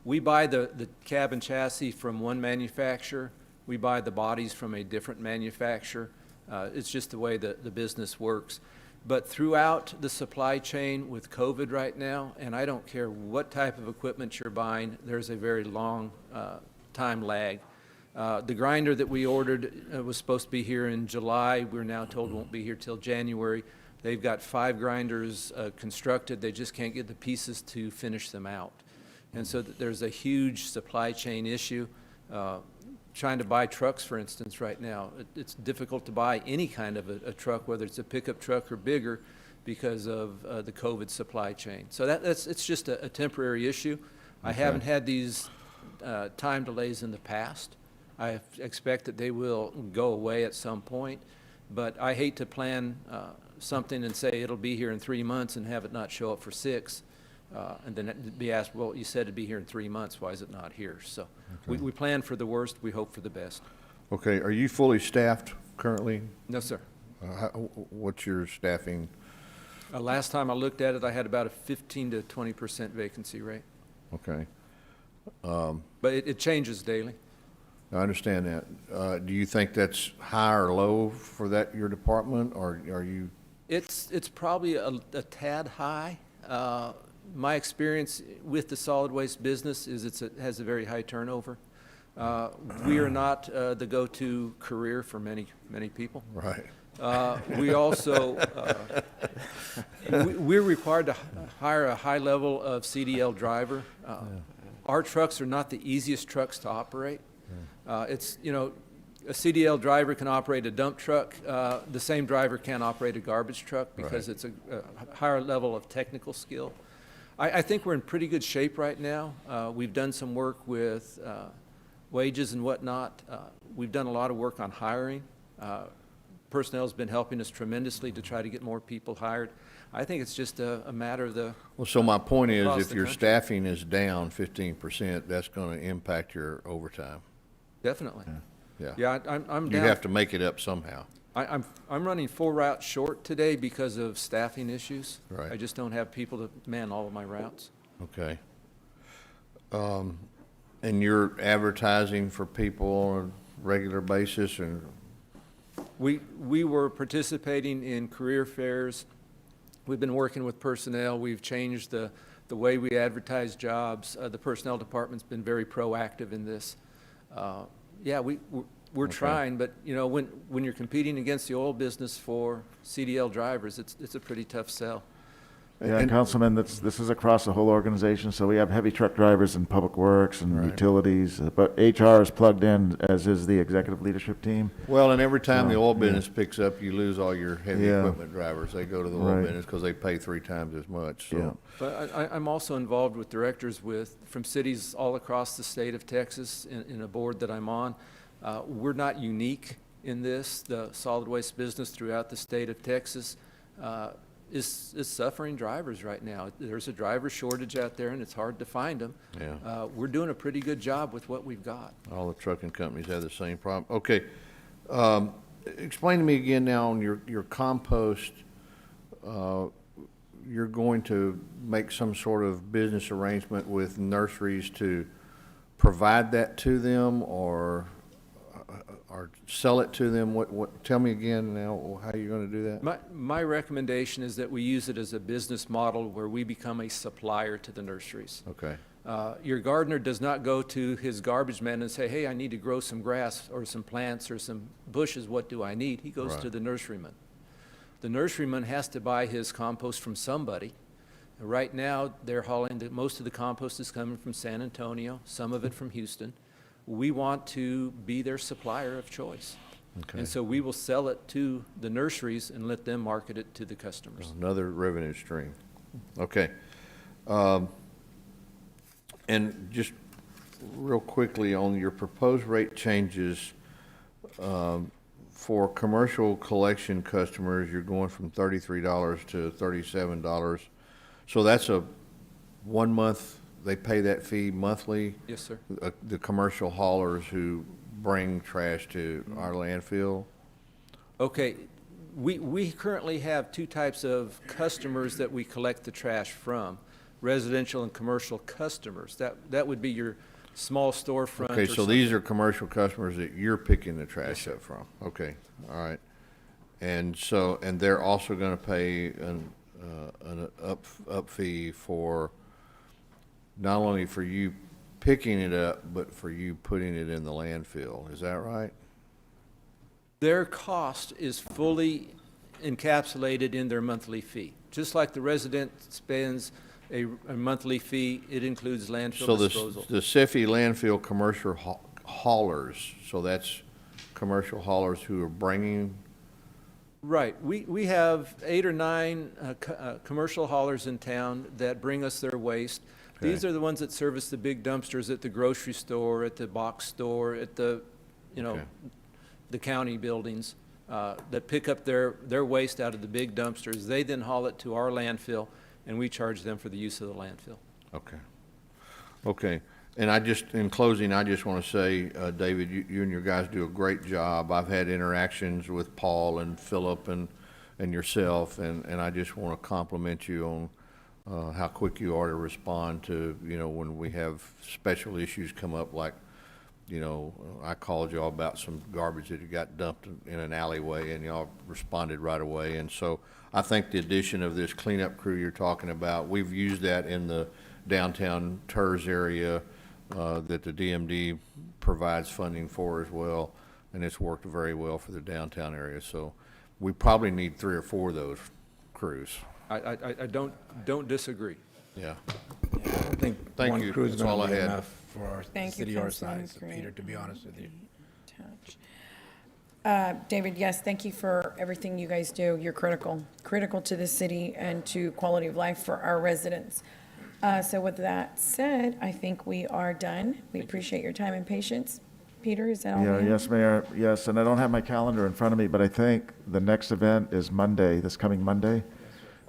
We buy the cab and chassis from one manufacturer. We buy the bodies from a different manufacturer. It's just the way the business works. But throughout the supply chain with COVID right now, and I don't care what type of equipment you're buying, there's a very long time lag. The grinder that we ordered was supposed to be here in July. We're now told won't be here till January. They've got 5 grinders constructed. They just can't get the pieces to finish them out. And so there's a huge supply chain issue. Trying to buy trucks, for instance, right now, it's difficult to buy any kind of a truck, whether it's a pickup truck or bigger, because of the COVID supply chain. So it's just a temporary issue. I haven't had these time delays in the past. I expect that they will go away at some point, but I hate to plan something and say it'll be here in 3 months and have it not show up for 6, and then be asked, well, you said it'd be here in 3 months, why is it not here? So we plan for the worst, we hope for the best. Okay, are you fully staffed currently? No, sir. What's your staffing? Last time I looked at it, I had about a 15 to 20% vacancy rate. Okay. But it changes daily. I understand that. Do you think that's high or low for your department, or are you? It's probably a tad high. My experience with the solid waste business is it has a very high turnover. We are not the go-to career for many, many people. Right. We also, we're required to hire a high level of CDL driver. Our trucks are not the easiest trucks to operate. It's, you know, a CDL driver can operate a dump truck. The same driver can't operate a garbage truck because it's a higher level of technical skill. I think we're in pretty good shape right now. We've done some work with wages and whatnot. We've done a lot of work on hiring. Personnel's been helping us tremendously to try to get more people hired. I think it's just a matter of the. Well, so my point is, across if the your country. staffing is down 15%, that's going to impact your overtime. Definitely. Yeah. Yeah, I'm You down. have to make it up somehow. I'm running 4 routes short today because of staffing issues. Right. I just don't have people to man all of my routes. Okay. And you're advertising for people on a regular basis, and We were participating in career fairs. We've been working with personnel. We've changed the way we advertise jobs. The personnel department's been very proactive in this. Yeah, we're trying, but you know, when you're competing against the oil business for CDL drivers, it's a pretty tough sell. Yeah, and Councilman, this is across the whole organization, so we have heavy truck drivers in Public Works and utilities, but HR is plugged in, as is the executive leadership team. well, and every time the So, oil yeah. business picks up, you lose all your heavy Yeah. equipment drivers. They go to the oil Right. business because they pay 3 times as much, so. Yeah. But I'm also involved with directors from cities all across the state of Texas in a board that I'm on. We're not unique in this. The solid waste business throughout the state of Texas is suffering drivers right now. There's a driver shortage out there, and it's hard to find them. Yeah. We're doing a pretty good job with what we've got. All the trucking companies have the same problem. Okay. Explain to me again now on your compost, you're going to make some sort of business arrangement with nurseries to provide that to them or sell it to them? Tell me again now how you're going to do that? My recommendation is that we use it as a business model where we become a supplier to the nurseries. Okay. Your gardener does not go to his garbage man and say, hey, I need to grow some grass or some plants or some bushes. What do I need? He goes Right. to the nurseryman. The nurseryman has to buy his compost from somebody. Right now, they're hauling, most of the compost is coming from San Antonio, some of it from Houston. We want to be their supplier of choice. Okay. And so we will sell it to the nurseries and let them market it to the customers. Another revenue stream. Okay. And just real quickly on your proposed rate changes, for commercial collection customers, you're going from $33 to $37. So that's a 1 month, they pay that fee monthly? Yes, sir. The commercial haulers who bring trash to our landfill? Okay, we currently have 2 types of customers that we collect the trash from, residential and commercial customers. That would be your small storefront. Okay, or so something. these are commercial customers that you're picking the trash up from? Okay, all right. And so, and they're also gonna pay an up fee for, not only for you picking it up, but for you putting it in the landfill, is that right? Their cost is fully encapsulated in their monthly fee. Just like the resident spends a monthly fee, it includes landfill So disposal. the SIFI landfill commercial haulers, so that's commercial haulers who are bringing, Right. We have 8 or 9 commercial haulers in town that bring us their waste. These Okay. are the ones that service the big dumpsters at the grocery store, at the box store, at the, Okay. the county buildings, that pick up their waste out of the big dumpsters. They then haul it to our landfill, and we charge them for the use of the landfill. okay. Okay, and in closing, I just want to say, David, you and your guys do a great job. I've had interactions with Paul and Philip and yourself, and I just want to compliment you on how quick you are to respond to, when we have special issues come up, like, I called y'all about some garbage that got dumped in an alleyway, and y'all responded right away. And so I think the addition of this cleanup crew you're talking about, we've used that in the downtown TERS area that the DMD provides funding for as well, and it's worked very well for the downtown area. So we probably need 3 or 4 of those crews. I don't disagree. Yeah. I don't think Thank one you. crew is That's going all to I be had. enough for our Thank you, city our Councilman size, Green. Peter, to be honest with you. David, yes, thank you for everything you guys do. You're critical to the city and to quality of life for our residents. So with that said, I think we are done. We appreciate your time and patience. Peter, is that all we Yeah, have? yes, Mayor, yes, and I don't have my calendar in front of me, but I think the next event is Monday, this coming Monday,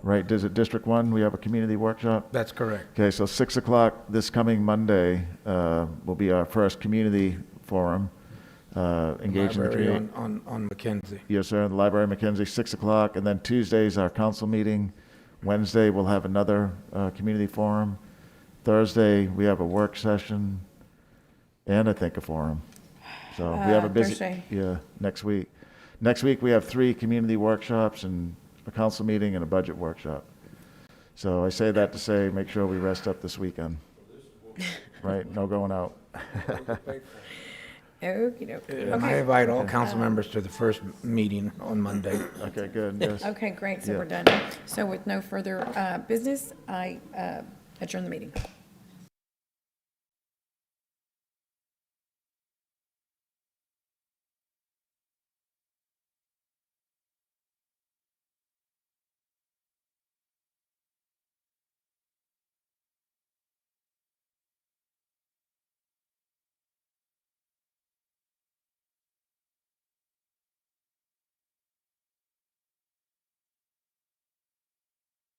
right? Is it District 1? We have a community workshop? That's correct. Okay, so 6 o'clock this coming Monday will be our first community forum, engaging the Library community. on Mackenzie. Yes, sir, the Library Mackenzie, 6 o'clock, and then Tuesday's our council meeting. Wednesday, we'll have another community forum. Thursday, we have a work session, and I think a forum. So we have a busy, Thursday. yeah, next week. Next week, we have 3 community workshops and a council meeting and a budget workshop. So I say that to say, make sure we rest up this weekend. Right, no going out. Okey-dokey. And I Okay. invite all council members to the first meeting on Monday. Okay, good, yes. Okay, great, so Yeah. we're done. So with no further business, I adjourn the meeting.